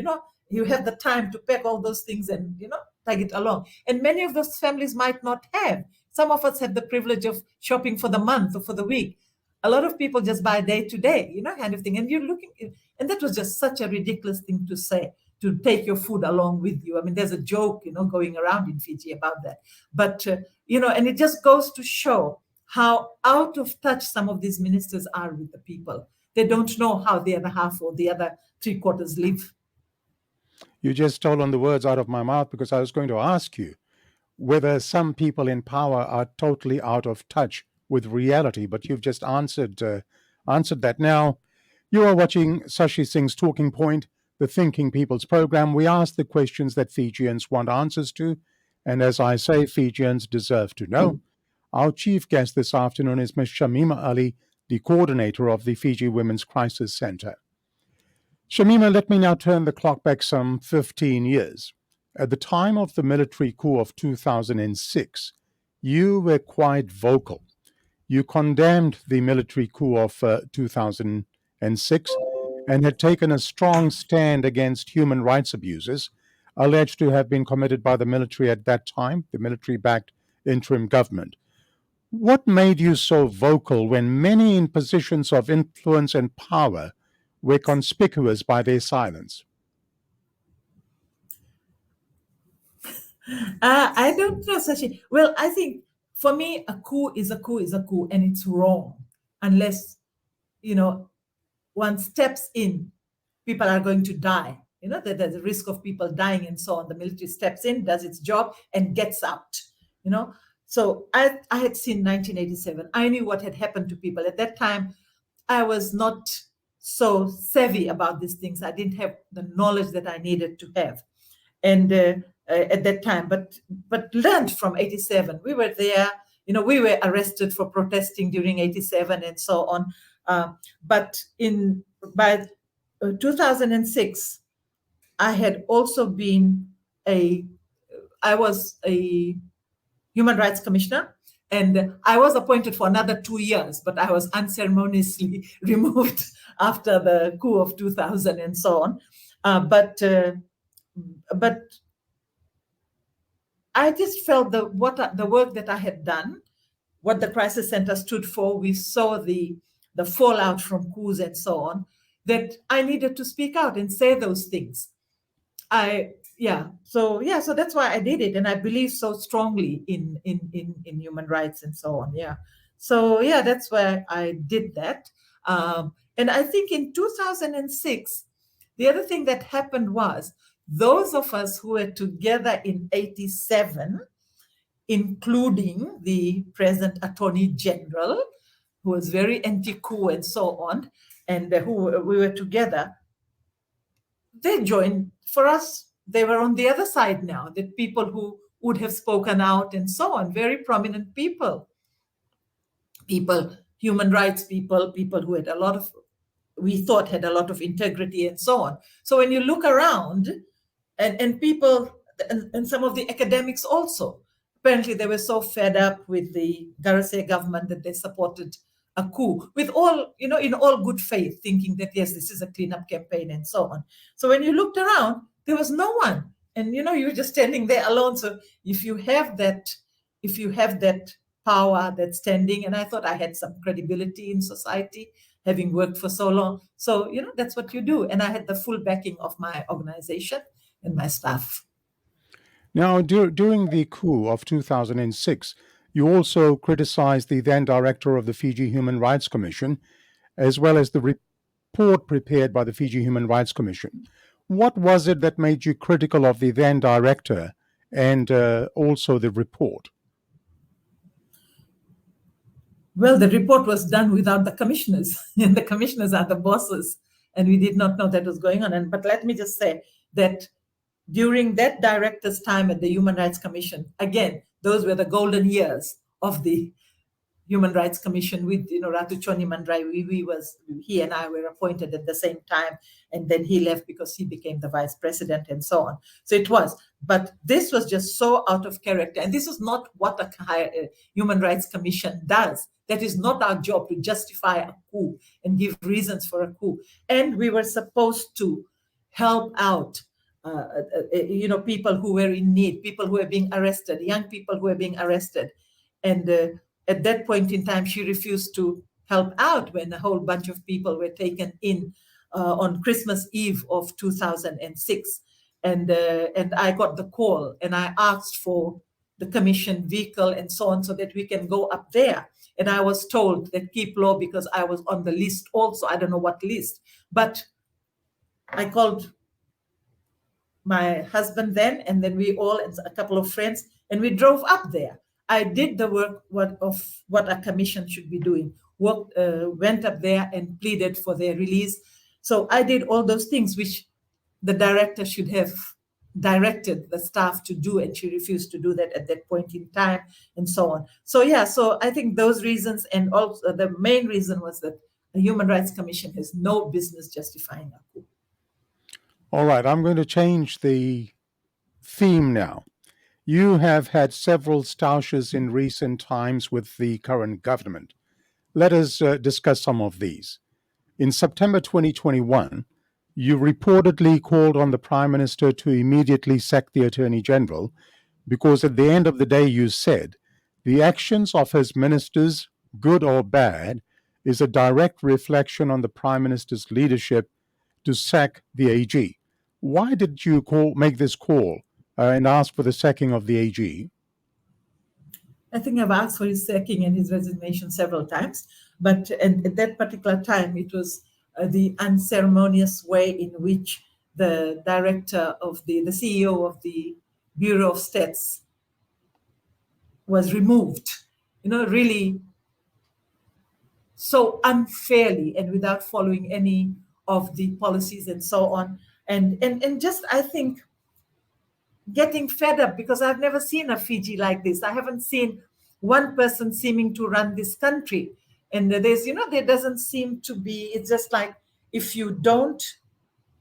you have the time to pack all those things and, tag it along. And many of those families might not have. Some of us have the privilege of shopping for the month or for the week. A lot of people just buy day to day, kind of thing. And you're looking, and that was just such a ridiculous thing to say, to take your food along with you. I mean, there's a joke, going around in Fiji about that. But, and it just goes to show how out of touch some of these ministers are with the people. They don't know how the other half or the other three quarters live. You just stolen the words out of my mouth, because I was going to ask you whether some people in power are totally out of touch with reality, but you've just answered that. Now, you are watching Sashi Singh's Talking Point, the Thinking People's program. We ask the questions that Fijians want answers to, and as I say, Fijians deserve to know. Our chief guest this afternoon is Ms. Shamima Ali, the coordinator of the Fiji Women's Crisis Center. Shamima, let me now turn the clock back some 15 years. At the time of the military coup of 2006, you were quite vocal. You condemned the military coup of 2006 and had taken a strong stand against human rights abuses alleged to have been committed by the military at that time, the military-backed interim government. What made you so vocal when many in positions of influence and power were conspicuous by their silence? I don't know, Sashi. Well, I think for me, a coup is a coup is a coup, and it's wrong unless, one steps in, people are going to die. There's a risk of people dying and so on. The military steps in, does its job, and gets out. So I had seen 1987. I knew what had happened to people. At that time, I was not so savvy about these things. I didn't have the knowledge that I needed to have. And at that time, but learned from 87. We were there, we were arrested for protesting during 87 and so on. But by 2006, I had also been I was a human rights commissioner, and I was appointed for another 2 years, but I was unceremoniously removed after the coup of 2000 and so on. But I just felt the work that I had done, what the crisis center stood for. We saw the fallout from coups and so on, that I needed to speak out and say those things. So that's why I did it, and I believe so strongly in human rights and so on. That's why I did that. And I think in 2006, the other thing that happened was, those of us who were together in 87, including the present Attorney General, who was very anti-coup and so on, and who we were together, they joined. For us, they were on the other side now, the people who would have spoken out and so on, very prominent people, human rights people who had we thought had a lot of integrity and so on. So when you look around, and people, and some of the academics also, apparently they were so fed up with the Garase government that they supported a coup, with all, in all good faith, thinking that, yes, this is a cleanup campaign and so on. So when you looked around, there was no one. And, you were just standing there alone. So if you have that power, that standing, and I thought I had some credibility in society, having worked for so long. So, that's what you do. And I had the full backing of my organization and my staff. Now, during the coup of 2006, you also criticized the then director of the Fiji Human Rights Commission, as well as the report prepared by the Fiji Human Rights Commission. What was it that made you critical of the then director and also the report? Well, the report was done without the commissioners, and the commissioners are the bosses, and we did not know that was going on. But let me just say that during that director's time at the Human Rights Commission, again, those were the golden years of the Human Rights Commission with, Ratu Choni Mandrai. He and I were appointed at the same time, and then he left because he became the vice president and so on. So it was, but this was just so out of character. And this is not what a Human Rights Commission does. That is not our job, to justify a coup and give reasons for a coup. And we were supposed to help out people who were in need, people who were being arrested, young people who were being arrested. And at that point in time, she refused to help out when a whole bunch of people were taken in on Christmas Eve of 2006. And I got the call, and I asked for the commission vehicle and so on so that we can go up there. And I was told that keep low because I was on the list also. I don't know what list, but I called my husband then, and then we all, and a couple of friends, and we drove up there. I did the work of what a commission should be doing. Went up there and pleaded for their release. So I did all those things which the director should have directed the staff to do, and she refused to do that at that point in time, and so on. So yeah, so I think those reasons, and also the main reason was that the Human Rights Commission has no business justifying a coup. All right, I'm going to change the theme now. You have had several stoushes in recent times with the current government. Let us discuss some of these. In September 2021, you reportedly called on the Prime Minister to immediately sack the Attorney General because at the end of the day, you said, the actions of his ministers, good or bad, is a direct reflection on the Prime Minister's leadership to sack the AG. Why did you make this call and ask for the sacking of the AG? I think I've asked for his sacking and his resignation several times, but at that particular time, it was the unceremonious way in which the director of the CEO of the Bureau of Stats was removed, really so unfairly and without following any of the policies and so on. And just, I think, getting fed up because I've never seen a Fiji like this. I haven't seen one person seeming to run this country. And there's, there doesn't seem to be, it's just like, if you don't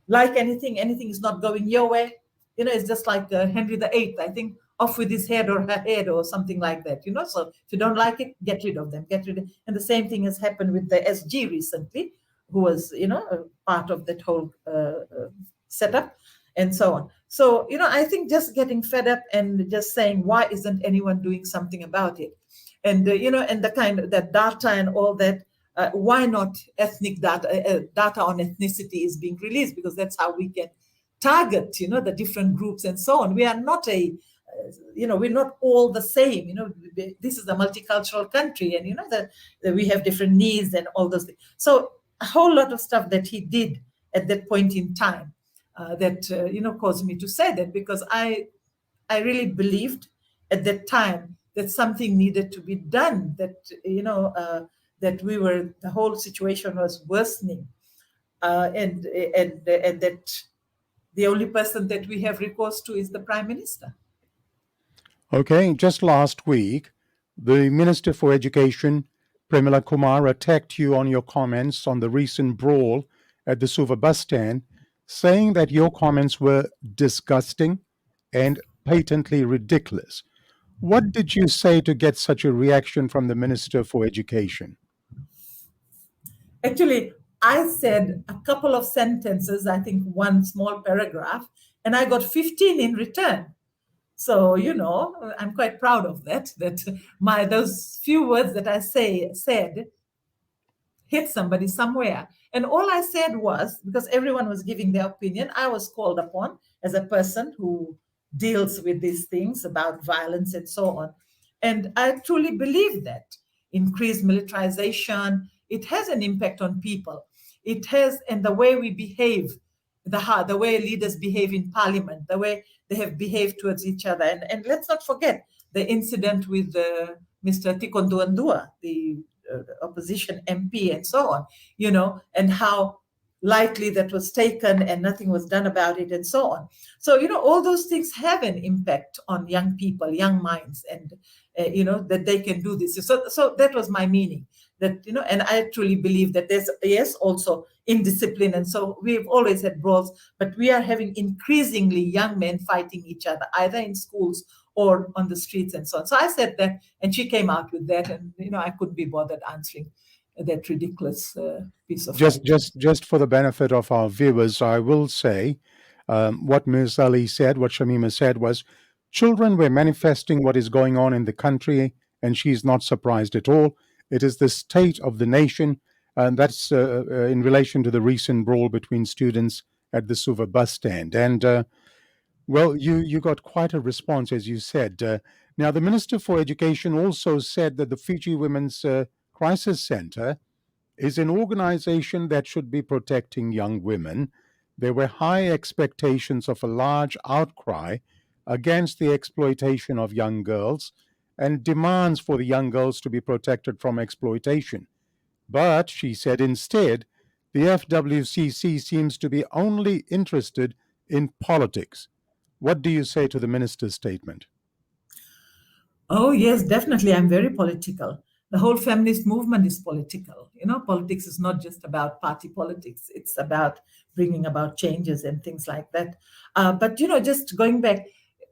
like anything is not going your way. It's just like Henry VIII, I think, off with his head or her head or something like that, So if you don't like it, get rid of them, And the same thing has happened with the SG recently, who was, part of that whole setup and so on. So, I think just getting fed up and just saying, why isn't anyone doing something about it? And, and the kind of that data and all that, why not ethnic data, data on ethnicity is being released, because that's how we can target, the different groups and so on. We are not we're not all the same, this is a multicultural country, and, that we have different needs and all those things. So a whole lot of stuff that he did at that point in time that, caused me to say that, because I really believed at that time that something needed to be done, that, that the whole situation was worsening, and that the only person that we have recourse to is the Prime Minister. Okay, just last week, the Minister for Education, Premila Kumar, attacked you on your comments on the recent brawl at the Suva bus stand, saying that your comments were disgusting and patently ridiculous. What did you say to get such a reaction from the Minister for Education? Actually, I said a couple of sentences, I think one small paragraph, and I got 15 in return. So, I'm quite proud of that those few words that I said hit somebody somewhere. And all I said was, because everyone was giving their opinion, I was called upon as a person who deals with these things about violence and so on. And I truly believe that increased militarization, it has an impact on people. It has, and the way we behave, the way leaders behave in parliament, the way they have behaved towards each other. And let's not forget the incident with Mr. Tikonduandua, the opposition MP and so on, and how lightly that was taken and nothing was done about it and so on. So, all those things have an impact on young people, young minds, and, that they can do this. So that was my meaning, that, and I truly believe that there's, yes, also indiscipline. And so we've always had brawls, but we are having increasingly young men fighting each other, either in schools or on the streets and so on. So I said that, and she came out with that, and, I couldn't be bothered answering that ridiculous piece of Just for the benefit of our viewers, I will say what Ms. Ali said, what Shamima said was, children were manifesting what is going on in the country, and she's not surprised at all. It is the state of the nation, and that's in relation to the recent brawl between students at the Suva bus stand. And well, you got quite a response, as you said. Now, the Minister for Education also said that the Fiji Women's Crisis Center is an organization that should be protecting young women. There were high expectations of a large outcry against the exploitation of young girls and demands for the young girls to be protected from exploitation. But, she said, instead, the FWCC seems to be only interested in politics. What do you say to the minister's statement? Oh, yes, definitely. I'm very political. The whole feminist movement is political. Politics is not just about party politics. It's about bringing about changes and things like that. But, just going back,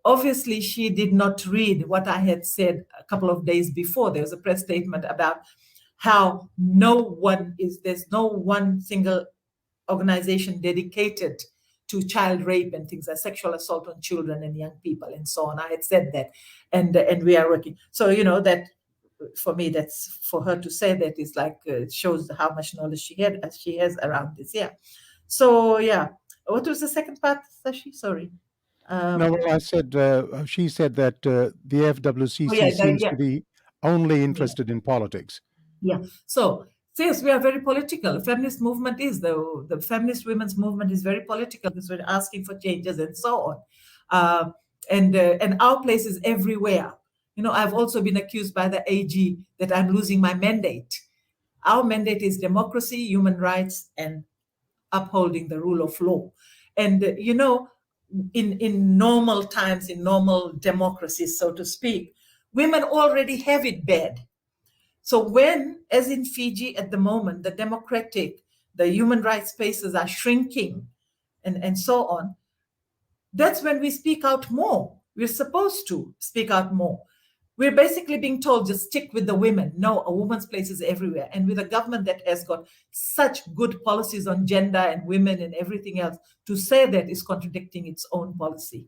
obviously she did not read what I had said a couple of days before. There was a press statement about how there's no one single organization dedicated to child rape and things like sexual assault on children and young people and so on. I had said that, and we are working. So that for me, that's for her to say that is like shows how much knowledge she has around this. Yeah. So yeah, what was the second part, Sashi? Sorry. No, well, I said she said that the FWCC seems to be only interested in politics. Yeah. So yes, we are very political. Feminist movement is the feminist women's movement is very political because we're asking for changes and so on. And our place is everywhere. I've also been accused by the AG that I'm losing my mandate. Our mandate is democracy, human rights, and upholding the rule of law. And in normal times, in normal democracies, so to speak, women already have it bad. So when, as in Fiji at the moment, the human rights spaces are shrinking and so on, that's when we speak out more. We're supposed to speak out more. We're basically being told, just stick with the women. No, a woman's place is everywhere. And with a government that has got such good policies on gender and women and everything else, to say that is contradicting its own policy.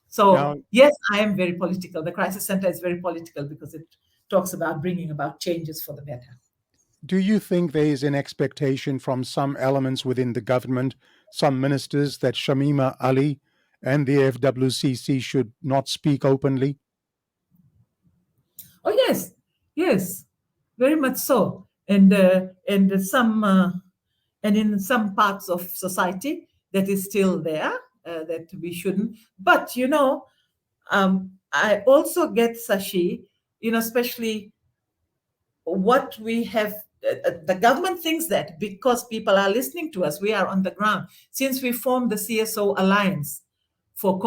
So yes, I am very political. The Crisis Center is very political because it talks about bringing about changes for the better. Do you think there is an expectation from some elements within the government, some ministers, that Shamima Ali and the FWCC should not speak openly? Oh yes, very much so. And in some parts of society that is still there that we shouldn't. But I also get, Sashi, especially what we have. The government thinks that because people are listening to us, we are on the ground. Since we formed the CSO Alliance for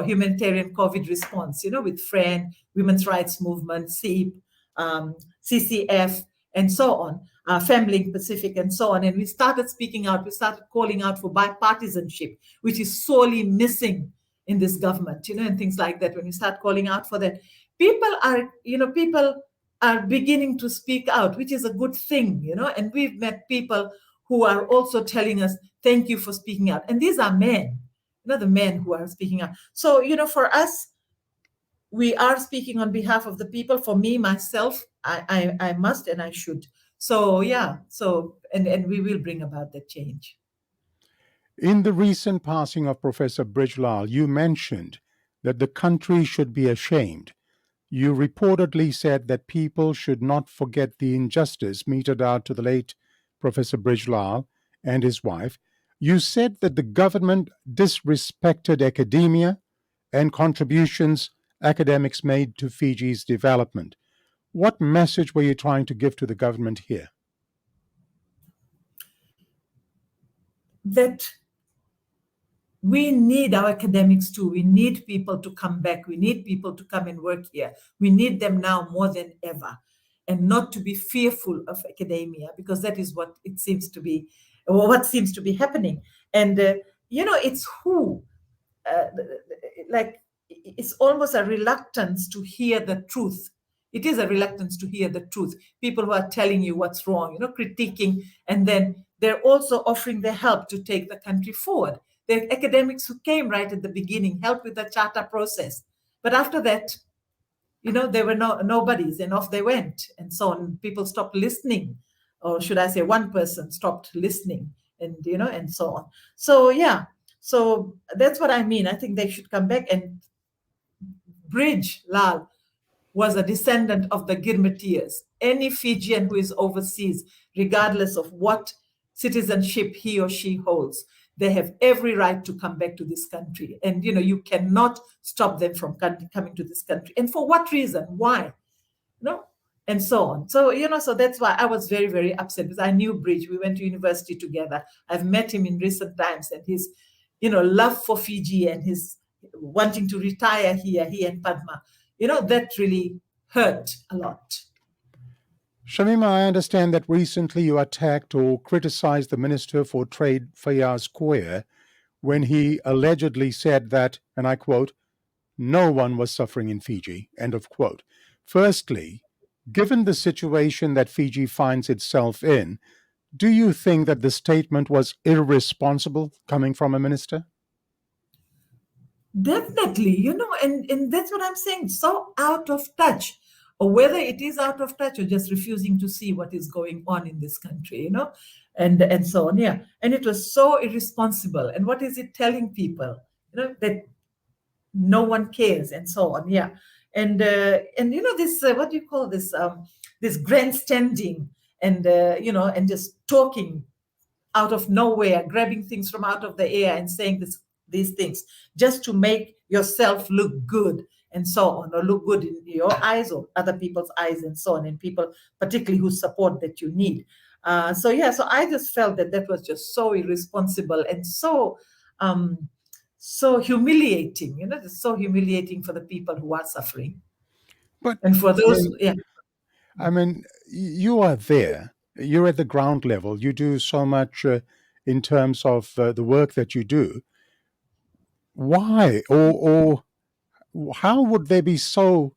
humanitarian COVID response, with FRAN, Women's Rights Movement, SEEP, CCF, and so on, Femlink Pacific, and so on. And we started speaking out, we started calling out for bipartisanship, which is sorely missing in this government, and things like that. When we start calling out for that, people are beginning to speak out, which is a good thing, and we've met people who are also telling us, thank you for speaking out. And these are men, the men who are speaking out. So, for us, we are speaking on behalf of the people. For me, myself, I must and I should. So, yeah, and we will bring about that change. In the recent passing of Professor Brij Lal, you mentioned that the country should be ashamed. You reportedly said that people should not forget the injustice meted out to the late Professor Brij Lal and his wife. You said that the government disrespected academia and contributions academics made to Fiji's development. What message were you trying to give to the government here? that we need our academics too. We need people to come back. We need people to come and work here. We need them now more than ever, and not to be fearful of academia, because that is what it seems to be, or what seems to be happening. And, it's who, like, it's almost a reluctance to hear the truth. It is a reluctance to hear the truth. People who are telling you what's wrong, critiquing, and then they're also offering their help to take the country forward. The academics who came right at the beginning helped with the charter process. But after that, there were nobodies, and off they went. And so on. People stopped listening, or should I say one person stopped listening, and, and so on. So, yeah. So that's what I mean. I think they should come back. And Brij Lal was a descendant of the Girmetiers. Any Fijian who is overseas, regardless of what citizenship he or she holds, they have every right to come back to this country. And, you cannot stop them from coming to this country. And for what reason? Why? And so on. So, so that's why I was very, very upset, because I knew Brij. We went to university together. I've met him in recent times, and his, love for Fiji and his wanting to retire here, he and Padma, that really hurt a lot. Shamima, I understand that recently you attacked or criticized the Minister for Trade, Fayaz Koya, when he allegedly said that, and I quote, "no one was suffering in Fiji," end of quote. Firstly, given the situation that Fiji finds itself in, do you think that the statement was irresponsible coming from a minister? Definitely, and that's what I'm saying, so out of touch, or whether it is out of touch or just refusing to see what is going on in this country, and so on, yeah. And it was so irresponsible. And what is it telling people? That no one cares, and so on, yeah. And this, what do you call this? This grandstanding, and and just talking out of nowhere, grabbing things from out of the air and saying these things just to make yourself look good, and so on, or look good in your eyes or other people's eyes, and so on, and people particularly who support that you need. So I just felt that was just so irresponsible and so humiliating, just so humiliating for the people who are suffering. But and for those, I mean, you are there. You're at the ground level. You do so much in terms of the work that you do. Why or how would they be so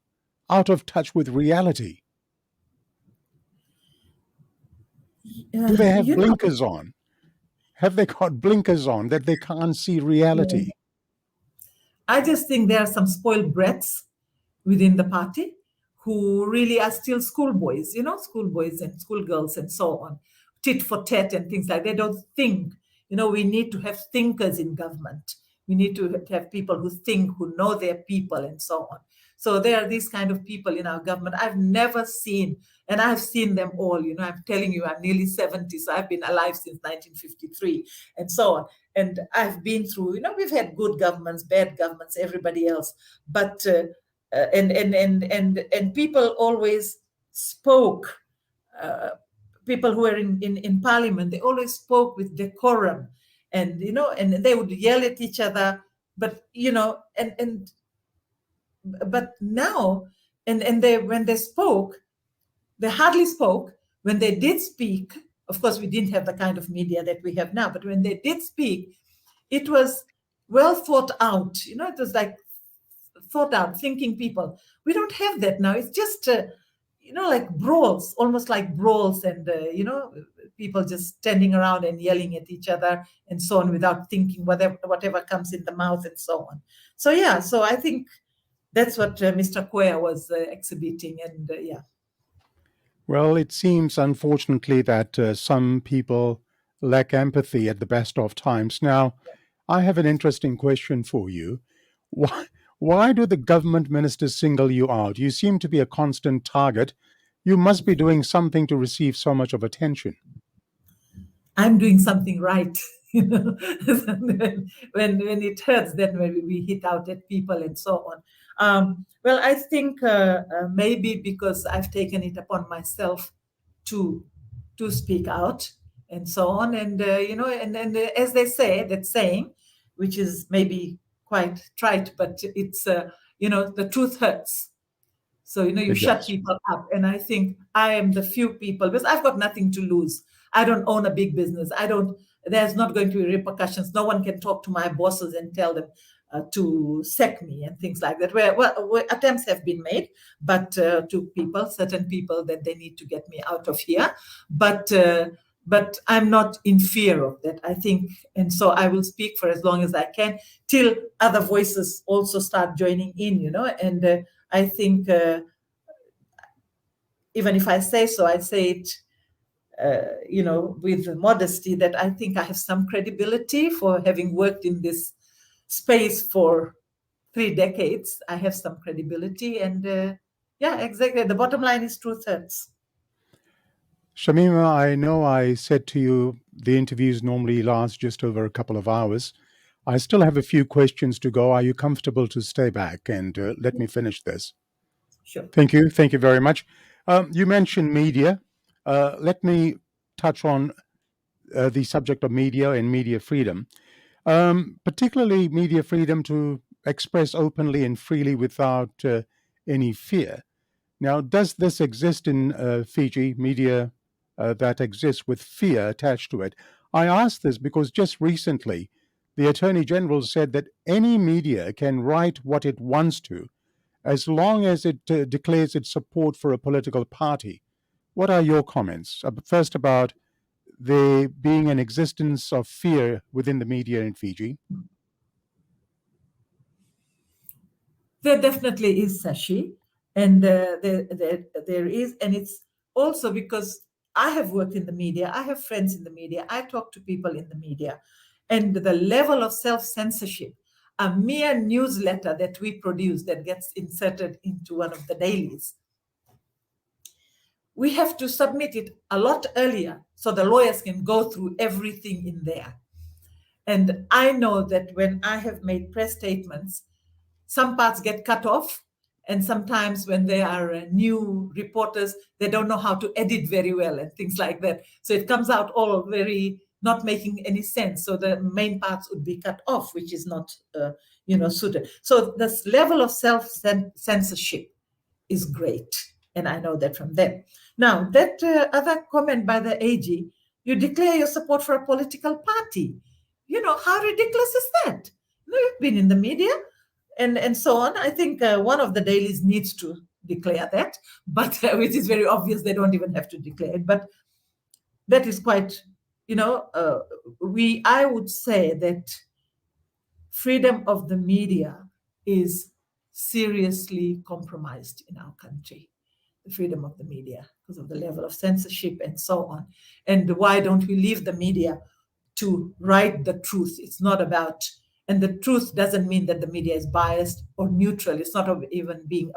out of touch with reality? Do they have blinkers on? Have they got blinkers on that they can't see reality? I just think there are some spoiled brats within the party who really are still schoolboys, schoolboys and schoolgirls and so on, tit for tat and things like that. They don't think, we need to have thinkers in government. We need to have people who think, who know their people, and so on. So there are these kind of people in our government I've never seen, and I've seen them all. I'm telling you, I'm nearly 70, so I've been alive since 1953, and so on. And I've been through, we've had good governments, bad governments, everybody else, but and people always spoke. People who were in parliament, they always spoke with decorum, and and they would yell at each other, but but now, and they, when they spoke, they hardly spoke. When they did speak, of course, we didn't have the kind of media that we have now, but when they did speak, it was well thought out. It was like thought out, thinking people. We don't have that now. It's just like brawls, almost like brawls, and people just standing around and yelling at each other and so on, without thinking, whatever comes in the mouth and so on. So I think that's what Mr. Koya was exhibiting, and Well, it seems, unfortunately, that some people lack empathy at the best of times. Now, I have an interesting question for you. Why do the government ministers single you out? You seem to be a constant target. You must be doing something to receive so much of attention. I'm doing something right. when it hurts, then we hit out at people and so on. Well, I think maybe because I've taken it upon myself to speak out and so on. And, as they say, that saying, which is maybe quite trite, but it's, the truth hurts. So, you shut people up. And I think I am the few people, because I've got nothing to lose. I don't own a big business. There's not going to be repercussions. No one can talk to my bosses and tell them to sack me and things like that. Where attempts have been made, but to certain people, that they need to get me out of here. But I'm not in fear of that, I think. And so I will speak for as long as I can till other voices also start joining in, and I think even if I say so, I say it, with modesty, that I think I have some credibility for having worked in this space for 3 decades. I have some credibility, and exactly. The bottom line is truth hurts. Shamima, I know I said to you the interviews normally last just over a couple of hours. I still have a few questions to go. Are you comfortable to stay back and let me finish this? Sure. Thank you. Thank you very much. You mentioned media. Let me touch on the subject of media and media freedom, particularly media freedom to express openly and freely without any fear. Now, does this exist in Fiji, media that exists with fear attached to it? I ask this because just recently, the Attorney General said that any media can write what it wants to, as long as it declares its support for a political party. What are your comments? First, about there being an existence of fear within the media in Fiji. There definitely is, Sashi, and there is, and it's also because I have worked in the media, I have friends in the media, I talk to people in the media, and the level of self-censorship, a mere newsletter that we produce that gets inserted into one of the dailies, we have to submit it a lot earlier so the lawyers can go through everything in there. And I know that when I have made press statements, some parts get cut off. And sometimes when there are new reporters, they don't know how to edit very well and things like that. So it comes out all very not making any sense. So the main parts would be cut off, which is not, suited. So this level of self-censorship is great. And I know that from them. Now, that other comment by the AG, you declare your support for a political party. How ridiculous is that? You've been in the media and so on. I think one of the dailies needs to declare that, but which is very obvious. They don't even have to declare it. But that is quite, I would say that freedom of the media is seriously compromised in our country. The freedom of the media because of the level of censorship and so on. And why don't we leave the media to write the truth? It's not about, and the truth doesn't mean that the media is biased or neutral. It's not even being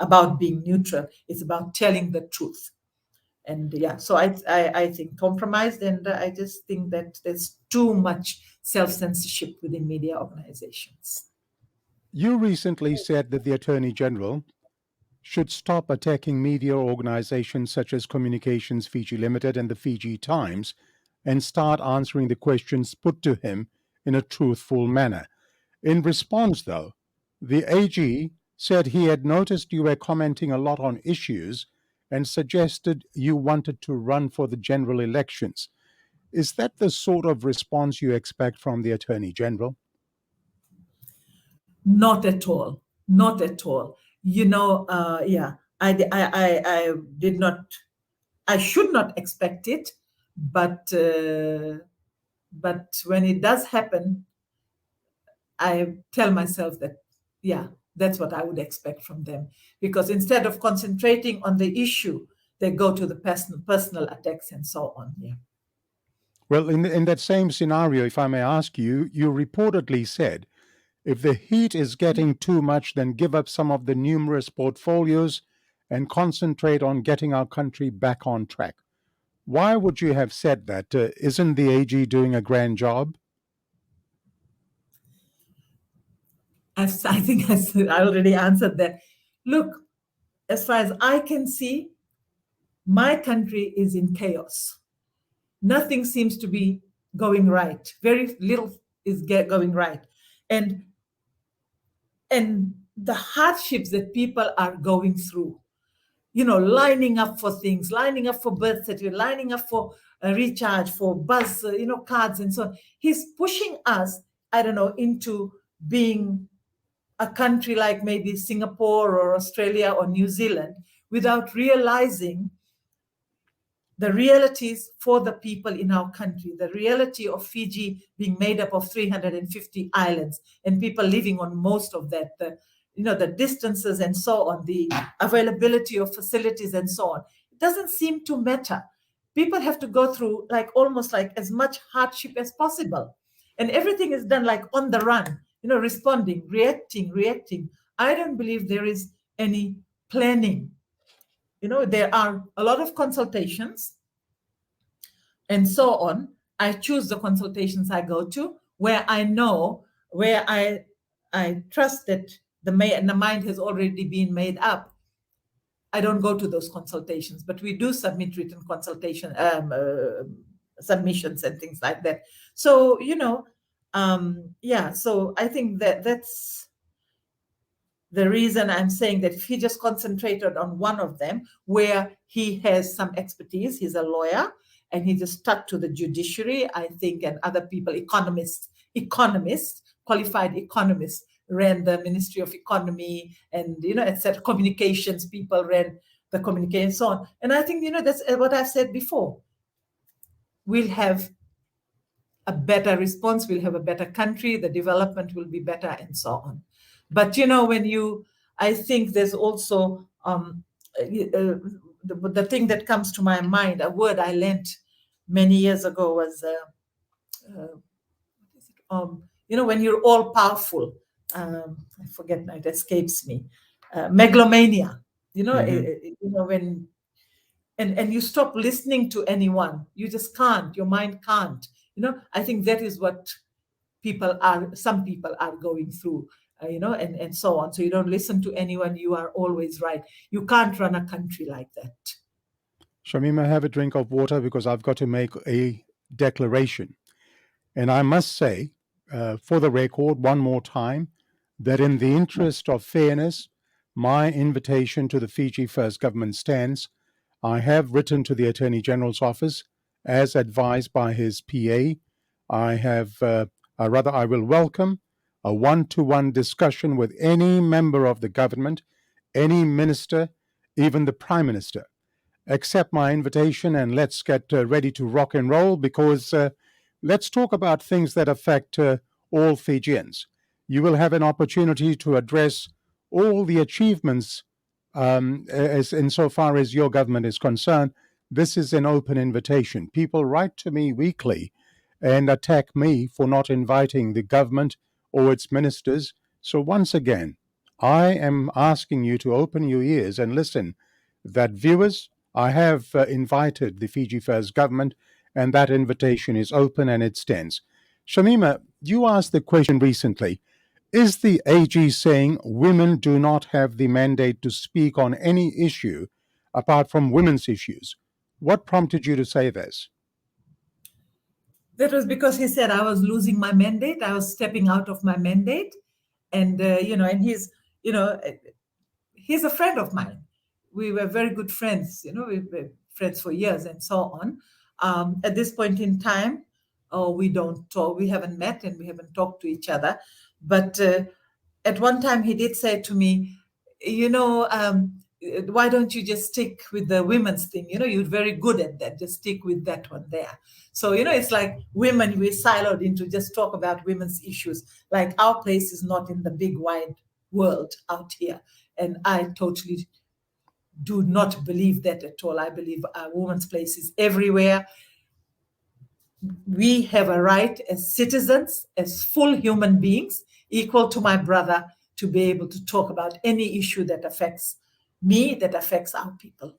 about being neutral. It's about telling the truth. And so I think compromised, and I just think that there's too much self-censorship within media organizations. You recently said that the Attorney General should stop attacking media organizations such as Communications Fiji Limited and the Fiji Times and start answering the questions put to him in a truthful manner. In response, though, the AG said he had noticed you were commenting a lot on issues and suggested you wanted to run for the general elections. Is that the sort of response you expect from the Attorney General? Not at all. Not at all. I did not, I should not expect it, but when it does happen, I tell myself that, that's what I would expect from them. Because instead of concentrating on the issue, they go to the personal attacks and so on. Yeah. Well, in that same scenario, if I may ask you, you reportedly said, if the heat is getting too much, then give up some of the numerous portfolios and concentrate on getting our country back on track. Why would you have said that? Isn't the AG doing a grand job? I think I already answered that. Look, as far as I can see, my country is in chaos. nothing seems to be going right. Very little is going right. And the hardships that people are going through, lining up for things, lining up for birth certificate, lining up for a recharge, for bus, cards and so on. He's pushing us, I don't know, into being a country like maybe Singapore or Australia or New Zealand without realizing the realities for the people in our country, the reality of Fiji being made up of 350 islands and people living on most of that, the distances and so on, the availability of facilities and so on. It doesn't seem to matter. People have to go through almost like as much hardship as possible. And everything is done like on the run, responding, reacting. I don't believe there is any planning. There are a lot of consultations and so on. I choose the consultations I go to where I know, where I trust that the mind has already been made up. I don't go to those consultations, but we do submit written consultation submissions and things like that. So, so I think that's the reason I'm saying that if he just concentrated on one of them where he has some expertise, he's a lawyer, and he just stuck to the judiciary, I think, and other people, economists, qualified economists ran the Ministry of Economy and, etc. Communications people ran the communication and so on. And I think, that's what I've said before. We'll have a better response, we'll have a better country, the development will be better and so on. But I think there's also the thing that comes to my mind, a word I learned many years ago was, when you're all powerful, I forget now, it escapes me, megalomania, when, and you stop listening to anyone, you just can't, your mind can't, I think that is what some people are going through. And so on. So you don't listen to anyone. You are always right. You can't run a country like that. Shamima, have a drink of water because I've got to make a declaration. And I must say, for the record, one more time, that in the interest of fairness, my invitation to the Fiji First Government stands. I have written to the Attorney General's office as advised by his PA. I will welcome a one-to-one discussion with any member of the government, any minister, even the Prime Minister. Accept my invitation and let's get ready to rock and roll because let's talk about things that affect all Fijians. You will have an opportunity to address all the achievements as insofar as your government is concerned. This is an open invitation. People write to me weekly and attack me for not inviting the government or its ministers. So once again, I am asking you to open your ears and listen. That viewers, I have invited the Fiji First Government, and that invitation is open and it stands. Shamima, you asked the question recently, is the AG saying women do not have the mandate to speak on any issue apart from women's issues? What prompted you to say this? That was because he said I was losing my mandate. I was stepping out of my mandate. And, and he's a friend of mine. We were very good friends, we were friends for years and so on. At this point in time, we don't talk, we haven't met and we haven't talked to each other. But at one time he did say to me, why don't you just stick with the women's thing? You're very good at that. Just stick with that one there. So, it's like women, we're siloed into just talk about women's issues. Like our place is not in the big wide world out here. And I totally do not believe that at all. I believe a woman's place is everywhere. We have a right as citizens, as full human beings, equal to my brother, to be able to talk about any issue that affects me, that affects our people.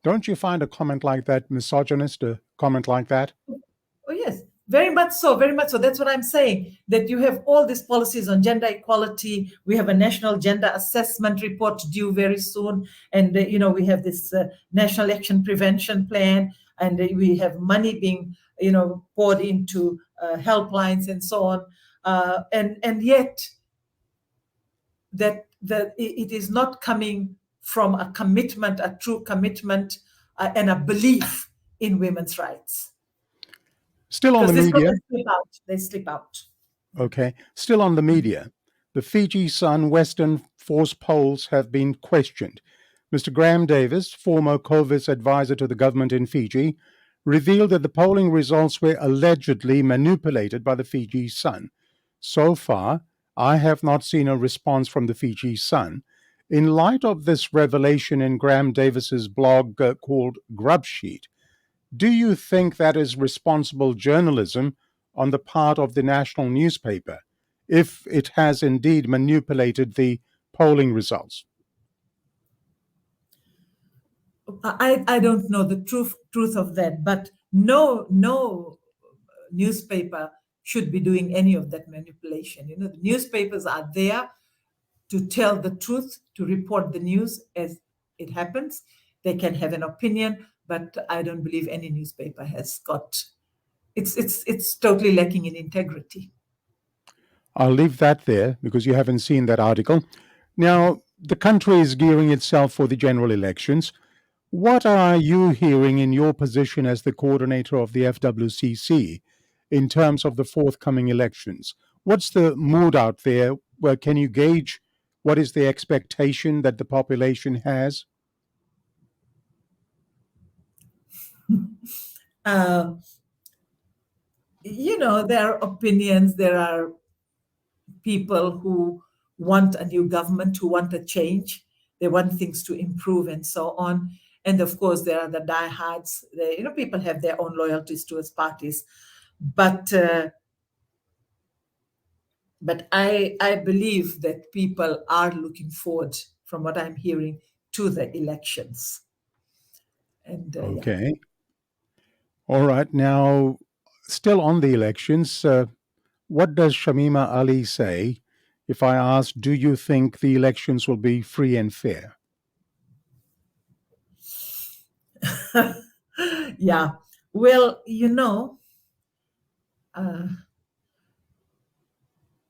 Don't you find a comment like that misogynist, a comment like that? Oh, yes, very much so, very much so. That's what I'm saying, that you have all these policies on gender equality. We have a national gender assessment report due very soon. And, we have this national action prevention plan. and we have money being, poured into helplines and so on, and yet that it is not coming from a commitment, a true commitment, and a belief in women's rights. Still on the media. They slip out. Okay. Still on the media. The Fiji Sun Western Force polls have been questioned. Mr. Graham Davis, former COVIS advisor to the government in Fiji, revealed that the polling results were allegedly manipulated by the Fiji Sun. So far, I have not seen a response from the Fiji Sun. In light of this revelation in Graham Davis's blog called Grub Sheet, do you think that is responsible journalism on the part of the national newspaper, if it has indeed manipulated the polling results? I don't know the truth of that, but no newspaper should be doing any of that manipulation. The newspapers are there to tell the truth, to report the news as it happens. They can have an opinion, but I don't believe any newspaper has got. It's totally lacking in integrity. I'll leave that there because you haven't seen that article. Now, the country is gearing itself for the general elections. What are you hearing in your position as the coordinator of the FWCC in terms of the forthcoming elections? What's the mood out there? Well, can you gauge what is the expectation that the population has? There are opinions, there are people who want a new government, who want a change, they want things to improve and so on. And of course, there are the diehards. People have their own loyalties towards parties. But I believe that people are looking forward, from what I'm hearing, to the elections. And okay. Yeah. All right. Now, still on the elections, what does Shamima Ali say if I ask, do you think the elections will be free and fair? Yeah. Well,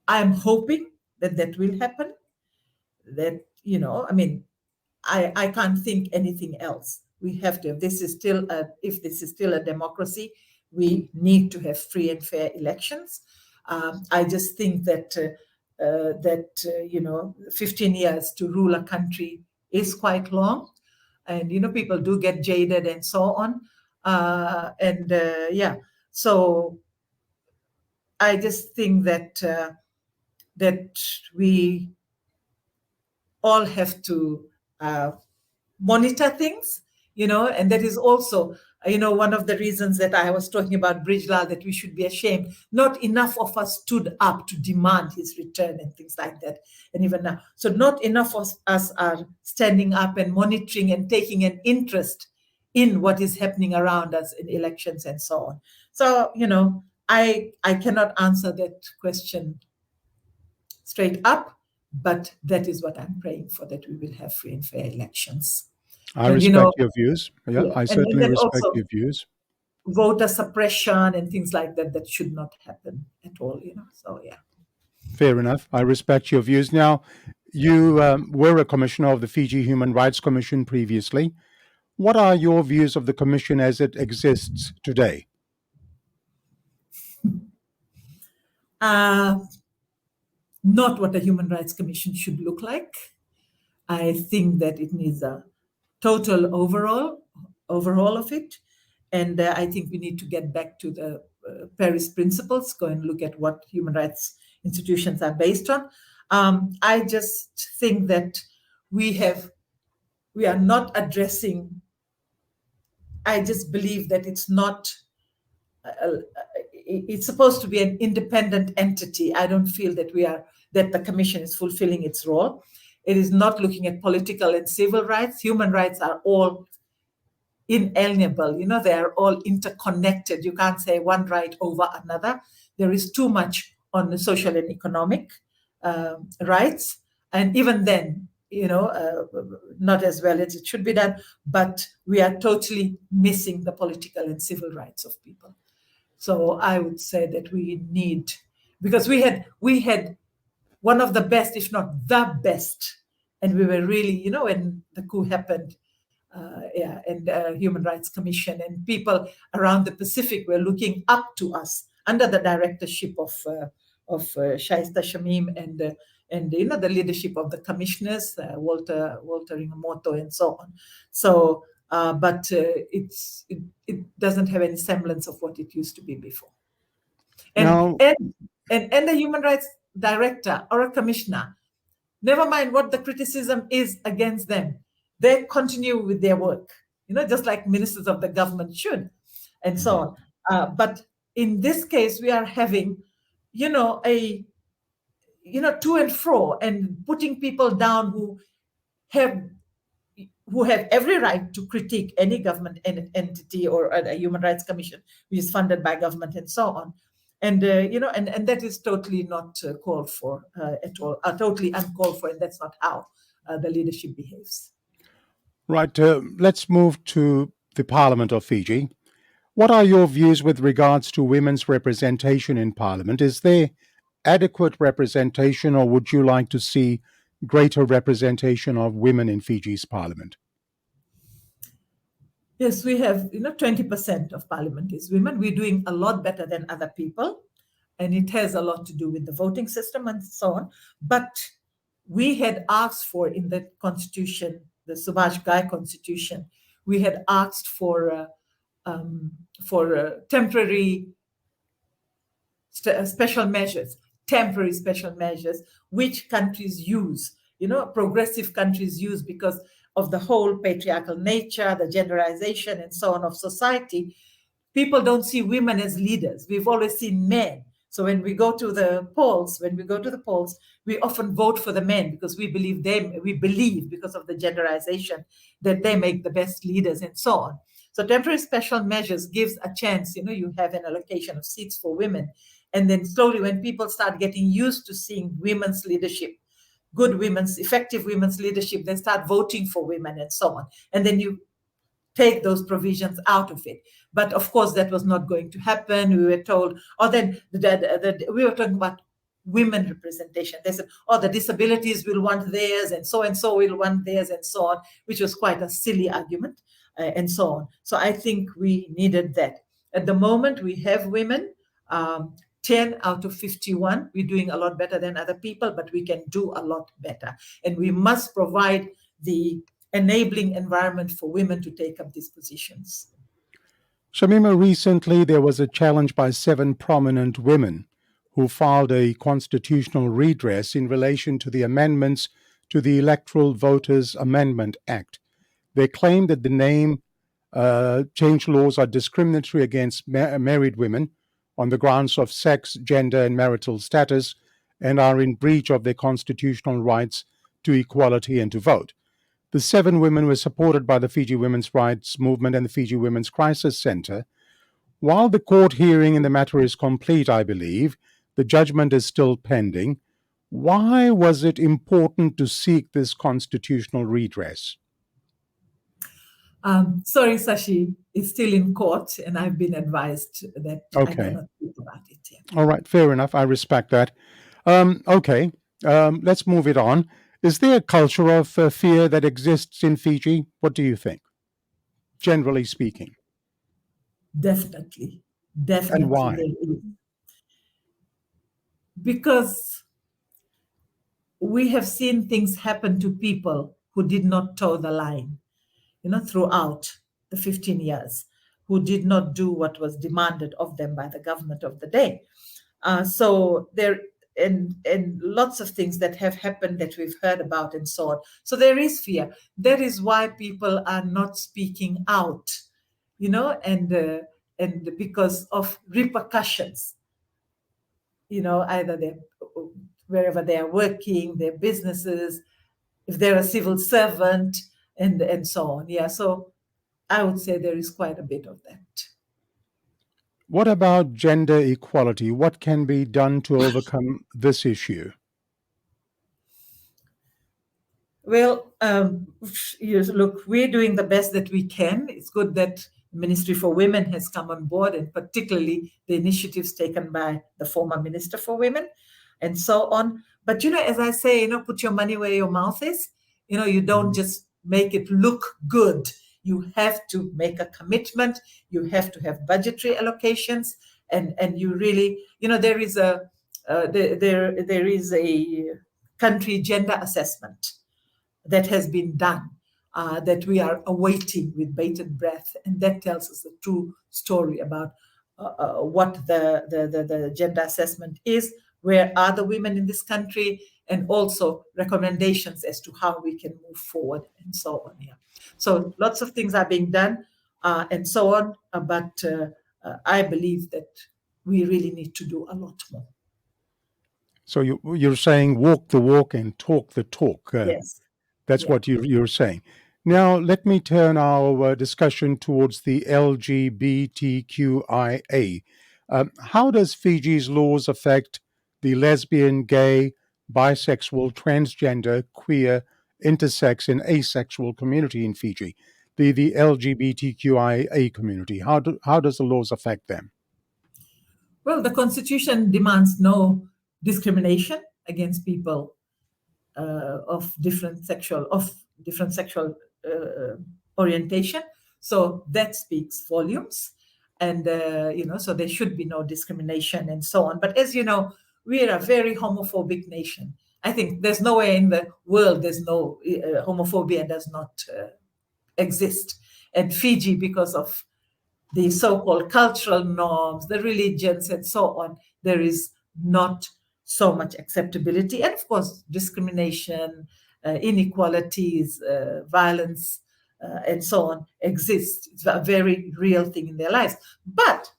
I'm hoping that will happen. That, I can't think anything else. We have to, if this is still a democracy, we need to have free and fair elections. I just think that 15 years to rule a country is quite long, and people do get jaded and so on, so I just think that we all have to monitor things, and that is also, one of the reasons that I was talking about Brij Lal, that we should be ashamed. Not enough of us stood up to demand his return and things like that. And even now, so not enough of us are standing up and monitoring and taking an interest in what is happening around us in elections and so on. So, I cannot answer that question straight up, but that is what I'm praying for, that we will have free and fair elections. I respect your views. Yeah, I certainly respect also your views. Voter suppression and things like that should not happen at all, So, yeah. Fair enough. I respect your views. Now, you were a commissioner of the Fiji Human Rights Commission previously. What are your views of the commission as it exists today? Not what a Human Rights Commission should look like. I think that it needs a total overhaul of it. And I think we need to get back to the Paris principles, go and look at what human rights institutions are based on. I just think that we are not addressing, I just believe that it's not, it's supposed to be an independent entity. I don't feel that that the commission is fulfilling its role. It is not looking at political and civil rights. Human rights are all inalienable. They are all interconnected. You can't say one right over another. There is too much on the social and economic rights. And even then, not as well as it should be done, but we are totally missing the political and civil rights of people. So I would say that we need, because we had one of the best, if not the best, and we were really, when the coup happened, and Human Rights Commission and people around the Pacific were looking up to us under the directorship of Shaista Shamim and the leadership of the commissioners, Walter Inamoto and so on. So, but it doesn't have any semblance of what it used to be before. And the human rights director or a commissioner, never mind what the criticism is against them, they continue with their work, just like ministers of the government should, and so on. But in this case, we are having, a to and fro and putting people down who have every right to critique any government entity or a human rights commission which is funded by government and so on. And, and that is totally not called for at all, totally uncalled for, and that's not how the leadership behaves. Right. Let's move to the Parliament of Fiji. What are your views with regards to women's representation in Parliament? Is there adequate representation, or would you like to see greater representation of women in Fiji's Parliament? Yes, we have, 20% of Parliament is women. We're doing a lot better than other people, and it has a lot to do with the voting system and so on. But we had asked for, in the Constitution, the Subhash Ghai Constitution, we had asked for temporary special measures, which countries use, progressive countries use because of the whole patriarchal nature, the genderization and so on of society. People don't see women as leaders. We've always seen men. So when we go to the polls, we often vote for the men because we believe because of the genderization that they make the best leaders and so on. So temporary special measures gives a chance, you have an allocation of seats for women. And then slowly when people start getting used to seeing women's leadership, effective women's leadership, they start voting for women and so on. And then you take those provisions out of it. But of course, that was not going to happen. We were told, we were talking about women representation. They said, the disabilities will want theirs and so will want theirs and so on, which was quite a silly argument and so on. So I think we needed that. At the moment, we have women, 10 out of 51. We're doing a lot better than other people, but we can do a lot better. And we must provide the enabling environment for women to take up these positions. Shamima, recently there was a challenge by 7 prominent women who filed a constitutional redress in relation to the amendments to the Electoral Voters Amendment Act. They claim that the name change laws are discriminatory against married women on the grounds of sex, gender, and marital status, and are in breach of their constitutional rights to equality and to vote. The 7 women were supported by the Fiji Women's Rights Movement and the Fiji Women's Crisis Center. While the court hearing in the matter is complete, I believe, the judgment is still pending. Why was it important to seek this constitutional redress? Sorry, Sashi, it's still in court, and I've been advised that I cannot speak about it yet. All right, fair enough. I respect that. Let's move it on. Is there a culture of fear that exists in Fiji? What do you think, generally speaking? Definitely. And why? Because we have seen things happen to people who did not toe the line, throughout the 15 years, who did not do what was demanded of them by the government of the day. So there and lots of things that have happened that we've heard about and so on. So there is fear. That is why people are not speaking out, and because of repercussions, either wherever they are working, their businesses, if they're a civil servant, and so on. Yeah, so I would say there is quite a bit of that. What about gender equality? What can be done to overcome this issue? Well, yes, look, we're doing the best that we can. It's good that Ministry for Women has come on board, and particularly the initiatives taken by the former Minister for Women and so on. But, as I say, put your money where your mouth is. You don't just make it look good. You have to make a commitment. You have to have budgetary allocations, and you really, there is there is a country gender assessment that has been done, that we are awaiting with bated breath, and that tells us the true story about what the gender assessment is, where are the women in this country, and also recommendations as to how we can move forward and so on. Yeah. So lots of things are being done, and so on, but I believe that we really need to do a lot more. So you're saying walk the walk and talk the talk. Yes. That's what you're saying. Now, let me turn our discussion towards the LGBTQIA. How does Fiji's laws affect the lesbian, gay, bisexual, transgender, queer, intersex, and asexual community in Fiji? The LGBTQIA community. How does the laws affect them? Well, the Constitution demands no discrimination against people of different sexual orientation. So that speaks volumes, and so there should be no discrimination and so on. But as you know, we are a very homophobic nation. I think there's nowhere in the world there's no homophobia does not exist. And Fiji, because of the so-called cultural norms, the religions, and so on, there is not so much acceptability. And of course, discrimination, inequalities, violence, and so on exist. It's a very real thing in their lives. But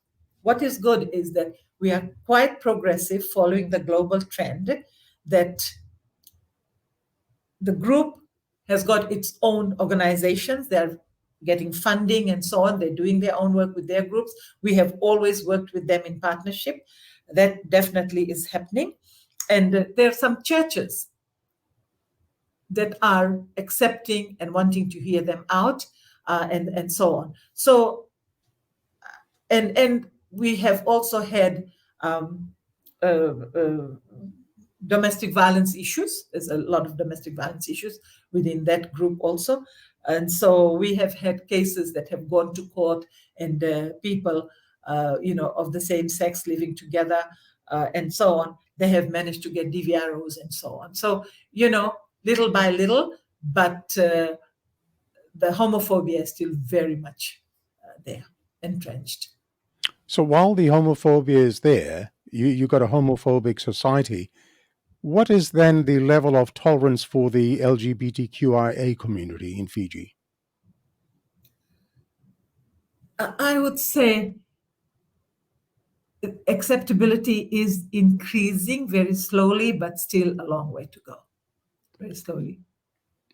what is good is that we are quite progressive, following the global trend that the group has got its own organizations. They're getting funding and so on. They're doing their own work with their groups. We have always worked with them in partnership. That definitely is happening. And there are some churches that are accepting and wanting to hear them out, and so on. So, and we have also had domestic violence issues. There's a lot of domestic violence issues within that group also. And so we have had cases that have gone to court, and people, of the same sex living together, and so on, they have managed to get DVROs and so on. So, little by little, but the homophobia is still very much there, entrenched. So while the homophobia is there, you've got a homophobic society. What is then the level of tolerance for the LGBTQIA community in Fiji? I would say acceptability is increasing very slowly, but still a long way to go. Very slowly.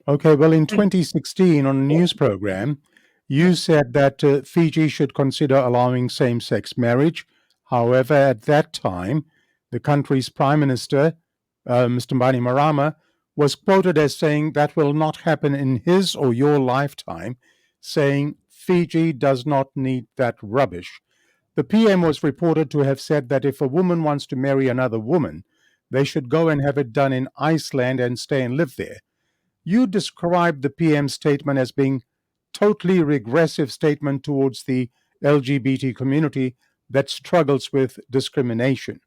Okay, well, in 2016, on a news program, you said that Fiji should consider allowing same-sex marriage. However, at that time, the country's Prime Minister, Mr. Bainimarama, was quoted as saying that will not happen in his or your lifetime, saying Fiji does not need that rubbish. The PM was reported to have said that if a woman wants to marry another woman, they should go and have it done in Iceland and stay and live there. You described the PM's statement as being totally regressive statement towards the LGBT community that struggles with discrimination.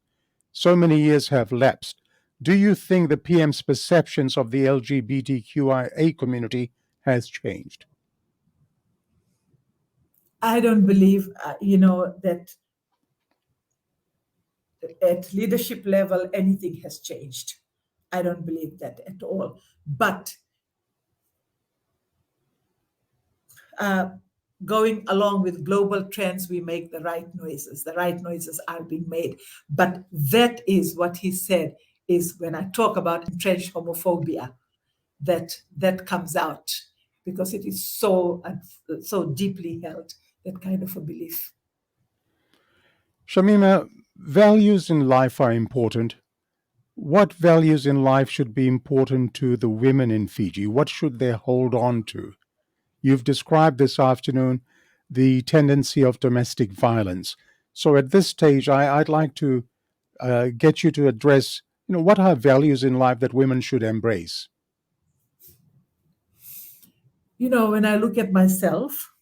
So many years have lapsed. Do you think the PM's perceptions of the LGBTQIA community has changed? I don't believe, that at leadership level anything has changed. I don't believe that at all. But going along with global trends, we make the right noises. The right noises are being made. But that is what he said, is when I talk about entrenched homophobia, that comes out, because it is so deeply held, that kind of a belief. Shamima, values in life are important, What values in life should be important to the women in Fiji? What should they hold on to? You've described this afternoon the tendency of domestic violence. So at this stage, I'd like to get you to address, what are values in life that women should embrace? When I look at myself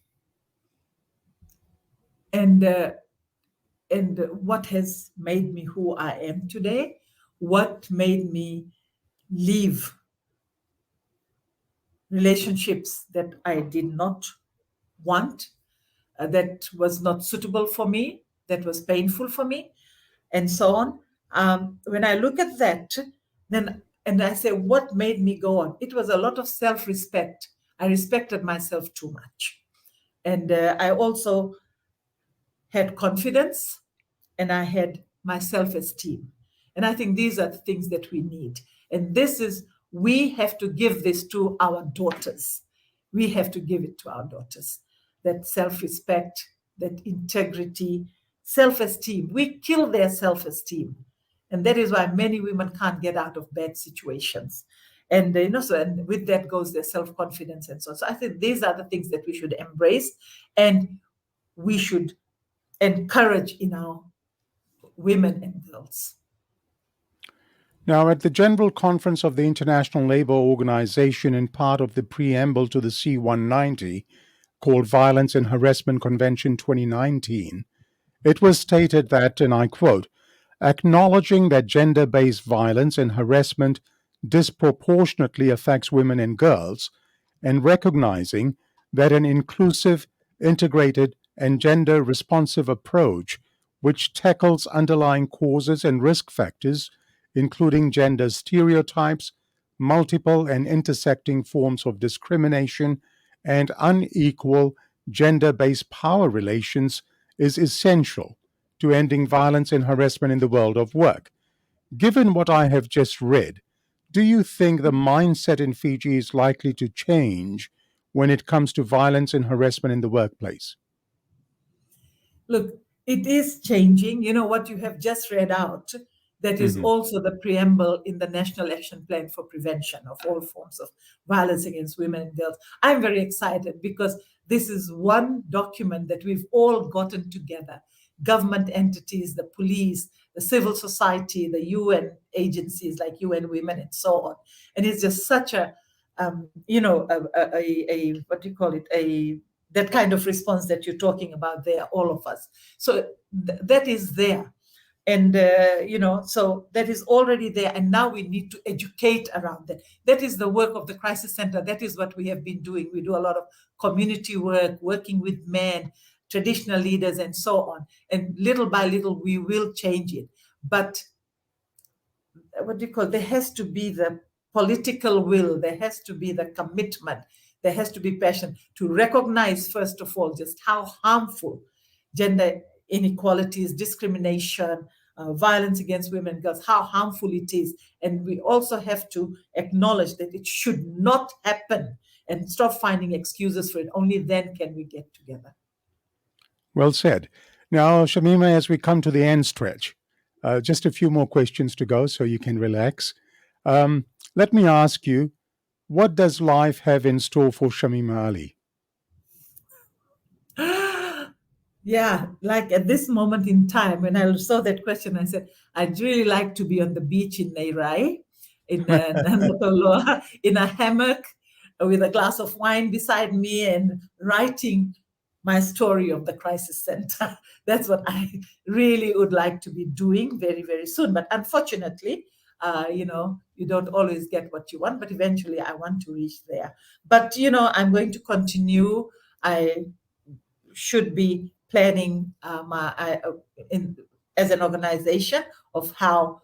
and what has made me who I am today, what made me leave relationships that I did not want, that was not suitable for me, that was painful for me, and so on. When I look at that, then and I say, what made me go on? It was a lot of self-respect. I respected myself too much. And I also had confidence and I had my self-esteem. And I think these are the things that we need. And we have to give this to our daughters. We have to give it to our daughters. That self-respect, that integrity, self-esteem. We kill their self-esteem. And that is why many women can't get out of bad situations. And and with that goes their self-confidence and so on. So I think these are the things that we should embrace and we should encourage in our women and girls. Now, at the General Conference of the International Labour Organization, in part of the preamble to the C190, called Violence and Harassment Convention 2019, it was stated that, and I quote, acknowledging that gender-based violence and harassment disproportionately affects women and girls, and recognizing that an inclusive, integrated, and gender-responsive approach which tackles underlying causes and risk factors, including gender stereotypes, multiple and intersecting forms of discrimination, and unequal gender-based power relations, is essential to ending violence and harassment in the world of work. Given what I have just read, do you think the mindset in Fiji is likely to change when it comes to violence and harassment in the workplace? Look, it is changing. What you have just read out, that is also the preamble in the National Action Plan for Prevention of all forms of violence against women and girls. I'm very excited because this is one document that we've all gotten together. Government entities, the police, the civil society, the UN agencies like UN Women and so on. And it's just such a what do you call it? That kind of response that you're talking about there, all of us. So that is there. And, so that is already there. And now we need to educate around that. That is the work of the Crisis Center. That is what we have been doing. We do a lot of community work, working with men, traditional leaders, and so on. And little by little, we will change it. But there has to be the political will. There has to be the commitment. There has to be passion to recognize, first of all, just how harmful gender inequalities, discrimination, violence against women and girls, how harmful it is. And we also have to acknowledge that it should not happen and stop finding excuses for it. Only then can we get together. Well said. Now, Shamima, as we come to the end stretch, just a few more questions to go so you can relax. Let me ask you, what does life have in store for Shamima Ali? Yeah, like at this moment in time, when I saw that question, I said, I'd really like to be on the beach in Neirai, in Natoloa, in a hammock with a glass of wine beside me and writing my story of the Crisis Center. That's what I really would like to be doing very, very soon. But unfortunately, you don't always get what you want, but eventually I want to reach there. But, I'm going to continue. I should be planning as an organization of how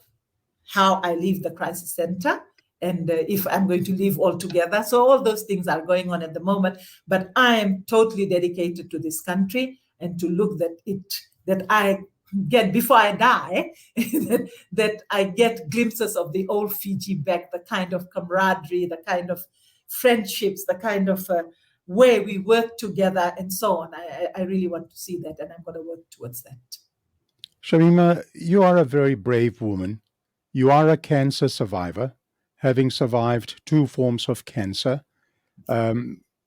I leave the Crisis Center and if I'm going to leave altogether. So all those things are going on at the moment, but I am totally dedicated to this country and to look that I get, before I die, that I get glimpses of the old Fiji back, the kind of camaraderie, the kind of friendships, the kind of way we work together and so on. I really want to see that, and I'm going to work towards that. Shamima, you are a very brave woman. You are a cancer survivor, having survived 2 forms of cancer. A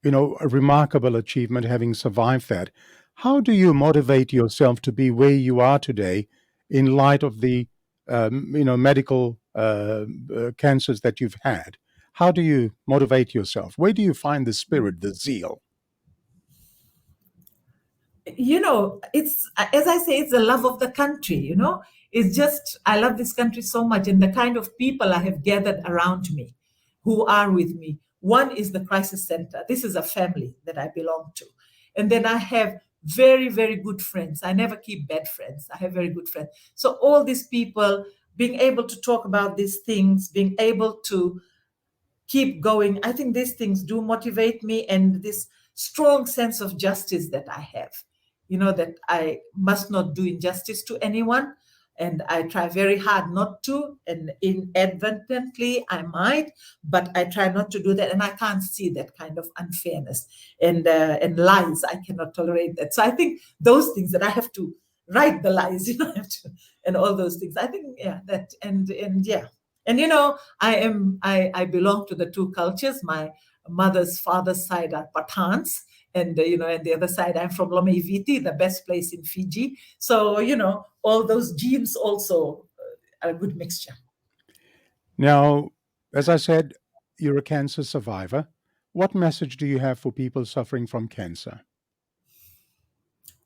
remarkable achievement having survived that. How do you motivate yourself to be where you are today in light of the, medical cancers that you've had? How do you motivate yourself? Where do you find the spirit, the zeal? It's, as I say, it's the love of the country. It's just, I love this country so much, and the kind of people I have gathered around me who are with me. One is the crisis center. This is a family that I belong to. And then I have very, very good friends. I never keep bad friends. I have very good friends. So all these people being able to talk about these things, being able to keep going, I think these things do motivate me, and this strong sense of justice that I have, that I must not do injustice to anyone. And I try very hard not to, and inadvertently I might, but I try not to do that. And I can't see that kind of unfairness and lies. I cannot tolerate that. So I think those things that I have to write the lies, I have to, and all those things. I think, yeah, that and yeah. And I belong to the two cultures. My mother's father's side are Pathans, and and the other side I'm from Lomeiviti, the best place in Fiji. So all those genes also are a good mixture. Now, as I said, you're a cancer survivor. What message do you have for people suffering from cancer?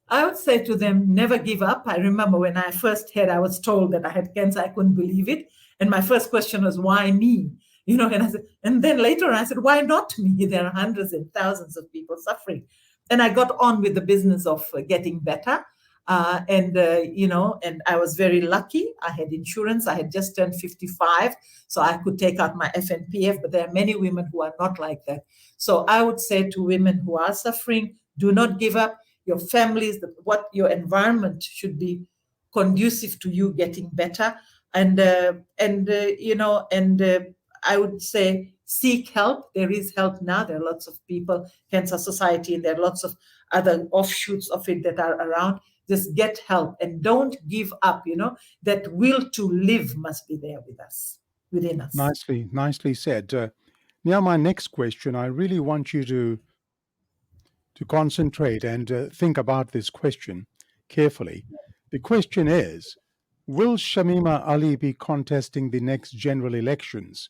I would say to them, never give up. I remember when I first I was told that I had cancer, I couldn't believe it. And my first question was, why me? And I said, and then later on I said, why not me? There are hundreds and thousands of people suffering. And I got on with the business of getting better. And I was very lucky. I had insurance. I had just turned 55, so I could take out my FNPF, but there are many women who are not like that. So I would say to women who are suffering, do not give up. Your families, what your environment should be conducive to you getting better. And I would say seek help. There is help now. There are lots of people, Cancer Society, and there are lots of other offshoots of it that are around. Just get help and don't give up. That will to live must be there with us, within us. Nicely said. Now, my next question, I really want you to concentrate and think about this question carefully. The question is, will Shamima Ali be contesting the next general elections?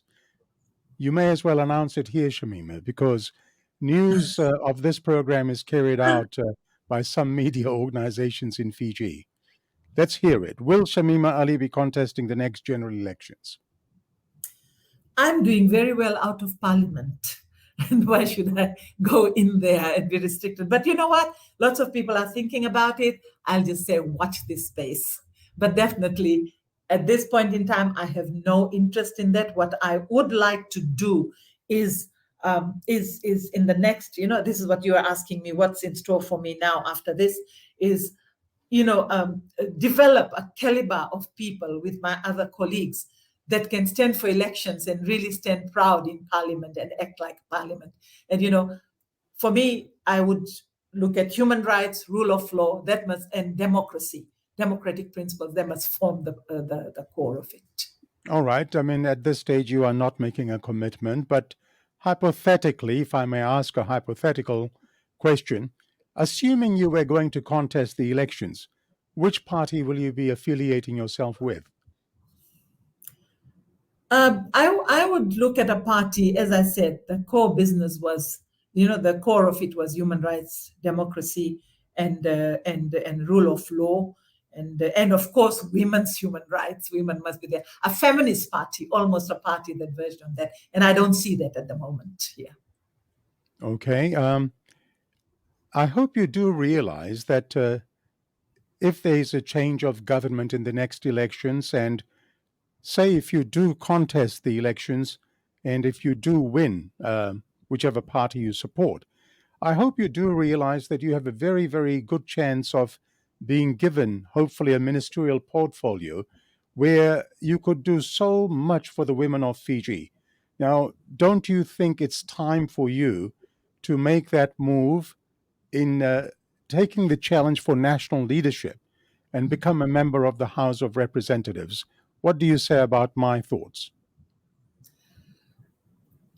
You may as well announce it here, Shamima, because news of this program is carried out by some media organizations in Fiji. Let's hear it. Will Shamima Ali be contesting the next general elections? I'm doing very well out of parliament. And why should I go in there and be restricted? But you know what? Lots of people are thinking about it. I'll just say, watch this space. But definitely, at this point in time, I have no interest in that. What I would like to do is in the next, this is what you are asking me, what's in store for me now after this, is, develop a caliber of people with my other colleagues that can stand for elections and really stand proud in parliament and act like parliament. And, for me, I would look at human rights, rule of law, and democracy, democratic principles, that must form the core of it. All right. I mean, at this stage, you are not making a commitment, but hypothetically, if I may ask a hypothetical question, assuming you were going to contest the elections, which party will you be affiliating yourself with? I would look at a party, as I said, the core business was, the core of it was human rights, democracy, and rule of law, and of course, women's human rights. Women must be there. A feminist party, almost a party that verged on that, and I don't see that at the moment here. Okay. I hope you do realize that if there is a change of government in the next elections, and say if you do contest the elections, and if you do win, whichever party you support, I hope you do realize that you have a very, very good chance of being given, hopefully, a ministerial portfolio where you could do so much for the women of Fiji. Now, don't you think it's time for you to make that move in taking the challenge for national leadership and become a member of the House of Representatives? What do you say about my thoughts?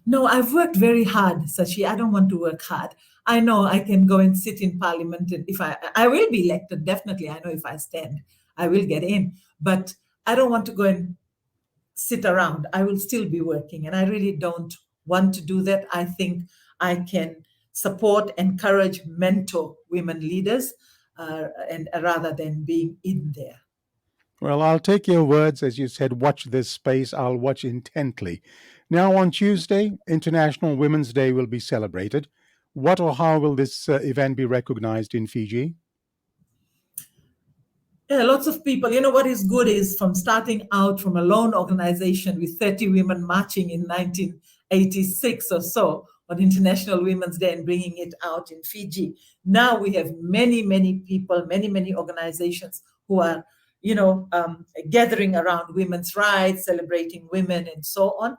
No, I've worked very hard, Sashi. I don't want to work hard. I know I can go and sit in parliament, and if I will be elected, definitely. I know if I stand, I will get in. But I don't want to go and sit around. I will still be working, and I really don't want to do that. I think I can support, encourage, mentor women leaders, and rather than being in there. Well, I'll take your words. As you said, watch this space. I'll watch intently. Now, on Tuesday, International Women's Day will be celebrated. What or how will this event be recognized in Fiji? Yeah, lots of people. You know, what is good is from starting out from a lone organization with 30 women marching in 1986 or so on International Women's Day and bringing it out in Fiji. Now we have many, many people, many, many organizations who are, gathering around women's rights, celebrating women and so on.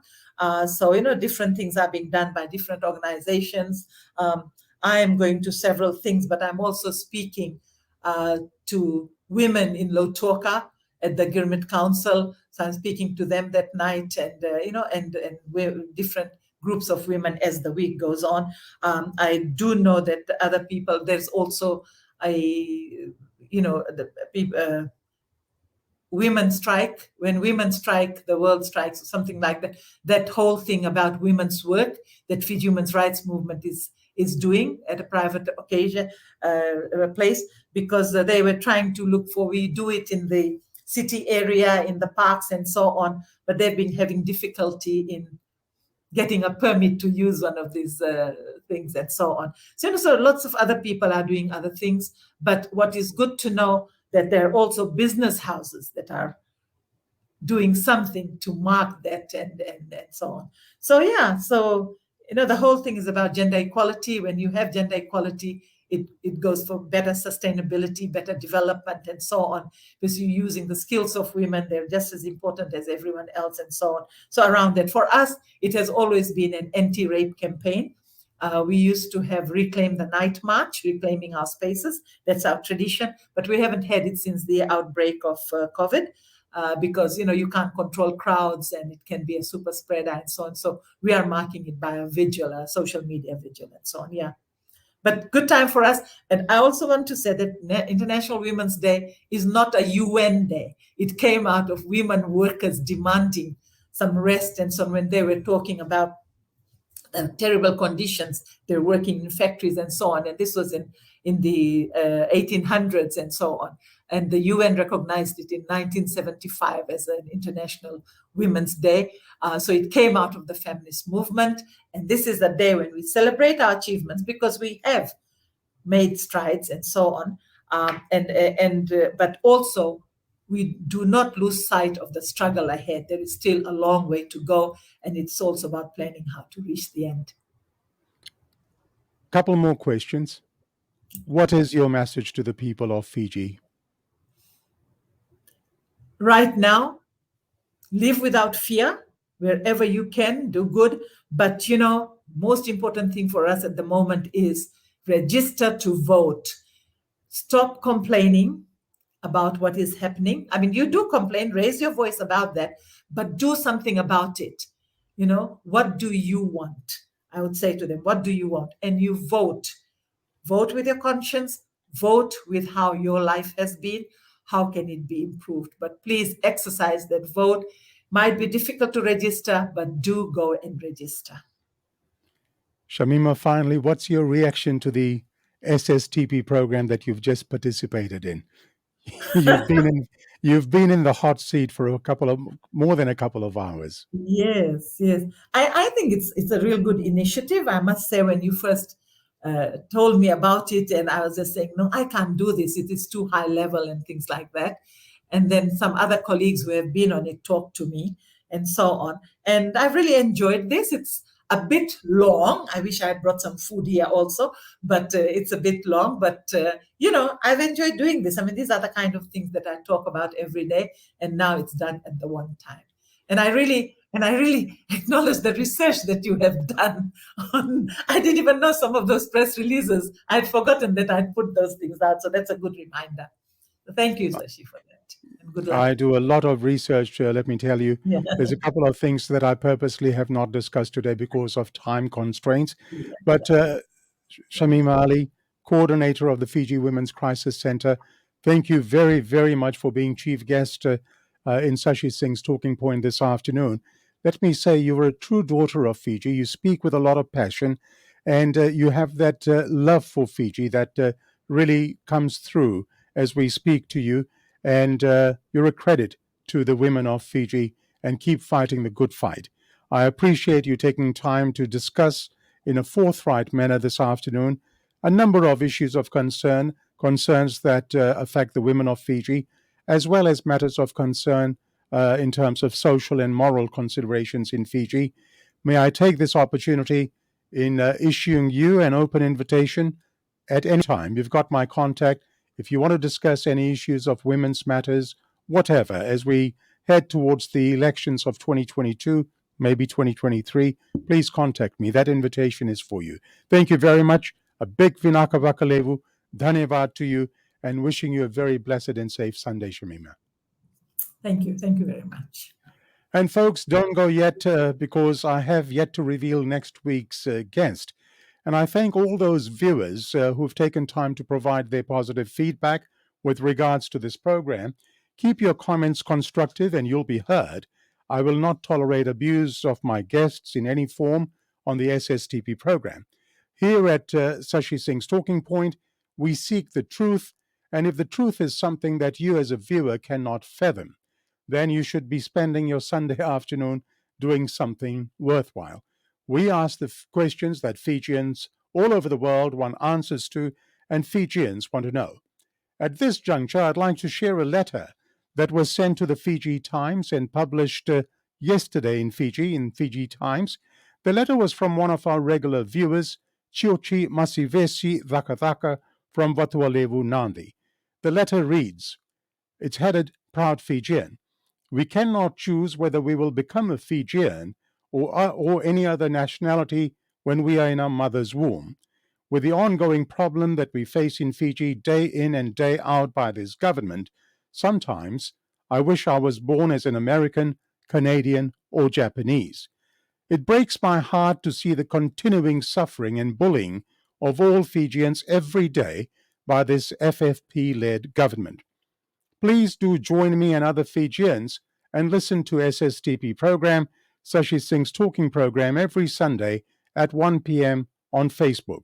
So, different things are being done by different organizations. I am going to several things, but I'm also speaking to women in Lautoka at the Gurmit Council. So I'm speaking to them that night, and and we're different groups of women as the week goes on. I do know that other people. There's also women strike. When women strike, the world strikes, or something like that. That whole thing about women's work that Fiji Human Rights Movement is doing at a private occasion, place, because they were trying to look for, we do it in the city area, in the parks and so on, but they've been having difficulty in getting a permit to use one of these things and so on. So lots of other people are doing other things, but what is good to know that there are also business houses that are doing something to mark that and so on. So yeah, the whole thing is about gender equality. When you have gender equality, it goes for better sustainability, better development, and so on, because you're using the skills of women. They're just as important as everyone else, and so on. So around that, for us, it has always been an anti-rape campaign. We used to have Reclaim the Night March, reclaiming our spaces. That's our tradition, but we haven't had it since the outbreak of COVID. Because you can't control crowds, and it can be a super spreader and so on. So we are marking it by a vigil, a social media vigil, and so on. Yeah, but good time for us. And I also want to say that International Women's Day is not a UN day. It came out of women workers demanding some rest and so on, when they were talking about terrible conditions. They're working in factories and so on. And this was in the 1800s and so on. And the UN recognized it in 1975 as an International Women's Day. So it came out of the feminist movement. And this is a day when we celebrate our achievements, because we have made strides and so on. But also, we do not lose sight of the struggle ahead. There is still a long way to go, and it's also about planning how to reach the end. Couple more questions. What is your message to the people of Fiji? Right now, live without fear. Wherever you can, do good. But, most important thing for us at the moment is register to vote. Stop complaining about what is happening. I mean, you do complain, raise your voice about that, but do something about it. What do you want? I would say to them, what do you want? And you vote. Vote with your conscience. Vote with how your life has been. How can it be improved? But please exercise that vote. Might be difficult to register, but do go and register. Shamima, finally, what's your reaction to the SSTP program that you've just participated in? You've been in the hot seat for more than a couple of hours. Yes. I think it's a real good initiative. I must say, when you first told me about it, and I was just saying, no, I can't do this. It is too high level and things like that. And then some other colleagues who have been on it talked to me and so on. And I've really enjoyed this. It's a bit long. I wish I had brought some food here also, but it's a bit long. But, I've enjoyed doing this. I mean, these are the kind of things that I talk about every day. And now it's done at the one time. And I really acknowledge the research that you have done on. I didn't even know some of those press releases. I'd forgotten that I'd put those things out. So that's a good reminder. So thank you, Sashi, for that. Good luck. I do a lot of research, let me tell you. Yeah. There's a couple of things that I purposely have not discussed today because of time constraints. Yeah. But Shamima Ali, coordinator of the Fiji Women's Crisis Center, thank you very, very much for being chief guest in Sashi Singh's Talking Point this afternoon. Let me say you're a true daughter of Fiji. You speak with a lot of passion, and you have that love for Fiji that really comes through as we speak to you. And you're a credit to the women of Fiji, and keep fighting the good fight. I appreciate you taking time to discuss in a forthright manner this afternoon a number of issues of concern, concerns that affect the women of Fiji, as well as matters of concern in terms of social and moral considerations in Fiji. May I take this opportunity in issuing you an open invitation at any time. You've got my contact. If you want to discuss any issues of women's matters, whatever, as we head towards the elections of 2022, maybe 2023, please contact me. That invitation is for you. Thank you very much. A big Vinaka Vakalevu, Dhanyavad to you, and wishing you a very blessed and safe Sunday, Shamima. Thank you. Thank you very much. And folks, don't go yet because I have yet to reveal next week's guest. And I thank all those viewers who've taken time to provide their positive feedback with regards to this program. Keep your comments constructive and you'll be heard. I will not tolerate abuse of my guests in any form on the SSTP program. Here at Sashi Singh's Talking Point, we seek the truth, and if the truth is something that you as a viewer cannot fathom, then you should be spending your Sunday afternoon doing something worthwhile. We ask the questions that Fijians all over the world want answers to, and Fijians want to know. At this juncture, I'd like to share a letter that was sent to the Fiji Times and published yesterday in Fiji Times. The letter was from one of our regular viewers, Chiochi Masivesi Vakavaka from Vatualevu, Nandi. The letter reads, it's headed Proud Fijian. We cannot choose whether we will become a Fijian or any other nationality when we are in our mother's womb. With the ongoing problem that we face in Fiji day in and day out by this government, sometimes I wish I was born as an American, Canadian, or Japanese. It breaks my heart to see the continuing suffering and bullying of all Fijians every day by this FFP-led government. Please do join me and other Fijians and listen to SSTP program, Sashi Singh's Talking program, every Sunday at 1 p.m. on Facebook.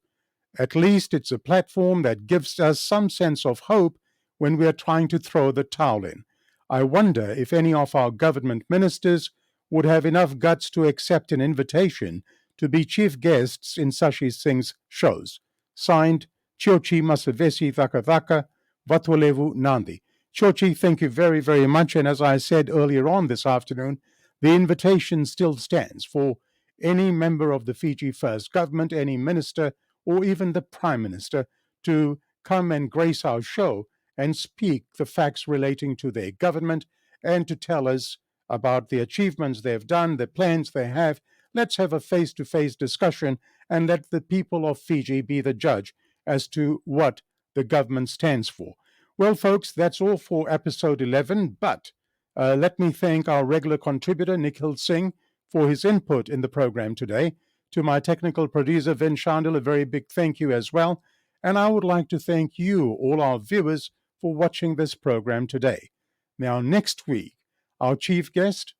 At least it's a platform that gives us some sense of hope when we are trying to throw the towel in. I wonder if any of our government ministers would have enough guts to accept an invitation to be chief guests in Sashi Singh's shows. Signed, Chiochi Masavesi Vakavaka, Vatualevu, Nandi. Chiochi, thank you very, very much. And as I said earlier on this afternoon, the invitation still stands for any member of the Fiji First government, any minister, or even the Prime Minister to come and grace our show and speak the facts relating to their government and to tell us about the achievements they've done, the plans they have. Let's have a face-to-face discussion and let the people of Fiji be the judge as to what the government stands for. Well, folks, that's all for episode 11, but let me thank our regular contributor, Nikhil Singh, for his input in the program today. To my technical producer, Vin Shandil, a very big thank you as well. And I would like to thank you, all our viewers, for watching this program today. Now, next week, our chief guest,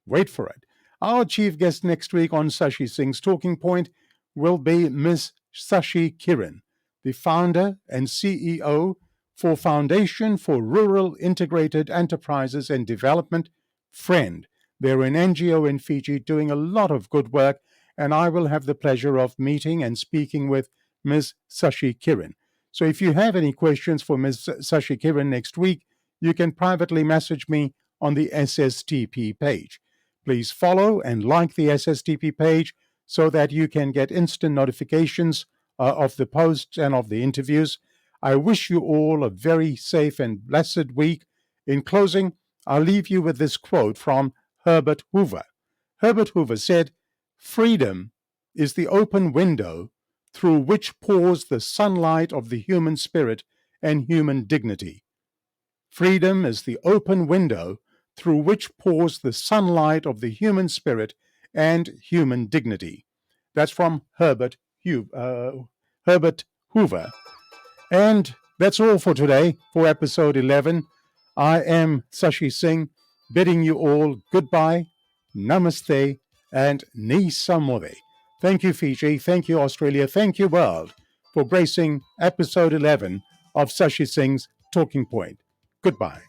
wait for it, our chief guest next week on Sashi Singh's Talking Point will be Ms. Sashi Kiran, the founder and CEO for Foundation for Rural Integrated Enterprises and Development, FRIEND. They're an NGO in Fiji doing a lot of good work, and I will have the pleasure of meeting and speaking with Ms. Sashi Kiran. So if you have any questions for Ms. Sashi Kiran next week, you can privately message me on the SSTP page. Please follow and like the SSTP page so that you can get instant notifications of the posts and of the interviews. I wish you all a very safe and blessed week. In closing, I'll leave you with this quote from Herbert Hoover. Herbert Hoover said, "Freedom is the open window through which pours the sunlight of the human spirit and human dignity." Freedom is the open window through which pours the sunlight of the human spirit and human dignity. That's from Herbert Hoover. And that's all for today for episode 11. I am Sashi Singh, bidding you all goodbye, namaste, and ni samore. Thank you, Fiji. Thank you, Australia. Thank you, world, for gracing episode 11 of Sashi Singh's Talking Point. Goodbye.